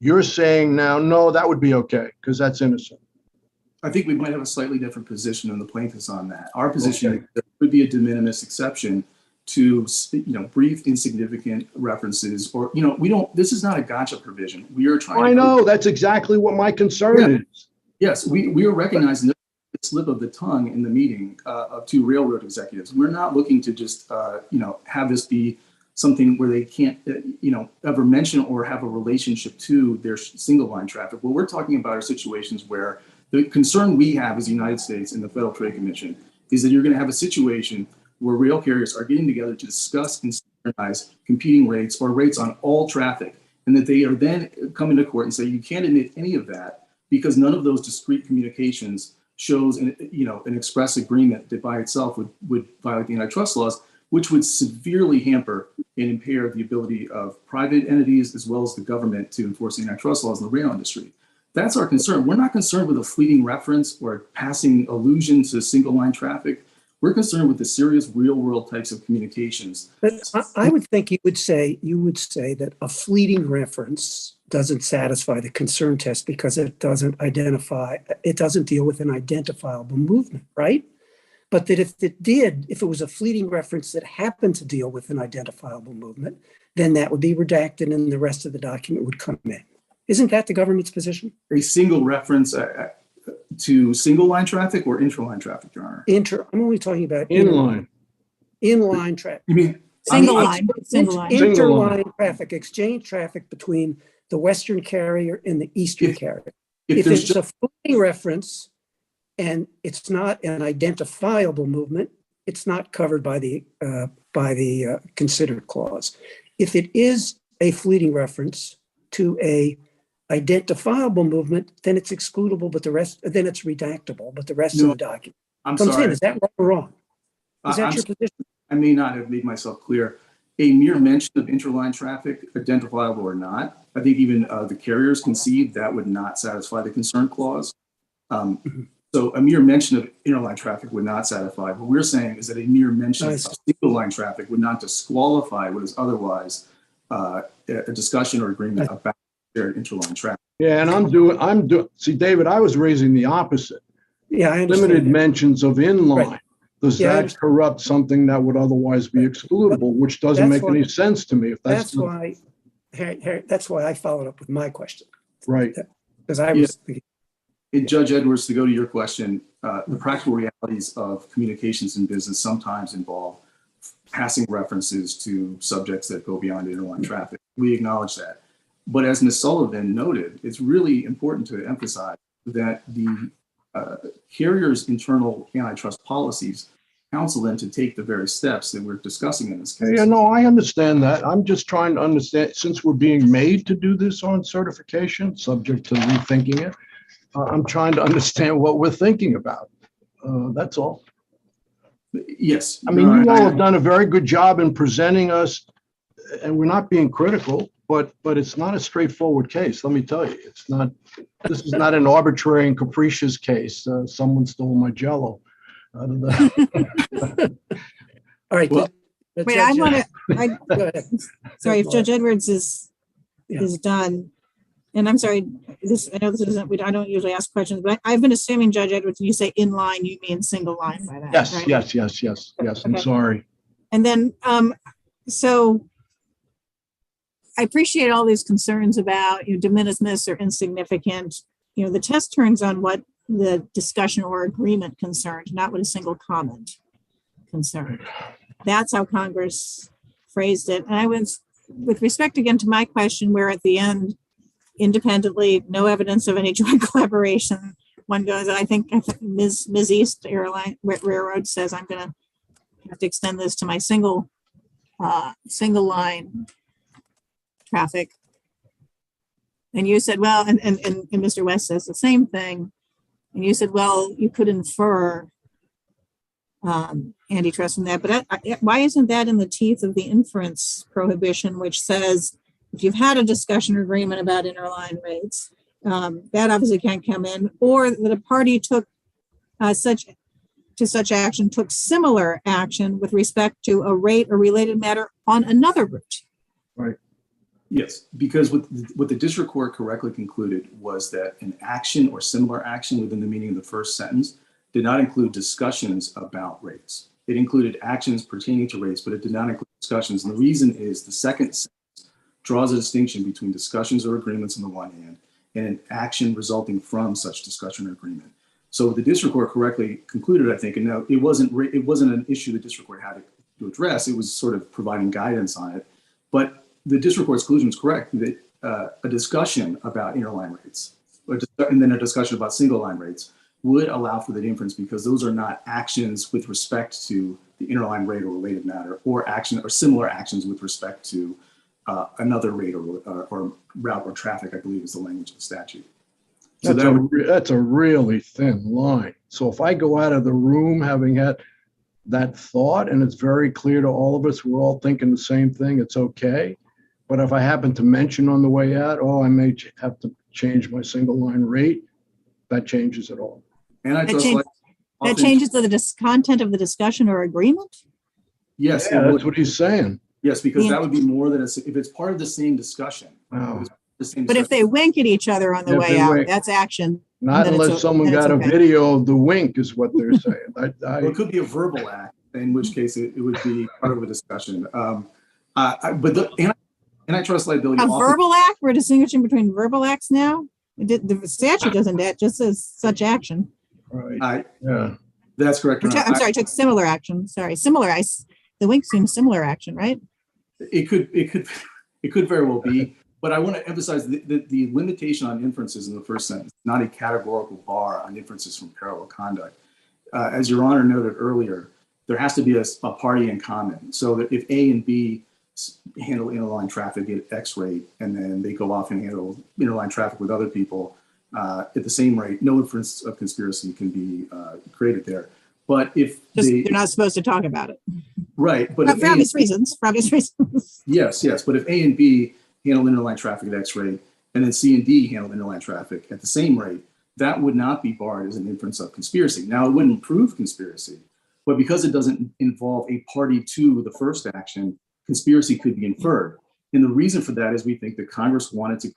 You're saying now, no, that would be okay because that's innocent. I think we might have a slightly different position than the plaintiffs on that. Our position is there could be a de minimis exception to, brief, insignificant references, or, this is not a gotcha provision. We are trying. I know, that's exactly what my concern is. Yes, we are recognizing the slip of the tongue in the meeting of two railroad executives. We're not looking to just, have this be something where they can't, ever mention or have a relationship to their single line traffic. What we're talking about are situations where the concern we have as the United States and the Federal Trade Commission is that you're going to have a situation where rail carriers are getting together to discuss and standardize competing rates or rates on all traffic, and that they are then coming to court and say you can't admit any of that because none of those discrete communications shows an express agreement that by itself would violate the antitrust laws, which would severely hamper and impair the ability of private entities as well as the government to enforce the antitrust laws in the rail industry. That's our concern. We're not concerned with a fleeting reference or passing allusion to single line traffic. We're concerned with the serious real world types of communications. But I would think you would say that a fleeting reference doesn't satisfy the concern test because it doesn't deal with an identifiable movement, right? But that if it was a fleeting reference that happened to deal with an identifiable movement, then that would be redacted and the rest of the document would come in. Isn't that the government's position? A single reference to single line traffic or interline traffic, Your Honor? I'm only talking about Inline. Inline traffic. You mean Single line. Interline traffic, exchange traffic between the Western carrier and the Eastern carrier. If it's a fleeting reference and it's not an identifiable movement, it's not covered by the considered clause. If it is a fleeting reference to a identifiable movement, then it's excludable, but then it's redactable, but the rest of the document. I'm sorry. Is that right or wrong? Is that your position? I may not have made myself clear. A mere mention of interline traffic, identifiable or not, I think even the carriers concede that would not satisfy the concern clause. So a mere mention of interline traffic would not satify. What we're saying is that a mere mention of single line traffic would not disqualify what is otherwise a discussion or agreement about their interline traffic. Yeah, and see, David, I was raising the opposite. Yeah, I understand. Limited mentions of inline. Right. Does that corrupt something that would otherwise be excludable, which doesn't make any sense to me? If that's why I followed up with my question. Right. Because I was thinking. Judge Edwards, to go to your question, the practical realities of communications in business sometimes involve passing references to subjects that go beyond interline traffic. We acknowledge that. But as Ms. Sullivan noted, it's really important to emphasize that the carrier's internal antitrust policies counsel them to take the very steps that we're discussing in this case. Yeah, no, I understand that. I'm just trying to understand, since we're being made to do this on certification, subject to rethinking it, I'm trying to understand what we're thinking about. That's all. Yes. I mean, you all have done a very good job in presenting us, and we're not being critical, but it's not a straightforward case. Let me tell you, this is not an arbitrary and capricious case. Someone stole my Jell-O out of the. All right. Well, wait, I want to. Sorry, if Judge Edwards is done, and I'm sorry. I know this isn't. I don't usually ask questions, but I've been assuming, Judge Edwards, when you say in line, you mean single line by that. Yes, right? yes. I'm sorry. And then, so I appreciate all these concerns about de minimis or insignificant. The test turns on what the discussion or agreement concerned, not what a single comment concerned. That's how Congress phrased it. And I was, with respect again to my question, where at the end, independently, no evidence of any joint collaboration. One goes, I think Ms. East Railroad says, I'm going to have to extend this to my single line traffic. And you said, well, and Mr. West says the same thing. And you said, well, you could infer antitrust from that. But why isn't that in the teeth of the inference prohibition, which says if you've had a discussion or agreement about interline rates, that obviously can't come in, or that a party took such action, took similar action with respect to a rate or related matter on another route. Right. Yes, because what the district court correctly concluded was that an action or similar action within the meaning of the first sentence did not include discussions about rates. It included actions pertaining to rates, but it did not include discussions. And the reason is the second sentence draws a distinction between discussions or agreements on the one hand and an action resulting from such discussion or agreement. So the district court correctly concluded, I think, and now it wasn't an issue the district court had to address. It was sort of providing guidance on it. But the district court's conclusion is correct that a discussion about interline rates and then a discussion about single line rates would allow for the inference, because those are not actions with respect to the interline rate or related matter, or action or similar actions with respect to another rate or route or traffic, I believe is the language of the statute. So that's a really thin line. So if I go out of the room having had that thought and it's very clear to all of us, we're all thinking the same thing, it's okay. But if I happen to mention on the way out, I may have to change my single line rate, that changes it all. And that changes the content of the discussion or agreement? Yes. Yeah, that's what he's saying. Yes, because that would be more than if it's part of the same discussion. But if they wink at each other on the way out, that's action. Not unless someone got a video of the wink is what they're saying. Well, it could be a verbal act, in which case it would be part of a discussion. But the antitrust liability. A verbal act? We're distinguishing between verbal acts now? The statute doesn't, that just says such action. Right. Yeah. That's correct. I'm sorry, took similar action. Sorry, similar. The wink seems similar action, right? It could very well be. But I want to emphasize the limitation on inferences in the first sentence, not a categorical bar on inferences from parallel conduct. As Your Honor noted earlier, there has to be a party in common. So that if A and B handle interline traffic at X rate, and then they go off and handle interline traffic with other people at the same rate, no inference of conspiracy can be created there. But if they're not supposed to talk about it. Right. But for obvious reasons. Yes. But if A and B handle interline traffic at X rate, and then C and D handle interline traffic at the same rate, that would not be barred as an inference of conspiracy. Now, it wouldn't prove conspiracy, but because it doesn't involve a party to the first action, conspiracy could be inferred. And the reason for that is we think that Congress wanted to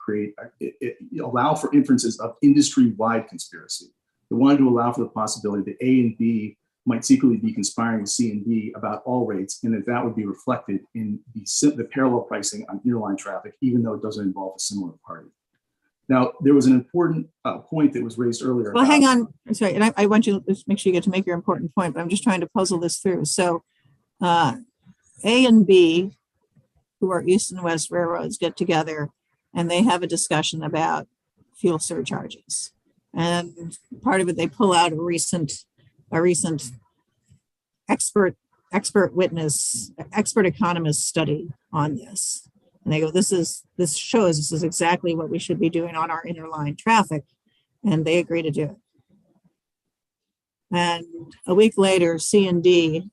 allow for inferences of industry-wide conspiracy. They wanted to allow for the possibility that A and B might secretly be conspiring with C and D about all rates, and that would be reflected in the parallel pricing on interline traffic, even though it doesn't involve a similar party. Now, there was an important point that was raised earlier. Well, hang on. I'm sorry, and I want you to make sure you get to make your important point, but I'm just trying to puzzle this through. So A and B, who are East and West railroads, get together and they have a discussion about fuel surcharges. And part of it, they pull out a recent expert economist study on this. And they go, this shows this is exactly what we should be doing on our interline traffic. And they agree to do it. And a week later, C and D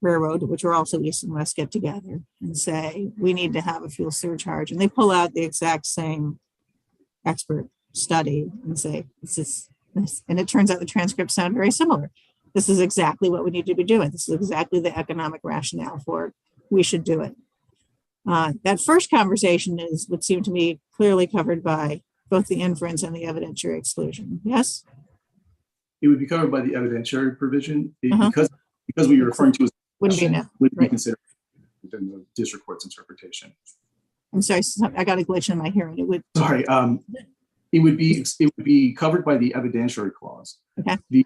railroad, which are also East and West, get together and say, we need to have a fuel surcharge. And they pull out the exact same expert study and say, this. And it turns out the transcripts sound very similar. This is exactly what we need to be doing. This is exactly the economic rationale for it. We should do it. That first conversation would seem to me clearly covered by both the inference and the evidentiary exclusion. Yes? It would be covered by the evidentiary provision because what you're referring to is wouldn't be considered within the district court's interpretation. I'm sorry, I got a glitch in my hearing. It would. Sorry, it would be covered by the evidentiary clause. Okay. The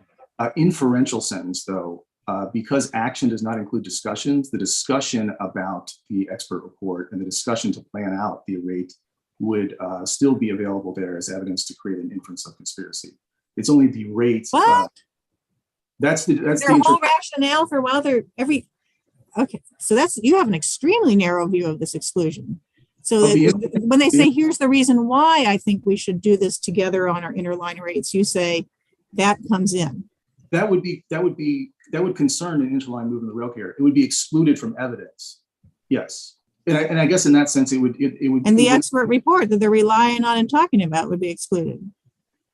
inferential sentence, though, because action does not include discussions, the discussion about the expert report and the discussion to plan out the rate would still be available there as evidence to create an inference of conspiracy. It's only the rate. What? That's the whole rationale for okay. So you have an extremely narrow view of this exclusion. So when they say, here's the reason why I think we should do this together on our interline rates, you say that comes in. That would concern an interline movement of the rail carrier. It would be excluded from evidence. Yes. And I guess in that sense, it would. And the expert report that they're relying on and talking about would be excluded.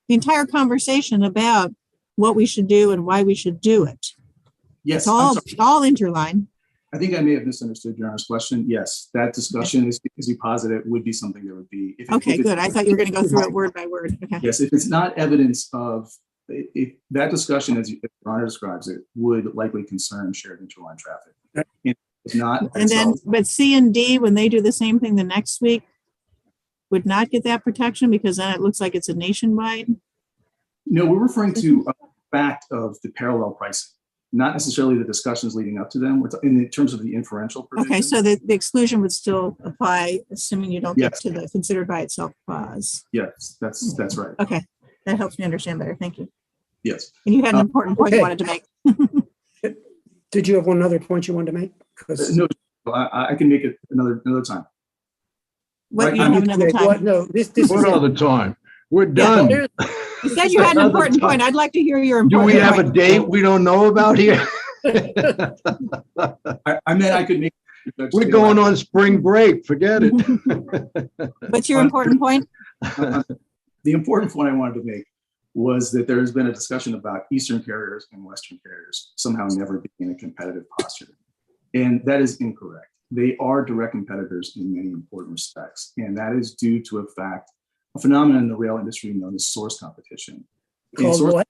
The entire conversation about what we should do and why we should do it. Yes. It's all interline. I think I may have misunderstood Your Honor's question. Yes, that discussion is you posit it would be something that would be. Okay, good. I thought you were going to go through it word by word. Okay. Yes, if it's not evidence of if that discussion, as Your Honor describes it, would likely concern shared interline traffic. It's not. And then, but C and D, when they do the same thing the next week, would not get that protection because then it looks like it's a nationwide. No, we're referring to the fact of the parallel pricing, not necessarily the discussions leading up to them. In terms of the inferential provision. Okay, so the exclusion would still apply, assuming you don't get to the considered by itself clause. Yes, that's right. Okay, that helps me understand better. Thank you. Yes. And you had an important point you wanted to make. Did you have one other point you wanted to make? No, I can make it another time. What you have another time? What? No, this What other time? We're done. You said you had an important point. I'd like to hear your Do important we have point. a date we don't know about here? I meant I could make. We're going on spring break. Forget it. What's your important point? The important point I wanted to make was that there has been a discussion about Eastern carriers and Western carriers somehow never being in a competitive posture. And that is incorrect. They are direct competitors in many important respects. And that is due to a phenomenon in the rail industry known as source competition. Called what?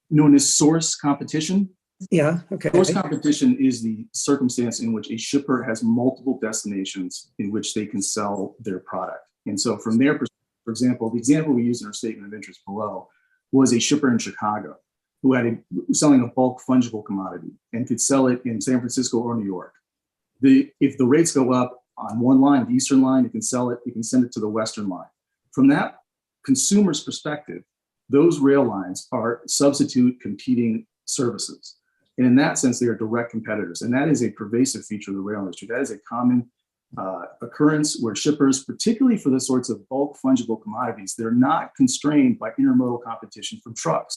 Known as source competition. Yeah, okay. Source competition is the circumstance in which a shipper has multiple destinations in which they can sell their product. And so from their perspective, for example, the example we used in our statement of interest below was a shipper in Chicago who had selling a bulk fungible commodity and could sell it in San Francisco or New York. If the rates go up on one line, the Eastern line, you can sell it, you can send it to the Western line. From that consumer's perspective, those rail lines are substitute competing services. And in that sense, they are direct competitors. And that is a pervasive feature of the rail industry. That is a common occurrence where shippers, particularly for the sorts of bulk fungible commodities, they're not constrained by intermodal competition from trucks.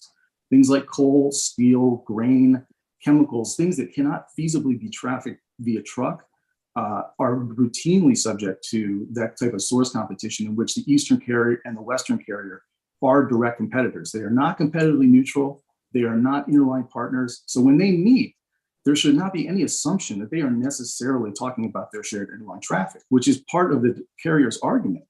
Things like coal, steel, grain, chemicals, things that cannot feasibly be trafficked via truck are routinely subject to that type of source competition in which the Eastern carrier and the Western carrier are direct competitors. They are not competitively neutral. They are not interline partners. So when they meet, there should not be any assumption that they are necessarily talking about their shared interline traffic, which is part of the carrier's argument.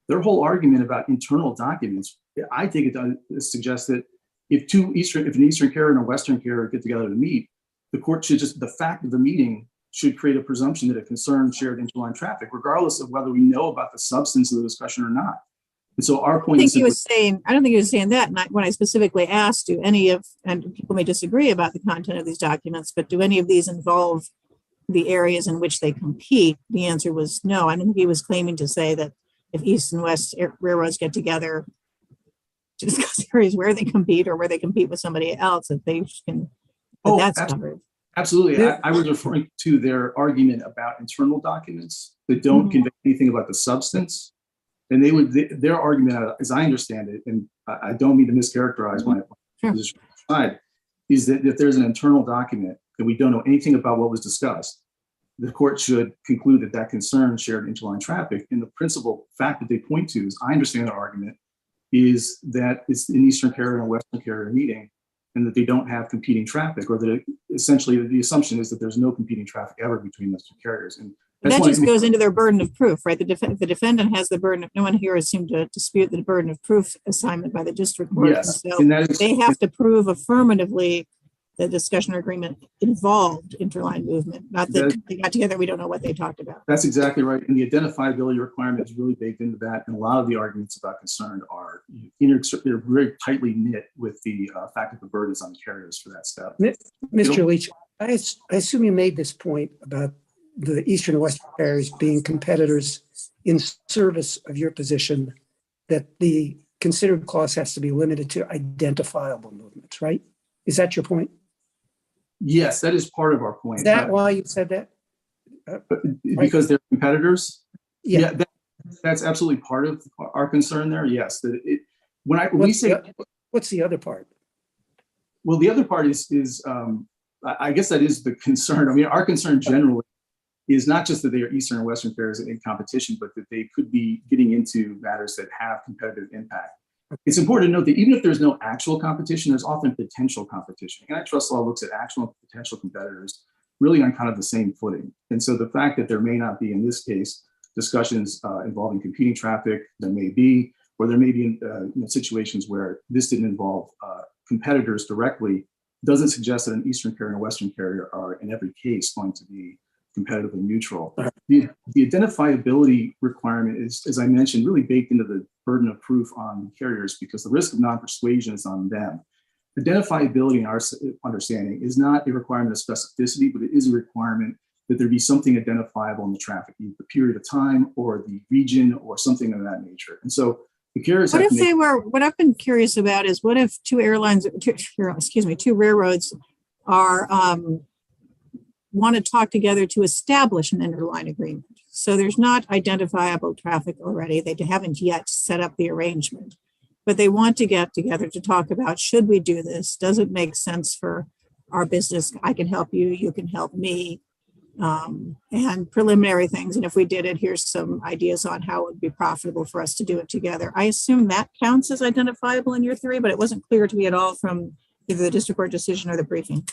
Their whole argument about internal documents, I take it to suggest that if an Eastern carrier and a Western carrier get together to meet, the court should the fact of the meeting should create a presumption that it concerns shared interline traffic, regardless of whether we know about the substance of the discussion or not. And so our point is, I don't think he was saying that. And when I specifically asked, and people may disagree about the content of these documents, but do any of these involve the areas in which they compete? The answer was no. I don't think he was claiming to say that if East and West railroads get together to discuss areas where they compete or where they compete with somebody else, that they can, that's covered. Absolutely. I was referring to their argument about internal documents that don't convey anything about the substance. And their argument, as I understand it, and I don't mean to mischaracterize my position, is that if there's an internal document and we don't know anything about what was discussed, the court should conclude that that concerns shared interline traffic. And the principal fact that they point to, as I understand their argument, is that it's an Eastern carrier and a Western carrier meeting, and that they don't have competing traffic, or that essentially the assumption is that there's no competing traffic ever between those two carriers. And that just goes into their burden of proof, right? The defendant has the burden. No one here has seemed to dispute the burden of proof assignment by the district court. Yes. So they have to prove affirmatively the discussion or agreement involved interline movement, not that they got together, we don't know what they talked about. That's exactly right. And the identifiability requirement is really baked into that. And a lot of the arguments about concern are they're very tightly knit with the fact that the burden is on the carriers for that step. Mr. Leach, I assume you made this point about the Eastern and Western carriers being competitors in service of your position, that the considered clause has to be limited to identifiable movements, right? Is that your point? Yes, that is part of our point. Is that why you said that? Because they're competitors? Yeah. That's absolutely part of our concern there. Yes. What's the other part? Well, the other part is I guess that is the concern. I mean, our concern generally is not just that they are Eastern and Western carriers in competition, but that they could be getting into matters that have competitive impact. It's important to note that even if there's no actual competition, there's often potential competition. Antitrust law looks at actual and potential competitors really on kind of the same footing. And so the fact that there may not be, in this case, discussions involving competing traffic, there may be, or there may be situations where this didn't involve competitors directly, doesn't suggest that an Eastern carrier and a Western carrier are in every case going to be competitively neutral. The identifiability requirement is, as I mentioned, really baked into the burden of proof on carriers because the risk of non-persuasion is on them. Identifiability, in our understanding, is not a requirement of specificity, but it is a requirement that there be something identifiable in the traffic, either the period of time or the region or something of that nature. And so the carriers what I've been curious about is what if two railroads are want to talk together to establish an interline agreement. So there's not identifiable traffic already. They haven't yet set up the arrangement, but they want to get together to talk about, should we do this? Does it make sense for our business? I can help you, you can help me, and preliminary things. And if we did it, here's some ideas on how it would be profitable for us to do it together. I assume that counts as identifiable in your theory, but it wasn't clear to me at all from either the district court decision or the briefing.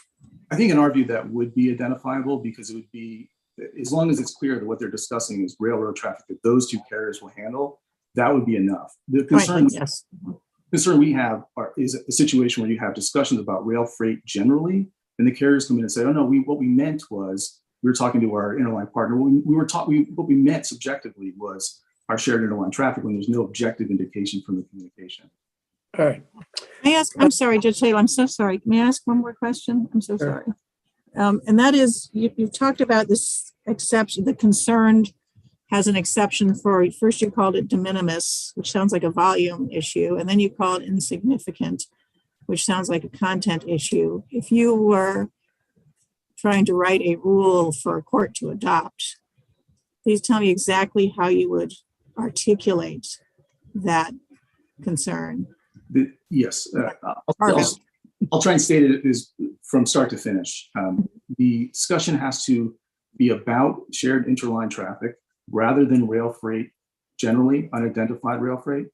I think in our view that would be identifiable because it would be, as long as it's clear that what they're discussing is railroad traffic that those two carriers will handle, that would be enough. The concern we have is a situation where you have discussions about rail freight generally, and the carriers come in and say, oh no, what we meant was, we were talking to our interline partner, what we meant subjectively was our shared interline traffic when there's no objective indication from the communication. All right. I'm sorry, Judge Taylor, I'm so sorry. May I ask one more question? I'm so sorry. And that is, you've talked about this exception, the concerned has an exception for, first you called it de minimis, which sounds like a volume issue, and then you call it insignificant, which sounds like a content issue. If you were trying to write a rule for a court to adopt, please tell me exactly how you would articulate that concern. Yes, I'll try and state it is from start to finish. The discussion has to be about shared interline traffic rather than rail freight, generally unidentified rail freight,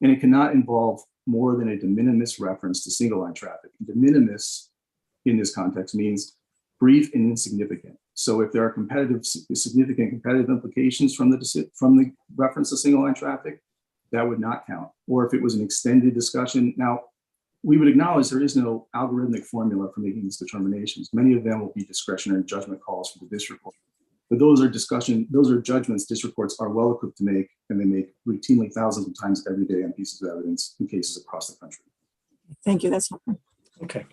and it cannot involve more than a de minimis reference to single line traffic. De minimis in this context means brief and insignificant. So if there are significant competitive implications from the reference to single line traffic, that would not count. Or if it was an extended discussion. Now, we would acknowledge there is no algorithmic formula for making these determinations. Many of them will be discretionary judgment calls for the district court. But those are judgments district courts are well equipped to make, and they make routinely thousands of times every day on pieces of evidence in cases across the country. Thank you, that's helpful. Okay.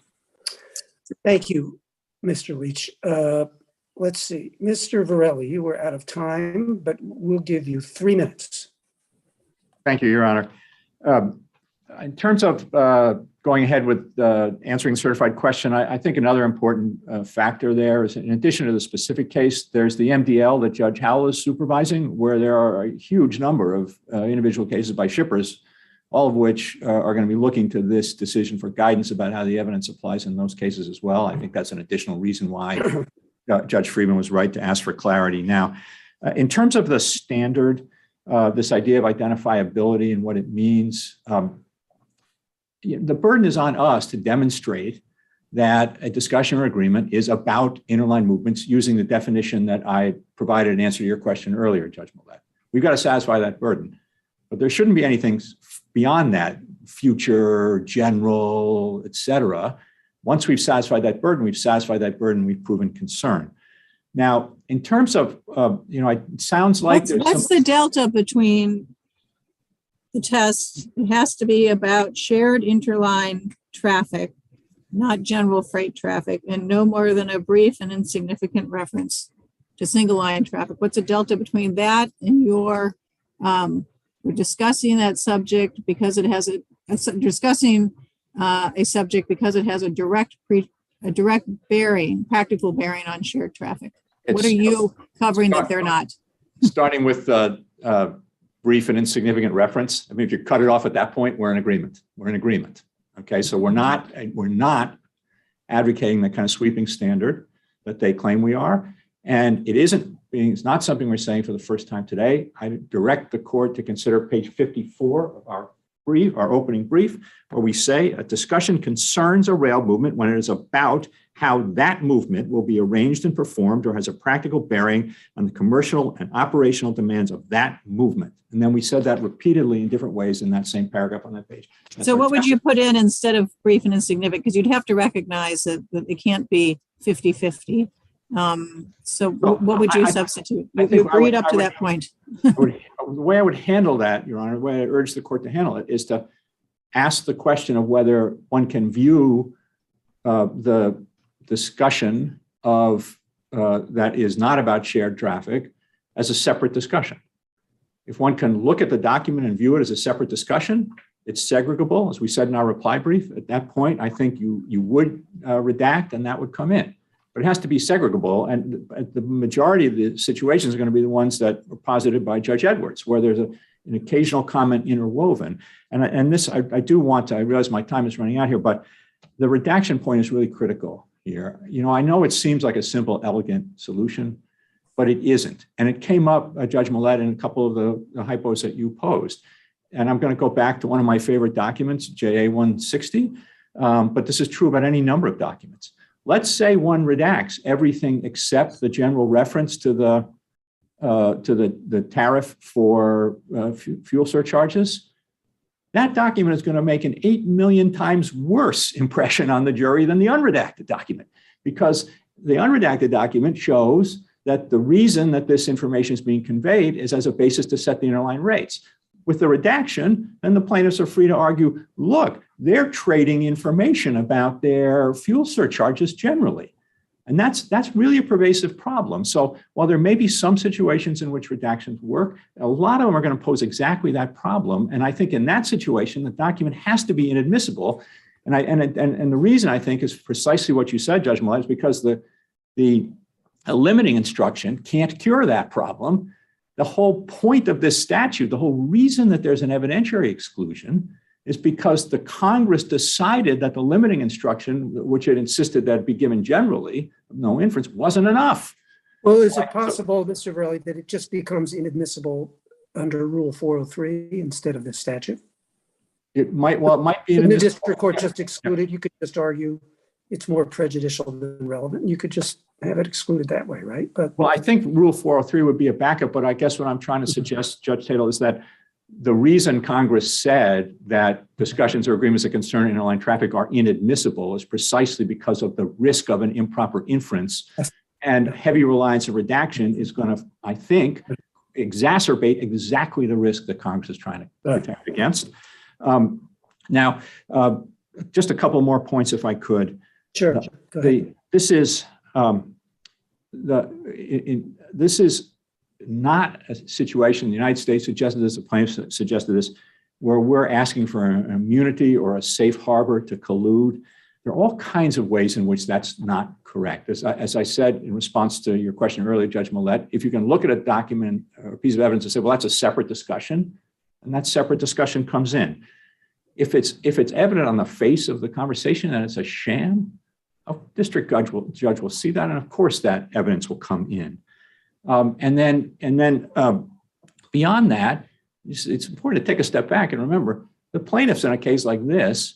Thank you, Mr. Leach. Let's see, Mr. Varelli, you were out of time, but we'll give you 3 minutes. Thank you, Your Honor. In terms of going ahead with answering certified question, I think another important factor there is, in addition to the specific case, there's the MDL that Judge Howell is supervising, where there are a huge number of individual cases by shippers, all of which are going to be looking to this decision for guidance about how the evidence applies in those cases as well. I think that's an additional reason why Judge Friedman was right to ask for clarity. Now, in terms of the standard, this idea of identifiability and what it means, the burden is on us to demonstrate that a discussion or agreement is about interline movements using the definition that I provided in answer to your question earlier, Judge Millett. We've got to satisfy that burden, but there shouldn't be anything beyond that, future, general, et cetera, Once we've satisfied that burden, we've proven concern. Now, in terms of, it sounds like what's the delta between the test? It has to be about shared interline traffic, not general freight traffic, and no more than a brief and insignificant reference to single line traffic. What's the delta between that and your, we're discussing that subject because it has a subject because it has a direct bearing, practical bearing on shared traffic. What are you covering that they're not? Starting with brief and insignificant reference. I mean, if you cut it off at that point, we're in agreement. Okay, so we're not advocating the kind of sweeping standard that they claim we are. And it's not something we're saying for the first time today. I direct the court to consider page 54 of our opening brief, where we say a discussion concerns a rail movement when it is about how that movement will be arranged and performed or has a practical bearing on the commercial and operational demands of that movement. And then we said that repeatedly in different ways in that same paragraph on that page. So what would you put in instead of brief and insignificant? Because you'd have to recognize that it can't be 50-50. So what would you substitute? You agreed up to that point. The way I would handle that, Your Honor, the way I urge the court to handle it is to ask the question of whether one can view the discussion of that is not about shared traffic as a separate discussion. If one can look at the document and view it as a separate discussion, it's segregable, as we said in our reply brief. At that point, I think you would redact and that would come in. But it has to be segregable, and the majority of the situations are going to be the ones that were posited by Judge Edwards, where there's an occasional comment interwoven. And this, I realize my time is running out here, but the redaction point is really critical here. I know it seems like a simple, elegant solution, but it isn't. And it came up, Judge Millett, in a couple of the hypos that you posed. And I'm going to go back to one of my favorite documents, JA 160, but this is true about any number of documents. Let's say one redacts everything except the general reference to the tariff for fuel surcharges. That document is going to make an 8 million times worse impression on the jury than the unredacted document, because the unredacted document shows that the reason that this information is being conveyed is as a basis to set the interline rates. With the redaction, then the plaintiffs are free to argue, look, they're trading information about their fuel surcharges generally. And that's really a pervasive problem. So while there may be some situations in which redactions work, a lot of them are going to pose exactly that problem. And I think in that situation, the document has to be inadmissible. And the reason I think is precisely what you said, Judge Millett, is because the limiting instruction can't cure that problem. The whole point of this statute, the whole reason that there's an evidentiary exclusion is because the Congress decided that the limiting instruction, which it insisted that it be given generally, no inference, wasn't enough. Well, is it possible, Mr. Verrilli, that it just becomes inadmissible under Rule 403 instead of the statute? It might be. Shouldn't the district court just exclude it? You could just argue it's more prejudicial than relevant. You could just have it excluded that way, right? But well, I think Rule 403 would be a backup, but I guess what I'm trying to suggest, Judge Tatel, is that the reason Congress said that discussions or agreements that concern interline traffic are inadmissible is precisely because of the risk of an improper inference, and heavy reliance on redaction is going to, I think, exacerbate exactly the risk that Congress is trying to protect against. Now, just a couple more points, if I could. Sure. This is not a situation, the United States suggested this, the plaintiffs suggested this, where we're asking for an immunity or a safe harbor to collude. There are all kinds of ways in which that's not correct. As I said in response to your question earlier, Judge Millett, if you can look at a document or a piece of evidence and say, well, that's a separate discussion, and that separate discussion comes in. If it's evident on the face of the conversation that it's a sham, a district judge will see that, and of course that evidence will come in. And then beyond that, it's important to take a step back and remember the plaintiffs in a case like this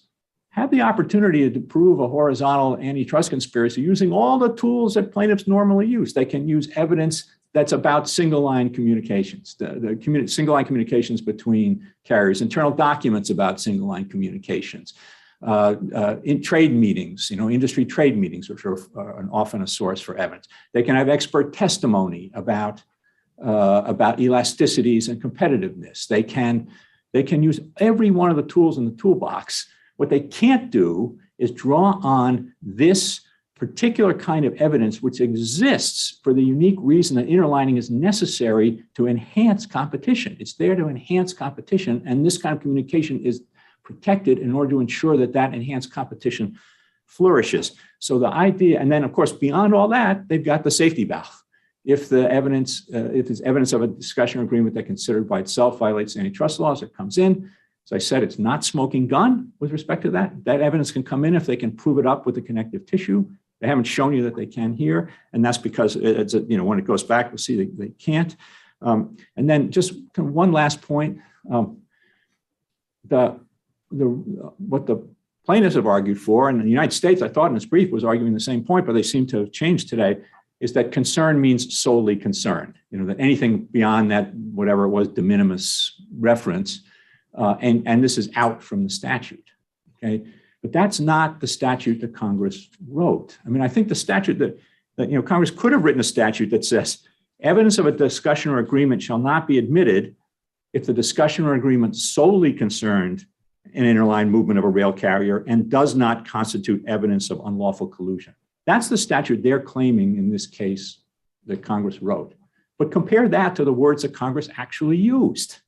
have the opportunity to prove a horizontal antitrust conspiracy using all the tools that plaintiffs normally use. They can use evidence that's about single line communications, single line communications between carriers, internal documents about single line communications, in trade meetings, industry trade meetings, which are often a source for evidence. They can have expert testimony about elasticities and competitiveness. They can use every one of the tools in the toolbox. What they can't do is draw on this particular kind of evidence which exists for the unique reason that interlining is necessary to enhance competition. It's there to enhance competition, and this kind of communication is protected in order to ensure that that enhanced competition flourishes. So the idea, and then of course, beyond all that, they've got the safety valve. If the evidence, if there's evidence of a discussion or agreement that considered by itself violates antitrust laws, it comes in. As I said, it's not smoking gun with respect to that. That evidence can come in if they can prove it up with the connective tissue. They haven't shown you that they can here, and that's because it's when it goes back, we'll see they can't. And then just kind of one last point: what the plaintiffs have argued for, and the United States, I thought in its brief, was arguing the same point, but they seem to have changed today, is that concern means solely concern. That anything beyond that, whatever it was, de minimis reference, and this is out from the statute. Okay. But that's not the statute that Congress wrote. I mean, I think the statute that Congress could have written a statute that says evidence of a discussion or agreement shall not be admitted if the discussion or agreement solely concerned an interline movement of a rail carrier and does not constitute evidence of unlawful collusion. That's the statute they're claiming in this case that Congress wrote. But compare that to the words that Congress actually used.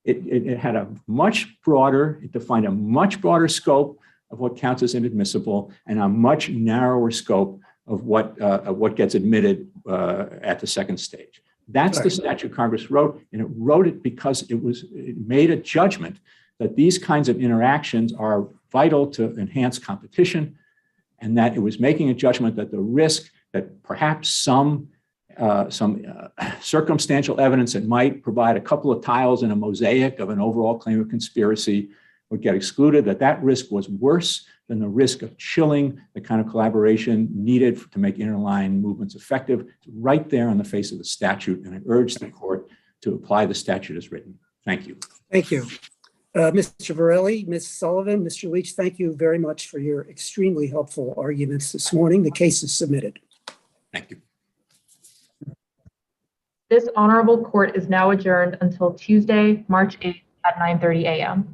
It had a much broader, it defined a much broader scope of what counts as inadmissible and a much narrower scope of what gets admitted at the second stage. That's the statute Congress wrote, and it wrote it because it made a judgment that these kinds of interactions are vital to enhance competition, and that it was making a judgment that the risk that perhaps some circumstantial evidence that might provide a couple of tiles in a mosaic of an overall claim of conspiracy would get excluded, that risk was worse than the risk of chilling the kind of collaboration needed to make interline movements effective. It's right there on the face of the statute, and I urge the court to apply the statute as written. Thank you. Thank you. Mr. Varelli, Ms. Sullivan, Mr. Leach, thank you very much for your extremely helpful arguments this morning. The case is submitted. Thank you. This honorable court is now adjourned until Tuesday, March 8th at 9:30 a.m.